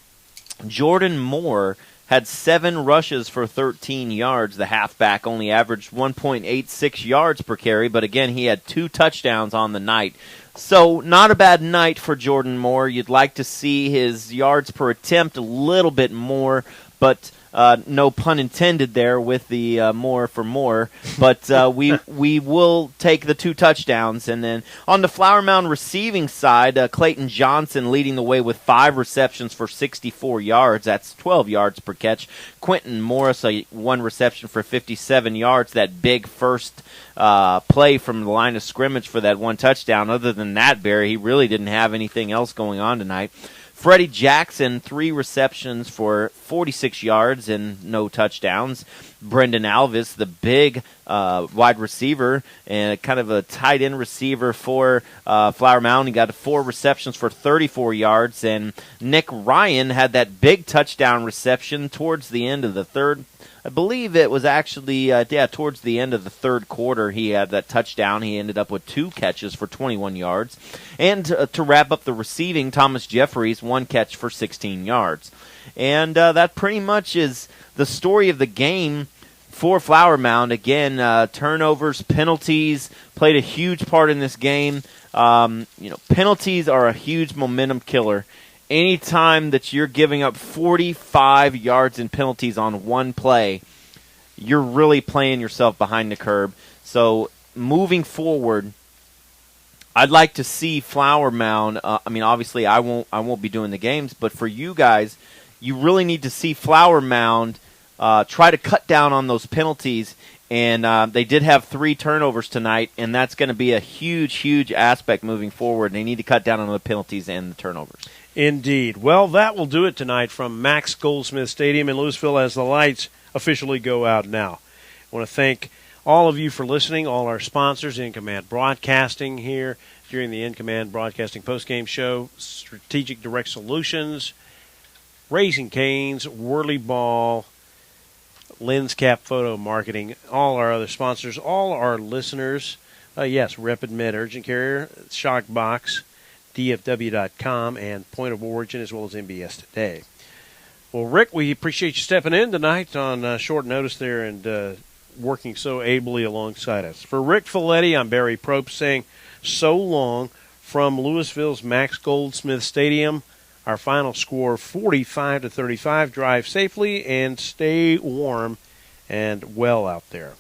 Jordan Moore had 7 rushes for 13 yards. The halfback only averaged 1.86 yards per carry, but again, he had 2 touchdowns on the night. So not a bad night for Jordan Moore. You'd like to see his yards per attempt a little bit more, but no pun intended there with the more for more. But we will take the 2 touchdowns. And then on the Flower Mound receiving side, Clayton Johnson leading the way with 5 receptions for 64 yards. That's 12 yards per catch. Quentin Morris, 1 reception for 57 yards. That big first play from the line of scrimmage for that 1 touchdown. Other than that, Barry, he really didn't have anything else going on tonight. Freddie Jackson, 3 receptions for 46 yards and no touchdowns. Brendan Alvis, the big wide receiver and kind of a tight end receiver for Flower Mound, he got 4 receptions for 34 yards. And Nick Ryan had that big touchdown reception towards the end of the third. I believe it was actually, towards the end of the third quarter, he had that touchdown. He ended up with 2 catches for 21 yards. And to wrap up the receiving, Thomas Jeffries, 1 catch for 16 yards. And that pretty much is the story of the game for Flower Mound, again, turnovers, penalties played a huge part in this game. Penalties are a huge momentum killer. Anytime that you're giving up 45 yards in penalties on one play, you're really playing yourself behind the curb. So moving forward, I'd like to see Flower Mound. Obviously, I won't be doing the games, but for you guys, you really need to see Flower Mound try to cut down on those penalties. And they did have 3 turnovers tonight, and that's going to be a huge, huge aspect moving forward. They need to cut down on the penalties and the turnovers. Indeed. Well, that will do it tonight from Max Goldsmith Stadium in Lewisville as the lights officially go out now. I want to thank all of you for listening, all our sponsors, In Command Broadcasting here during the In Command Broadcasting postgame show, Strategic Direct Solutions, Raising Cane's, Whirly Ball, Lens Cap Photo Marketing, all our other sponsors, all our listeners. Yes, Rapid Med Urgent Carrier, Shockbox, DFW.com, and Point of Origin, as well as MBS Today. Well, Rick, we appreciate you stepping in tonight on short notice there and working so ably alongside us. For Rick Folletti, I'm Barry Probst saying so long from Lewisville's Max Goldsmith Stadium. Our final score, 45-35. Drive safely and stay warm and well out there.